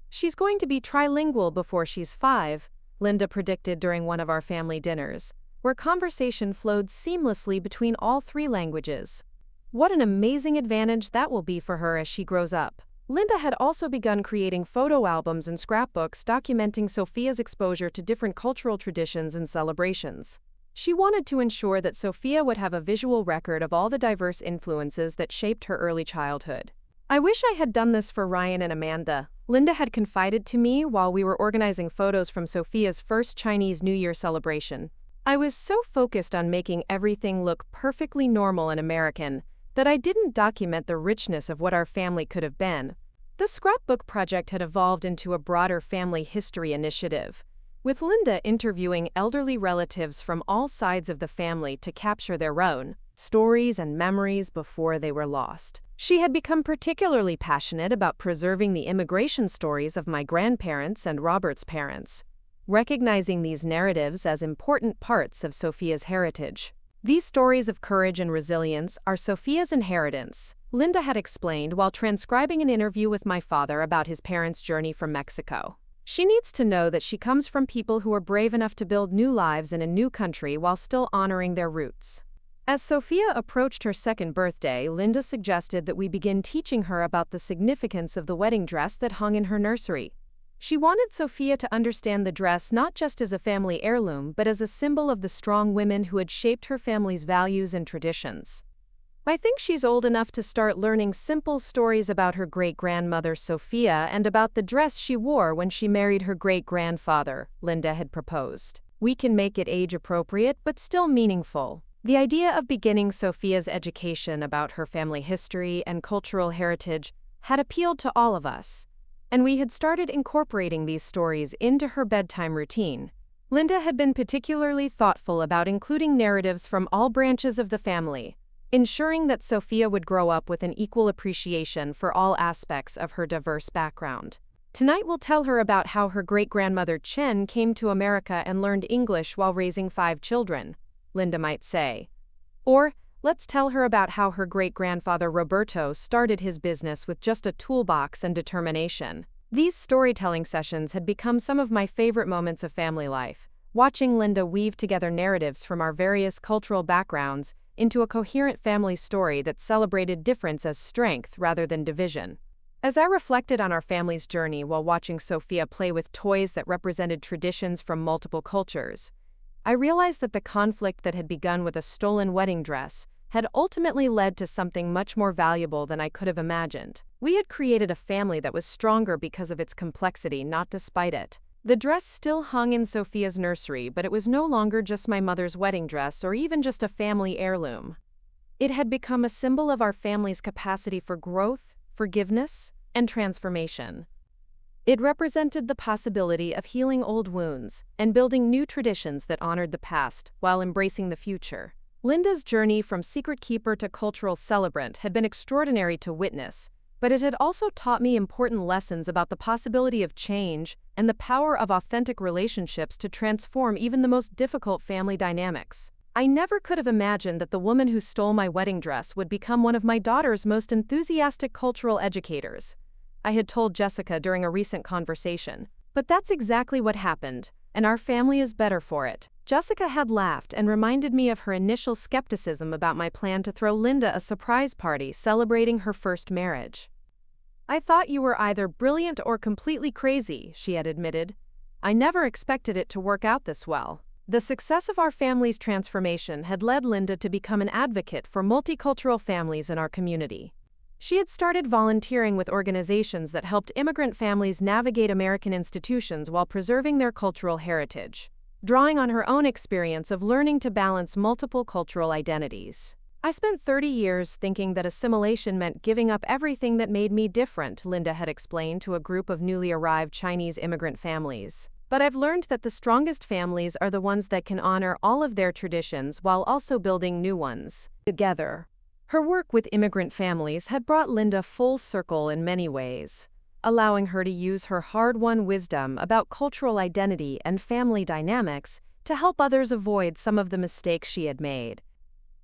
"She's going to be trilingual before she's 5, Linda predicted during one of our family dinners, where conversation flowed seamlessly between all 3 languages. What an amazing advantage that will be for her as she grows up." Linda had also begun creating photo albums and scrapbooks documenting Sofia's exposure to different cultural traditions and celebrations. She wanted to ensure that Sofia would have a visual record of all the diverse influences that shaped her early childhood. "I wish I had done this for Ryan and Amanda," Linda had confided to me while we were organizing photos from Sofia's first Chinese New Year celebration. "I was so focused on making everything look perfectly normal and American that I didn't document the richness of what our family could have been." The scrapbook project had evolved into a broader family history initiative, with Linda interviewing elderly relatives from all sides of the family to capture their own stories and memories before they were lost. She had become particularly passionate about preserving the immigration stories of my grandparents and Robert's parents, recognizing these narratives as important parts of Sofia's heritage. "These stories of courage and resilience are Sofia's inheritance," Linda had explained while transcribing an interview with my father about his parents' journey from Mexico. "She needs to know that she comes from people who are brave enough to build new lives in a new country while still honoring their roots." As Sofia approached her 2nd birthday, Linda suggested that we begin teaching her about the significance of the wedding dress that hung in her nursery. She wanted Sofia to understand the dress not just as a family heirloom but as a symbol of the strong women who had shaped her family's values and traditions. "I think she's old enough to start learning simple stories about her great-grandmother Sofia and about the dress she wore when she married her great-grandfather," Linda had proposed. "We can make it age-appropriate but still meaningful." The idea of beginning Sofia's education about her family history and cultural heritage had appealed to all of us, and we had started incorporating these stories into her bedtime routine. Linda had been particularly thoughtful about including narratives from all branches of the family, ensuring that Sofia would grow up with an equal appreciation for all aspects of her diverse background. "Tonight we'll tell her about how her great-grandmother Chen came to America and learned English while raising 5 children, Linda might say. Or, let's tell her about how her great-grandfather Roberto started his business with just a toolbox and determination. These storytelling sessions had become some of my favorite moments of family life, watching Linda weave together narratives from our various cultural backgrounds into a coherent family story that celebrated difference as strength rather than division. As I reflected on our family's journey while watching Sofia play with toys that represented traditions from multiple cultures, I realized that the conflict that had begun with a stolen wedding dress had ultimately led to something much more valuable than I could have imagined. We had created a family that was stronger because of its complexity, not despite it. The dress still hung in Sofia's nursery, but it was no longer just my mother's wedding dress or even just a family heirloom. It had become a symbol of our family's capacity for growth, forgiveness, and transformation. It represented the possibility of healing old wounds and building new traditions that honored the past while embracing the future. Linda's journey from secret keeper to cultural celebrant had been extraordinary to witness, but it had also taught me important lessons about the possibility of change and the power of authentic relationships to transform even the most difficult family dynamics. I never could have imagined that the woman who stole my wedding dress would become one of my daughter's most enthusiastic cultural educators, I had told Jessica during a recent conversation. But that's exactly what happened, and our family is better for it. Jessica had laughed and reminded me of her initial skepticism about my plan to throw Linda a surprise party celebrating her first marriage. "I thought you were either brilliant or completely crazy," she had admitted. "I never expected it to work out this well." The success of our family's transformation had led Linda to become an advocate for multicultural families in our community. She had started volunteering with organizations that helped immigrant families navigate American institutions while preserving their cultural heritage, drawing on her own experience of learning to balance multiple cultural identities. "I spent 30 years thinking that assimilation meant giving up everything that made me different," Linda had explained to a group of newly arrived Chinese immigrant families. "But I've learned that the strongest families are the ones that can honor all of their traditions while also building new ones together." Her work with immigrant families had brought Linda full circle in many ways, allowing her to use her hard-won wisdom about cultural identity and family dynamics to help others avoid some of the mistakes she had made.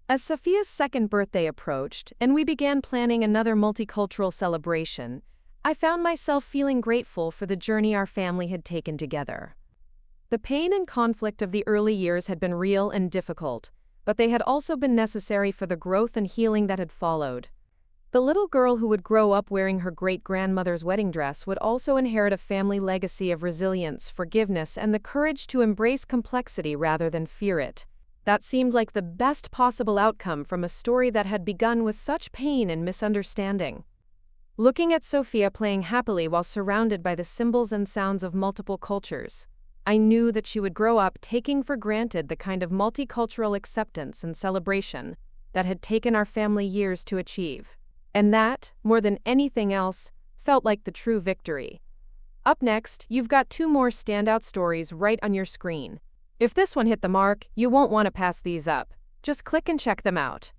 As Sofia's second birthday approached and we began planning another multicultural celebration, I found myself feeling grateful for the journey our family had taken together. The pain and conflict of the early years had been real and difficult, but they had also been necessary for the growth and healing that had followed. The little girl who would grow up wearing her great-grandmother's wedding dress would also inherit a family legacy of resilience, forgiveness, and the courage to embrace complexity rather than fear it. That seemed like the best possible outcome from a story that had begun with such pain and misunderstanding. Looking at Sofia playing happily while surrounded by the symbols and sounds of multiple cultures, I knew that she would grow up taking for granted the kind of multicultural acceptance and celebration that had taken our family years to achieve. And that, more than anything else, felt like the true victory. Up next, you've got 2 more standout stories right on your screen. If this one hit the mark, you won't want to pass these up. Just click and check them out.